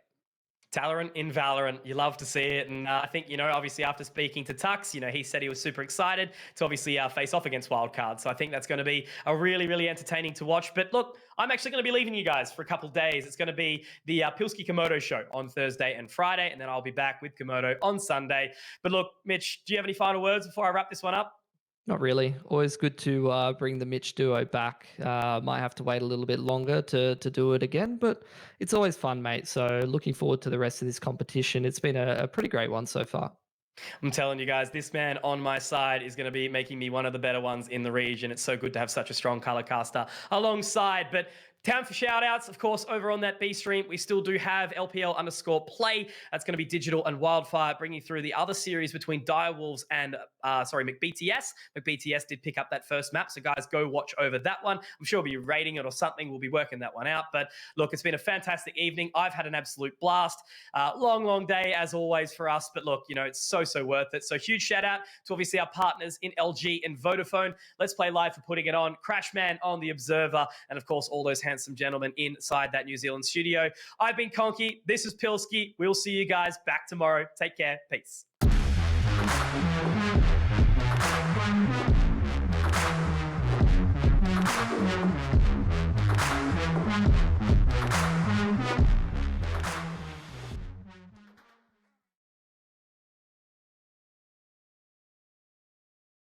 Talorant in Valorant, you love to see it. And I think, obviously after speaking to Tux, he said he was super excited to obviously face off against Wildcard. So I think that's going to be a really, really entertaining to watch. But look, I'm actually going to be leaving you guys for a couple of days. It's going to be the Pilski Komodo show on Thursday and Friday, and then I'll be back with Komodo on Sunday. But look, Mitch, do you have any final words before I wrap this one up? Not really. Always good to bring the Mitch duo back. Might have to wait a little bit longer to do it again, but it's always fun, mate. So looking forward to the rest of this competition. It's been a pretty great one so far. I'm telling you guys, this man on my side is going to be making me one of the better ones in the region. It's so good to have such a strong color caster alongside. But time for shout outs, of course, over on that B stream. We still do have LPL_play. That's going to be Digital and Wildfire, bringing through the other series between Direwolves and, McBTS. McBTS did pick up that first map, so guys, go watch over that one. I'm sure we'll be rating it or something. We'll be working that one out. But look, it's been a fantastic evening. I've had an absolute blast. Long day, as always, for us. But look, it's so worth it. So huge shout out to obviously our partners in LG and Vodafone. Let's Play Live for putting it on. Crashman on the Observer. And of course, all those handsome gentlemen inside that New Zealand studio. I've been Conky. This is Pilski. We'll see you guys back tomorrow. Take care. Peace.